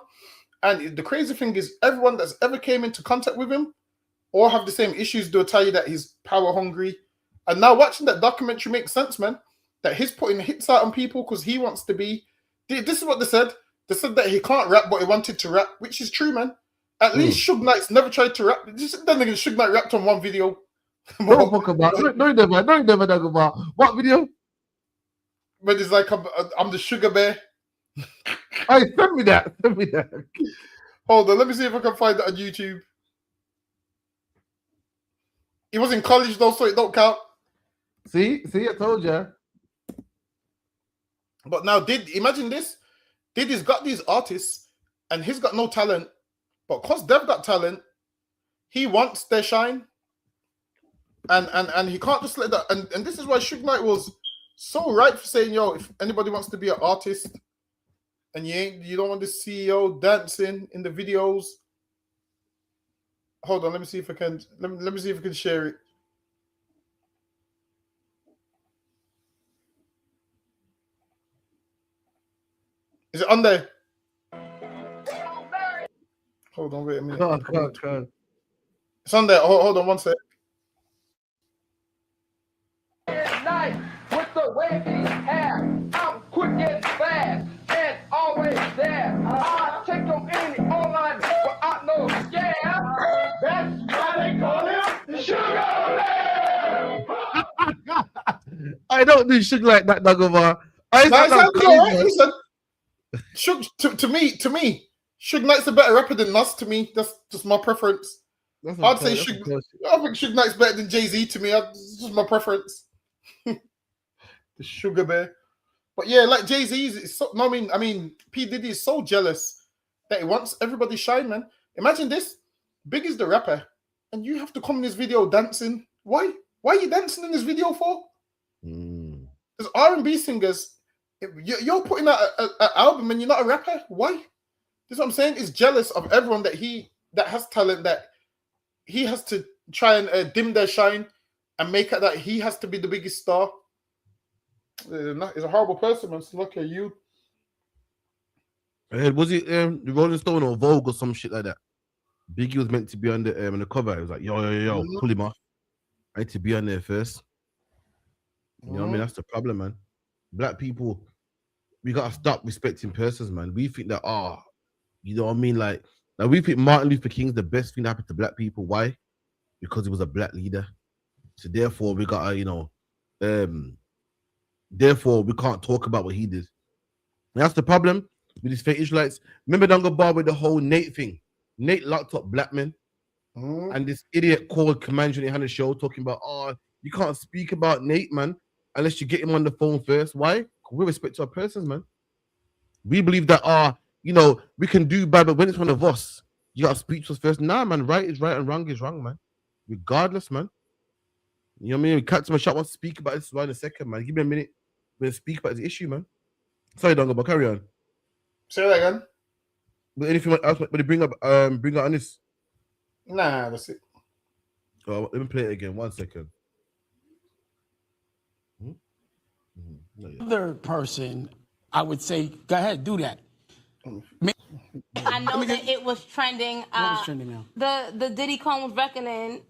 Speaker 17: And the crazy thing is, everyone that's ever came into contact with him or have the same issues, they'll tell you that he's power hungry. And now watching that documentary makes sense, man, that he's putting hits out on people because he wants to be. This is what they said. They said that he can't rap, but he wanted to rap, which is true, man. At least Suge Knight's never tried to rap. Then again, Suge Knight rapped on one video.
Speaker 21: Don't talk about. No, never talk about what video.
Speaker 17: But it's like I'm the sugar bear.
Speaker 21: Hey, send me that.
Speaker 17: Hold on, let me see if I can find that on YouTube. He was in college though, so it don't count.
Speaker 21: See, I told you.
Speaker 17: But now, imagine this? Diddy's got these artists, and he's got no talent. But because they've got talent, he wants their shine. And he can't just let that. And this is why Suge Knight was so right for saying, if anybody wants to be an artist, and you don't want the CEO dancing in the videos. Hold on, let me see if I can. Let me see if I can share it. Is it on there? Hold on, wait a minute.
Speaker 21: God.
Speaker 17: It's on there. Hold on one sec.
Speaker 11: Night with the wavy hair, I'm quick and fast and always there. I take them any online without no scare. That's why they call him the Sugar Man.
Speaker 21: I don't do shit like that, Dagova. Why is
Speaker 17: No,
Speaker 21: that
Speaker 17: it
Speaker 21: not
Speaker 17: sounds
Speaker 21: cunning,
Speaker 17: alright.
Speaker 21: man?
Speaker 17: Listen, to me, Suge Knight's a better rapper than Nas. To me, that's just my preference. I'd say Suge. I think Suge Knight's better than Jay-Z. To me, it's just my preference. The sugar bear. But yeah, like Jay-Z's. So, no, I mean, P Diddy is so jealous that he wants everybody shine, man. Imagine this: Big is the rapper, and you have to come in this video dancing. Why? Why are you dancing in this video for? There's R&B singers. You're putting out an album and you're not a rapper. Why? This is what I'm saying. Is jealous of everyone that has talent, that he has to try and dim their shine and make it that he has to be the biggest star. He's a horrible person, man. So look at you.
Speaker 21: Was it the Rolling Stone or Vogue or some shit like that? Biggie was meant to be on the cover. It was like, yo, pull him off. I need to be on there first. You know what I mean? That's the problem, man. Black people, we gotta stop respecting persons, man. We think that, you know what I mean? Like we think Martin Luther King's the best thing that happened to black people. Why? Because he was a black leader. So therefore, we gotta, therefore we can't talk about what he did. And that's the problem with these fake Israelites. Remember Dunga Bar with the whole Nate thing? Nate locked up black men. And this idiot called Commander and he had a show talking about, you can't speak about Nate, man, unless you get him on the phone first. Why? We respect our persons, man. We believe that, we can do bad, but when it's one of us, you got to speak to us first. Nah, man, right is right and wrong is wrong, man. Regardless, man. You know what I mean? Captain Shot wants to speak about this in a second, man. Give me a minute. We're going to speak about this issue, man. Sorry, Dunga, but carry on.
Speaker 17: Say that again.
Speaker 21: But anything else, but bring up on this?
Speaker 17: Nah, that's it.
Speaker 21: Oh, let me play it again. 1 second.
Speaker 9: Other person, I would say, go ahead, do that.
Speaker 5: I know that it was trending.
Speaker 9: What is trending now?
Speaker 5: The Diddy Combs Reckoning.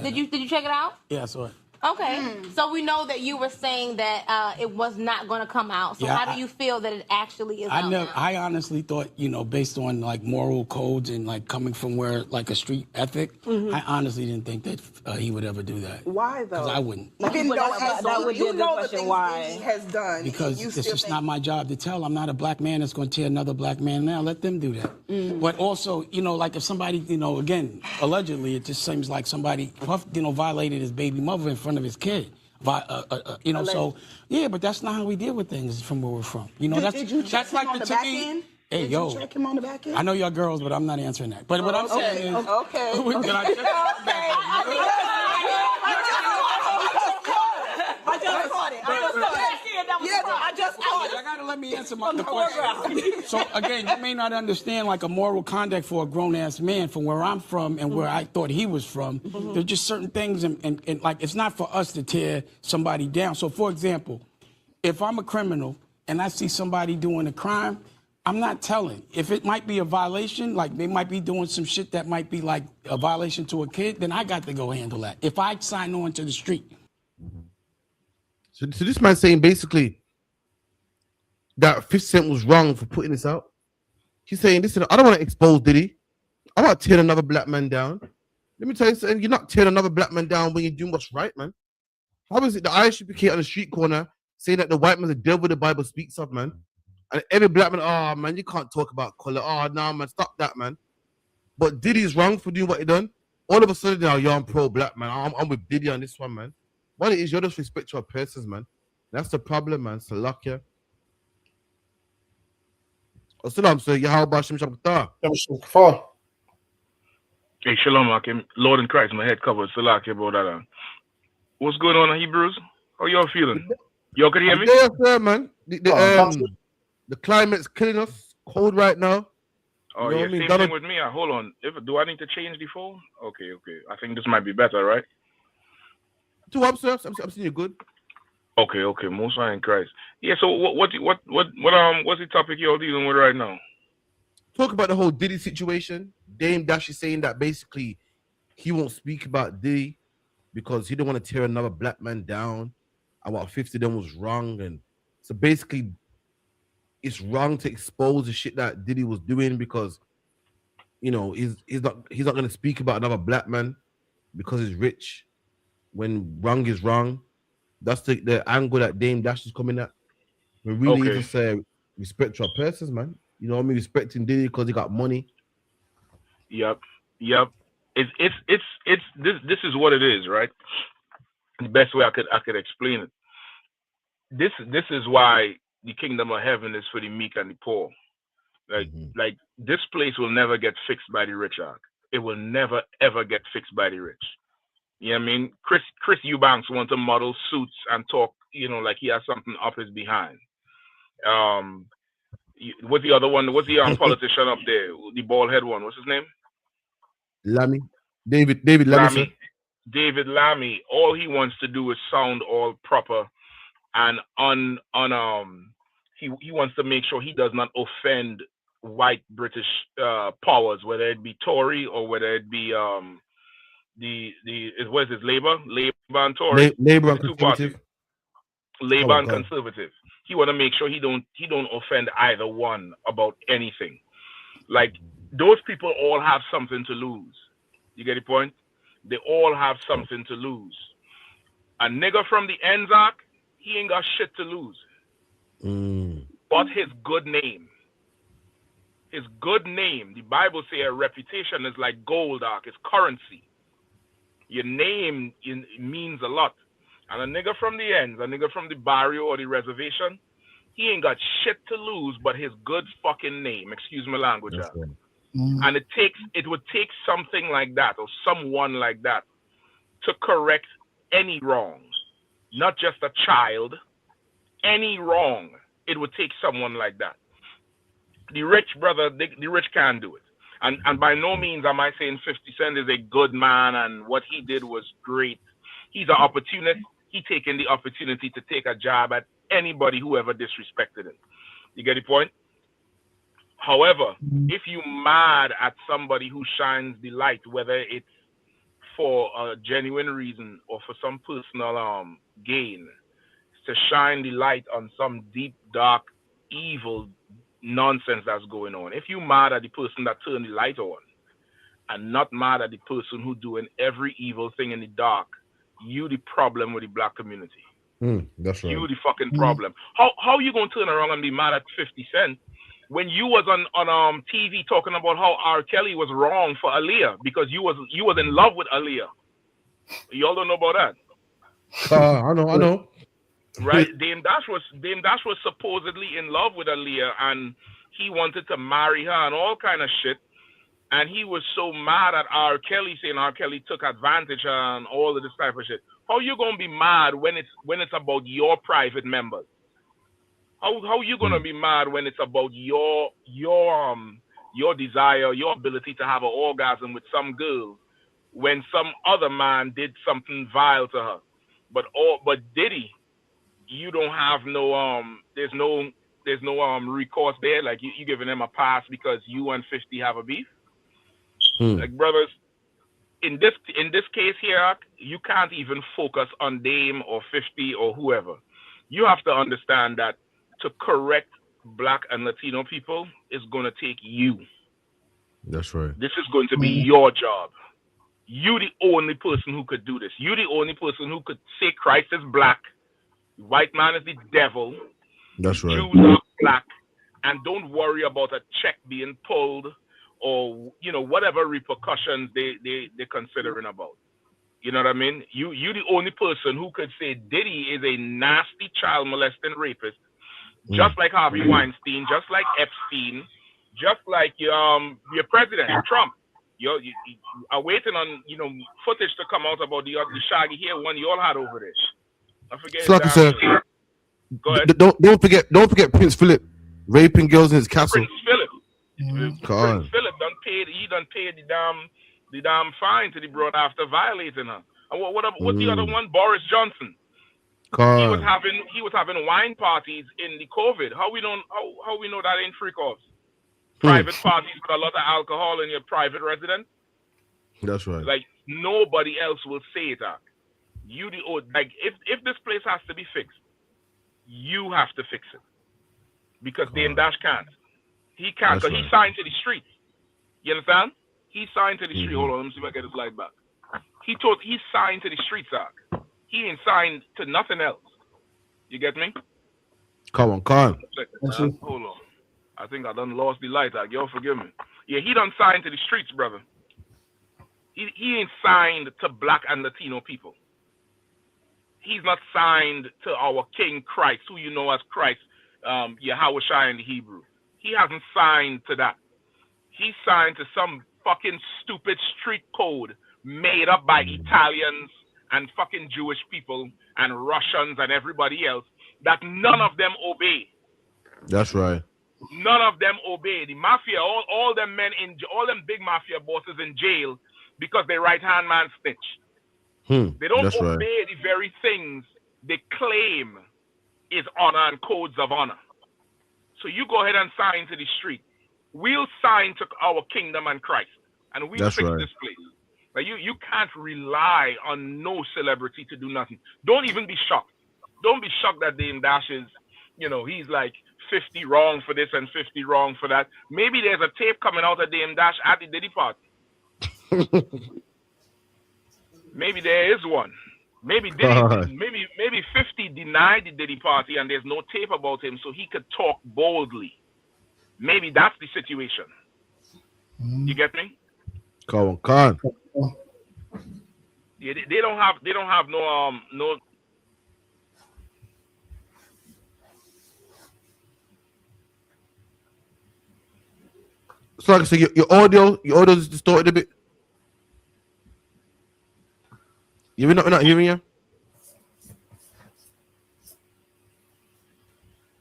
Speaker 5: Did you check it out?
Speaker 9: Yeah, I saw it.
Speaker 5: Okay, so we know that you were saying that it was not going to come out. So how do you feel that it actually is out now?
Speaker 9: I honestly thought, based on like moral codes and like coming from where like a street ethic, I honestly didn't think that he would ever do that.
Speaker 10: Why though?
Speaker 9: Because I wouldn't.
Speaker 10: Even though
Speaker 23: that would be a good question. Why?
Speaker 10: He has done.
Speaker 9: Because it's just not my job to tell. I'm not a black man that's going to tear another black man down. Let them do that. But also, like if somebody, again, allegedly, it just seems like somebody, violated his baby mother in front of his kid. So yeah, but that's not how we deal with things from where we're from.
Speaker 10: Did you check him on the back end?
Speaker 9: Hey,
Speaker 10: Did you check him on the back end?
Speaker 9: I know y'all girls, but I'm not answering that. But what I'm saying is,
Speaker 10: okay. I just caught it.
Speaker 9: I gotta let me answer the question. So again, you may not understand like a moral conduct for a grown ass man from where I'm from and where I thought he was from. There's just certain things and like it's not for us to tear somebody down. So for example, if I'm a criminal and I see somebody doing a crime, I'm not telling. If it might be a violation, like they might be doing some shit that might be like a violation to a kid, then I got to go handle that. If I sign on to the street.
Speaker 21: So this man's saying basically that 50 Cent was wrong for putting this out. He's saying, listen, I don't want to expose Diddy. I want to tear another black man down. Let me tell you something. You're not tearing another black man down when you're doing what's right, man. How is it the ISUPK on the street corner saying that the white man's the devil the Bible speaks of, man? And every black man, man, you can't talk about color. No, man, stop that, man. But Diddy's wrong for doing what he done. All of a sudden now, I'm pro-black, man. I'm with Diddy on this one, man. What it is, you're just respect your persons, man. That's the problem, man. Salakia. Assalam, sir. Yahweh Shem Shabbat.
Speaker 12: Hey, shalom, Akim. Lord in Christ, my head covered. Salakia, bro. What's going on in Hebrews? How y'all feeling? Y'all can hear me?
Speaker 21: Yes, sir, man. The climate's killing us. Cold right now.
Speaker 12: Oh,
Speaker 21: you know
Speaker 12: yeah.
Speaker 21: what I mean?
Speaker 12: Same thing with me. Hold on. Do I need to change the phone? Okay. I think this might be better, right?
Speaker 21: Two up, sir. I'm seeing you good.
Speaker 12: Okay. Most High in Christ. Yeah. So what's the topic you're dealing with right now?
Speaker 21: Talk about the whole Diddy situation. Dame Dash is saying that basically he won't speak about Diddy because he don't want to tear another black man down. And what 50 of them was wrong, and so basically it's wrong to expose the shit that Diddy was doing because he's not going to speak about another black man because he's rich. When wrong is wrong, that's the angle that Dame Dash is coming at. We really need to say respect your persons, man. You know what I mean? Respecting Diddy because he got money.
Speaker 12: Yep. It's this is what it is, right? The best way I could explain it. This is why the kingdom of heaven is for the meek and the poor. Like this place will never get fixed by the rich, Ark. It will never ever get fixed by the rich. You know what I mean? Chris Eubanks wants to model suits and talk, like he has something up his behind. What's the other one? What's the politician up there? The bald head one. What's his name?
Speaker 21: Lammy. David Lammy.
Speaker 12: David Lammy. All he wants to do is sound all proper and he wants to make sure he does not offend white British powers, whether it be Tory or whether it be what is this, Labour and Tory,
Speaker 21: Labour and Conservative.
Speaker 12: Labour and Conservative. He want to make sure he don't offend either one about anything. Like those people all have something to lose. You get the point? They all have something to lose. A nigga from the Enzark, he ain't got shit to lose. But his good name. His good name. The Bible say a reputation is like gold, Ark. It's currency. Your name means a lot. And a nigga from the ends, a nigga from the barrio or the reservation, he ain't got shit to lose but his good fucking name. Excuse my language, Ark. And it would take something like that or someone like that to correct any wrong. Not just a child. Any wrong. It would take someone like that. The rich, brother, the rich can't do it. And by no means am I saying 50 Cent is a good man and what he did was great. He's an opportunist. He taking the opportunity to take a jab at anybody who ever disrespected him. You get the point? However, if you mad at somebody who shines the light, whether it's for a genuine reason or for some personal gain, to shine the light on some deep, dark, evil nonsense that's going on. If you mad at the person that turned the light on and not mad at the person who doing every evil thing in the dark, you the problem with the black community.
Speaker 21: That's right.
Speaker 12: You the fucking problem. How you gonna turn around and be mad at 50 Cent when you was on TV talking about how R. Kelly was wrong for Aaliyah because you was in love with Aaliyah? Y'all don't know about that.
Speaker 21: I know.
Speaker 12: Right? Dame Dash was supposedly in love with Aaliyah and he wanted to marry her and all kind of shit. And he was so mad at R. Kelly saying R. Kelly took advantage and all of this type of shit. How you gonna be mad when it's about your private members? How you gonna be mad when it's about your desire, your ability to have an orgasm with some girl when some other man did something vile to her? But Diddy, you don't have no there's no recourse there. Like you giving him a pass because you and 50 have a beef. Like brothers, in this case here, you can't even focus on Dame or 50 or whoever. You have to understand that to correct black and Latino people is going to take you.
Speaker 21: That's right.
Speaker 12: This is going to be your job. You the only person who could do this. You the only person who could say Christ is black, white man is the devil,
Speaker 21: that's right.
Speaker 12: Jews are black, and don't worry about a check being pulled or whatever repercussions they're considering about. You know what I mean? You the only person who could say Diddy is a nasty child molesting rapist, just like Harvey Weinstein, just like Epstein, just like your president Trump. You are waiting on footage to come out about the shaggy hair one you all had over there. I forget.
Speaker 21: Like I said,
Speaker 12: go ahead.
Speaker 21: Don't forget Prince Philip raping girls in his castle.
Speaker 12: Prince Philip. Prince Philip done paid the damn fine to the broad after violating her. And what's the other one? Boris Johnson. He was having wine parties in the COVID. How we know that ain't freak offs? Private parties with a lot of alcohol in your private residence.
Speaker 21: That's right.
Speaker 12: Like nobody else will say that. If this place has to be fixed, you have to fix it. Because Dame Dash can't. He can't because he signed to the streets. You understand? He signed to the street. Hold on, let me see if I get his light back. He signed to the streets, Ark. He ain't signed to nothing else. You get me?
Speaker 21: Come on, come
Speaker 12: on. Hold on. I think I done lost the light. Y'all forgive me. Yeah, he done signed to the streets, brother. He ain't signed to black and Latino people. He's not signed to our King Christ, who you know as Christ, Yahweh Shai in the Hebrew. He hasn't signed to that. He signed to some fucking stupid street code made up by Italians and fucking Jewish people and Russians and everybody else that none of them obey.
Speaker 21: That's right.
Speaker 12: None of them obey. The mafia, all them men all them big mafia bosses in jail because their right hand man snitch. They don't obey the very things they claim is honor and codes of honor. So you go ahead and sign to the street. We'll sign to our kingdom and Christ, and we'll fix this place. But you can't rely on no celebrity to do nothing. Don't even be shocked. Don't be shocked that Dame Dash is, he's like 50 wrong for this and 50 wrong for that. Maybe there's a tape coming out of Dame Dash at the Diddy party. Maybe there is one. Maybe maybe 50 denied the Diddy party and there's no tape about him so he could talk boldly. Maybe that's the situation. You get me?
Speaker 21: Come on.
Speaker 12: Yeah, they don't have no.
Speaker 21: So like I said, your audio is distorted a bit. We're not hearing you.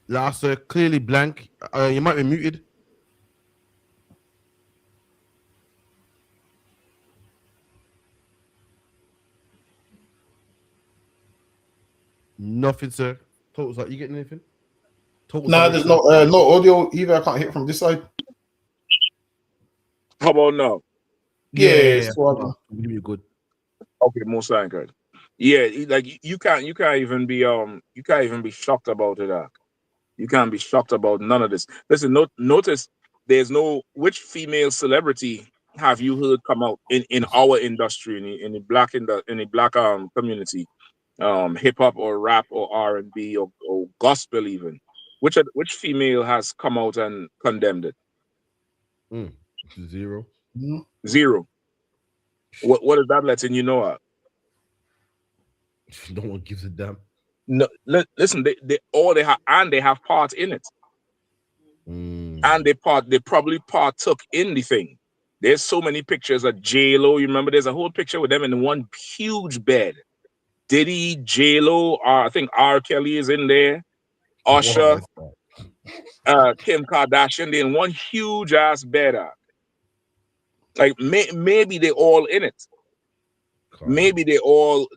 Speaker 21: Last clearly blank. You might be muted. Nothing, sir. Total's like, you getting anything?
Speaker 17: Nah, there's no audio either. I can't hear from this side.
Speaker 12: How about now?
Speaker 21: Yeah. You're good.
Speaker 12: Okay, most good. Yeah, like you can't even be shocked about it. You can't be shocked about none of this. Listen, notice there's no which female celebrity have you heard come out in our industry in the black community, hip hop or rap or R&B or gospel even. Which female has come out and condemned it?
Speaker 21: Zero.
Speaker 12: Zero. What is that letting you know?
Speaker 21: No one gives a damn.
Speaker 12: No, listen. They have part in it, and they probably partook in the thing. There's so many pictures of J-Lo. You remember? There's a whole picture with them in one huge bed. Diddy, J-Lo, I think R. Kelly is in there. Usher, Kim Kardashian. They're in one huge ass bed. Like maybe they all in it. Maybe they all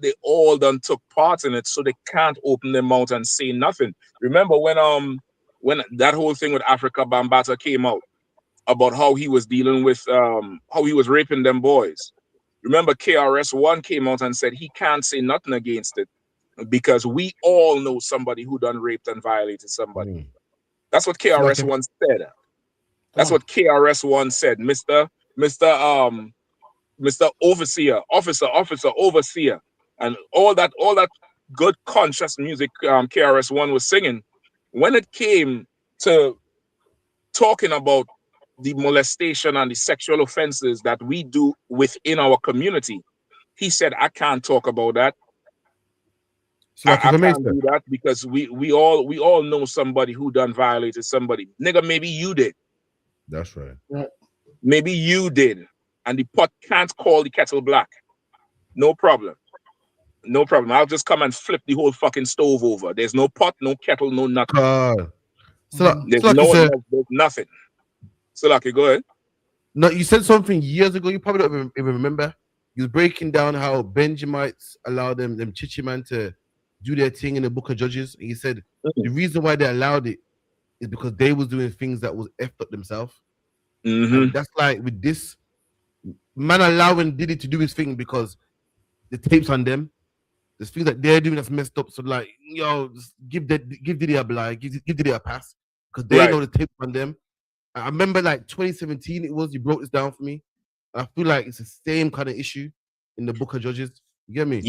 Speaker 12: done took part in it, so they can't open their mouth and say nothing. Remember when that whole thing with Africa Bambaataa came out about how he was dealing with how he was raping them boys. Remember KRS-One came out and said he can't say nothing against it because we all know somebody who done raped and violated somebody. That's what KRS-One said. That's what KRS-One said, Mr. Overseer, officer, overseer, and all that good conscious music KRS-One was singing. When it came to talking about the molestation and the sexual offenses that we do within our community, he said, I can't talk about that.
Speaker 21: So
Speaker 12: I can't do that because we all know somebody who done violated somebody. Nigga, maybe you did.
Speaker 21: That's right.
Speaker 12: Maybe you did. And the pot can't call the kettle black. No problem. No problem. I'll just come and flip the whole fucking stove over. There's no pot, no kettle, no nothing. There's nothing. So, Lucky, go ahead.
Speaker 21: No, you said something years ago. You probably don't even remember. You was breaking down how Benjamites allow them Chichiman to do their thing in the Book of Judges. And you said the reason why they allowed it is because they was doing things that was effed up themselves. And that's like with this man allowing Diddy to do his thing because the tape's on them. There's things that they're doing that's messed up. So like, just give Diddy a blind, give Diddy a pass because they know the tape's on them. I remember like 2017 you broke this down for me. I feel like it's the same kind of issue in the Book of Judges. You get me?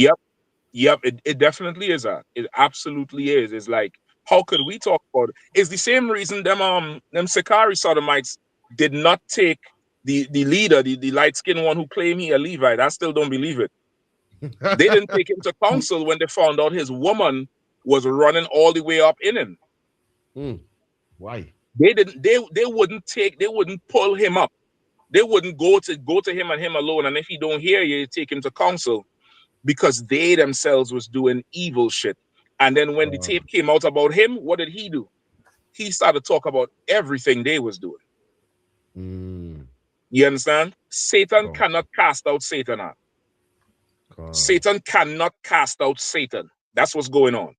Speaker 12: Yep. It definitely is that. It absolutely is. It's like how could we talk about it? It's the same reason them Sakari sodomites did not take the leader, the light-skinned one who claimed he a Levite. I still don't believe it. They didn't take him to counsel when they found out his woman was running all the way up in him.
Speaker 21: Why?
Speaker 12: They didn't. They wouldn't pull him up. They wouldn't go to him and him alone. And if he don't hear you, take him to counsel, because they themselves was doing evil shit. And then when the tape came out about him, what did he do? He started to talk about everything they was doing. You understand? Satan cannot cast out Satan out. Satan cannot cast out Satan. That's what's going on.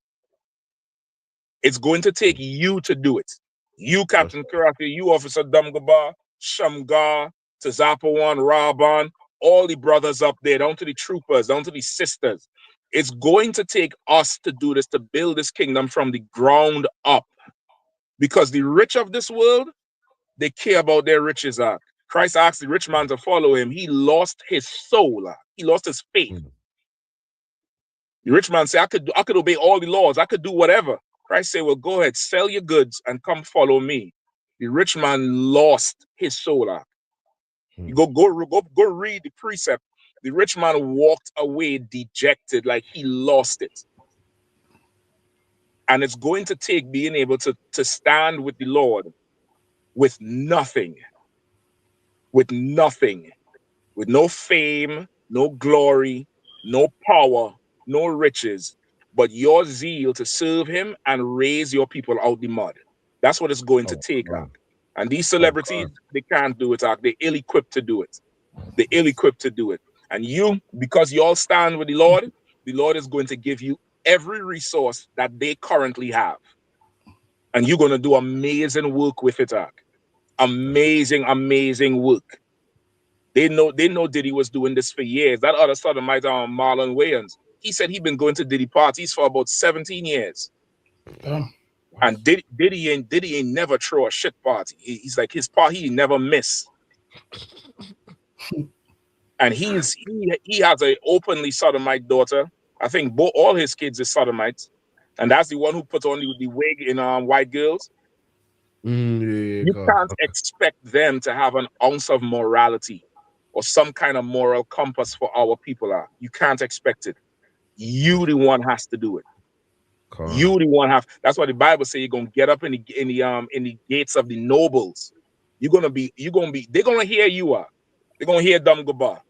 Speaker 12: It's going to take you to do it. You, Captain Karate, you, Officer Damgaba, Shamgar, Tazapawan, Raban, all the brothers up there, down to the troopers, down to the sisters. It's going to take us to do this, to build this kingdom from the ground up. Because the rich of this world, they care about their riches. Christ asked the rich man to follow him. He lost his soul. He lost his faith. The rich man said, I could obey all the laws. I could do whatever. Christ said, well, go ahead, sell your goods and come follow me. The rich man lost his soul. You go read the precept. The rich man walked away dejected, like he lost it. And it's going to take being able to stand with the Lord with nothing, with no fame, no glory, no power, no riches, but your zeal to serve him and raise your people out the mud. That's what it's going to take. And these celebrities, they can't do it. They're ill-equipped to do it. They're ill-equipped to do it. And you, because you all stand with the Lord is going to give you every resource that they currently have. And you're going to do amazing work with it. Amazing, amazing work. They know Diddy was doing this for years. That other sodomite, Marlon Wayans, he said he'd been going to Diddy parties for about 17 years. And Diddy ain't never throw a shit party. He's like, his party he never miss. And he has a openly sodomite daughter. I think all his kids is sodomites. And that's the one who put on the wig in White Girls. You can't expect them to have an ounce of morality or some kind of moral compass for our people. You can't expect it. You the one has to do it. You the one have. That's why the Bible says you're gonna get up in the gates of the nobles. They're gonna hear you. They're gonna hear Damgaba.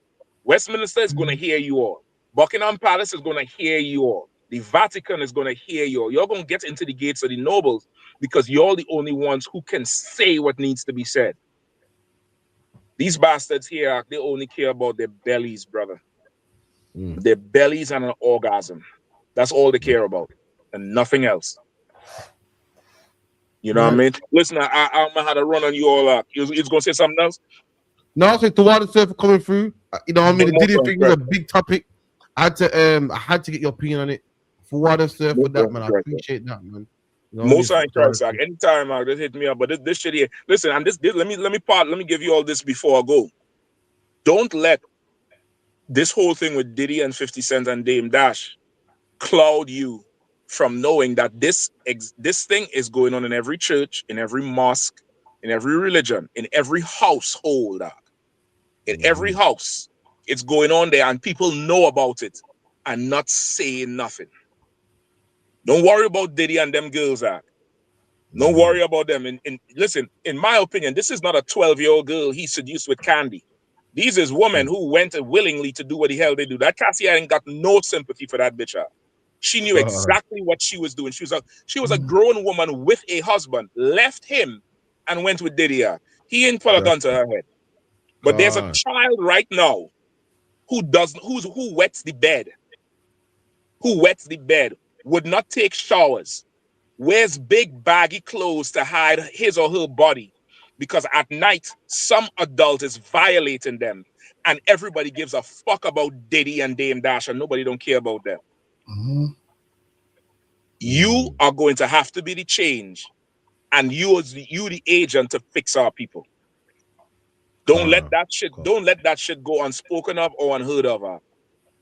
Speaker 12: Westminster is gonna hear you all. Buckingham Palace is gonna hear you all. The Vatican is gonna hear you all. You're gonna get into the gates of the nobles because you're the only ones who can say what needs to be said. These bastards here, they only care about their bellies, brother. Their bellies and an orgasm. That's all they care about, and nothing else. You know what I mean? Listen, I had to run on you all up. You was gonna say something else?
Speaker 21: No, I think the water surfer coming through. You know what I mean? The Diddy thing is a big topic. I had to get your opinion on it. For water surfer, for that, man. I appreciate that, man. You know
Speaker 12: Most I Christ, anytime just hit me up. But this shit here, listen, and this let me give you all this before I go. Don't let this whole thing with Diddy and 50 Cent and Dame Dash cloud you from knowing that this thing is going on in every church, in every mosque, in every religion, in every household. In every house, it's going on there, and people know about it and not saying nothing. Don't worry about Diddy and them girls. Don't worry about them. And listen, in my opinion, this is not a 12-year-old girl he seduced with candy. These is women who went willingly to do what the hell they do. That Cassie ain't got no sympathy for that bitch. She knew exactly what she was doing. She was a grown woman with a husband, left him, and went with Diddy. He didn't put a gun to her head. But there's a child right now who wets the bed, would not take showers, wears big baggy clothes to hide his or her body, because at night some adult is violating them, and everybody gives a fuck about Diddy and Dame Dash, and nobody don't care about them. You are going to have to be the change, and you the agent to fix our people. Don't let that shit go unspoken of or unheard of.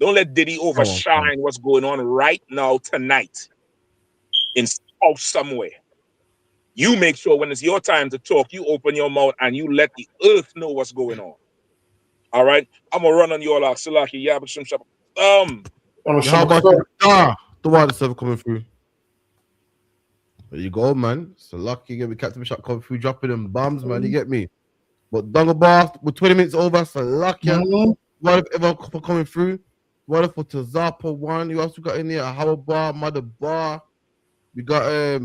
Speaker 12: Don't let Diddy overshine what's going on right now tonight in house somewhere. You make sure when it's your time to talk, you open your mouth and you let the earth know what's going on. All right? I'm going to run on you all out. Salaki, Yabashim Shab.
Speaker 21: How about the water server coming through? There you go, man. So lucky you get me Captain Bishop coming through, dropping them bombs, man. You get me? But Dongle Bar, with 20 minutes over, so lucky. What if ever coming through? What if for Tazapa one? You also got in there a Howard Bar, Mother Bar. We got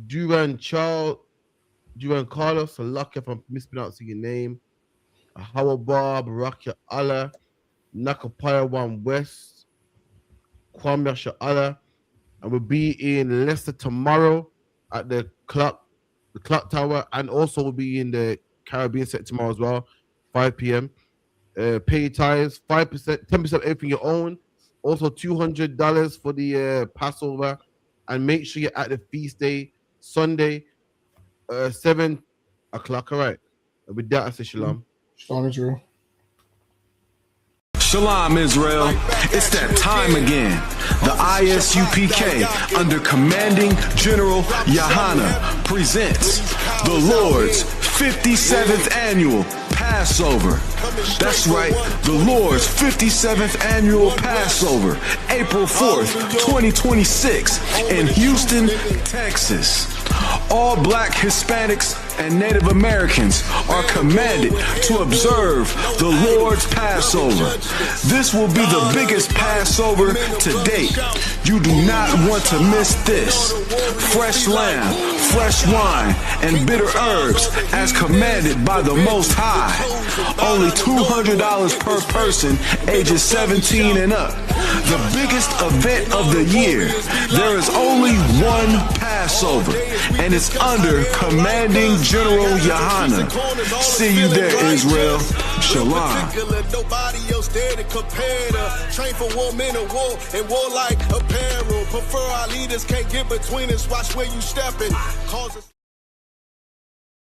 Speaker 21: Duran Carlos, so lucky if I'm mispronouncing your name. A Howard Bar, Baraka Allah, Nakapaya One West, Kwame Sha'ala. And we'll be in Leicester tomorrow at the clock tower, and also we'll be in the Caribbean set tomorrow as well, 5 p.m. Pay tithes, 5%, 10% everything you own. Also $200 for the Passover, and make sure you're at the feast day Sunday, 7 o'clock. All right. And with that, I say shalom.
Speaker 17: Shalom, Israel.
Speaker 18: Shalom, Israel. It's that time again. The ISUPK, under commanding General Yahana, presents the Lord's 57th annual Passover. That's right, the Lord's 57th annual Passover, April 4th, 2026, in Houston, Texas. All Black, Hispanics, and Native Americans are commanded to observe the Lord's Passover. This will be the biggest Passover to date. You do not want to miss this. Fresh lamb, fresh wine, and bitter herbs as commanded by the Most High. Only $200 per person, ages 17 and up. The biggest event of the year. There is only one Passover, and it's under commanding General Yahana. See you there, Israel. Shalom.
Speaker 13: Nobody else there to compare to. Train for war, men of war, and warlike apparel. Prefer our leaders, can't get between us. Watch where you stepping.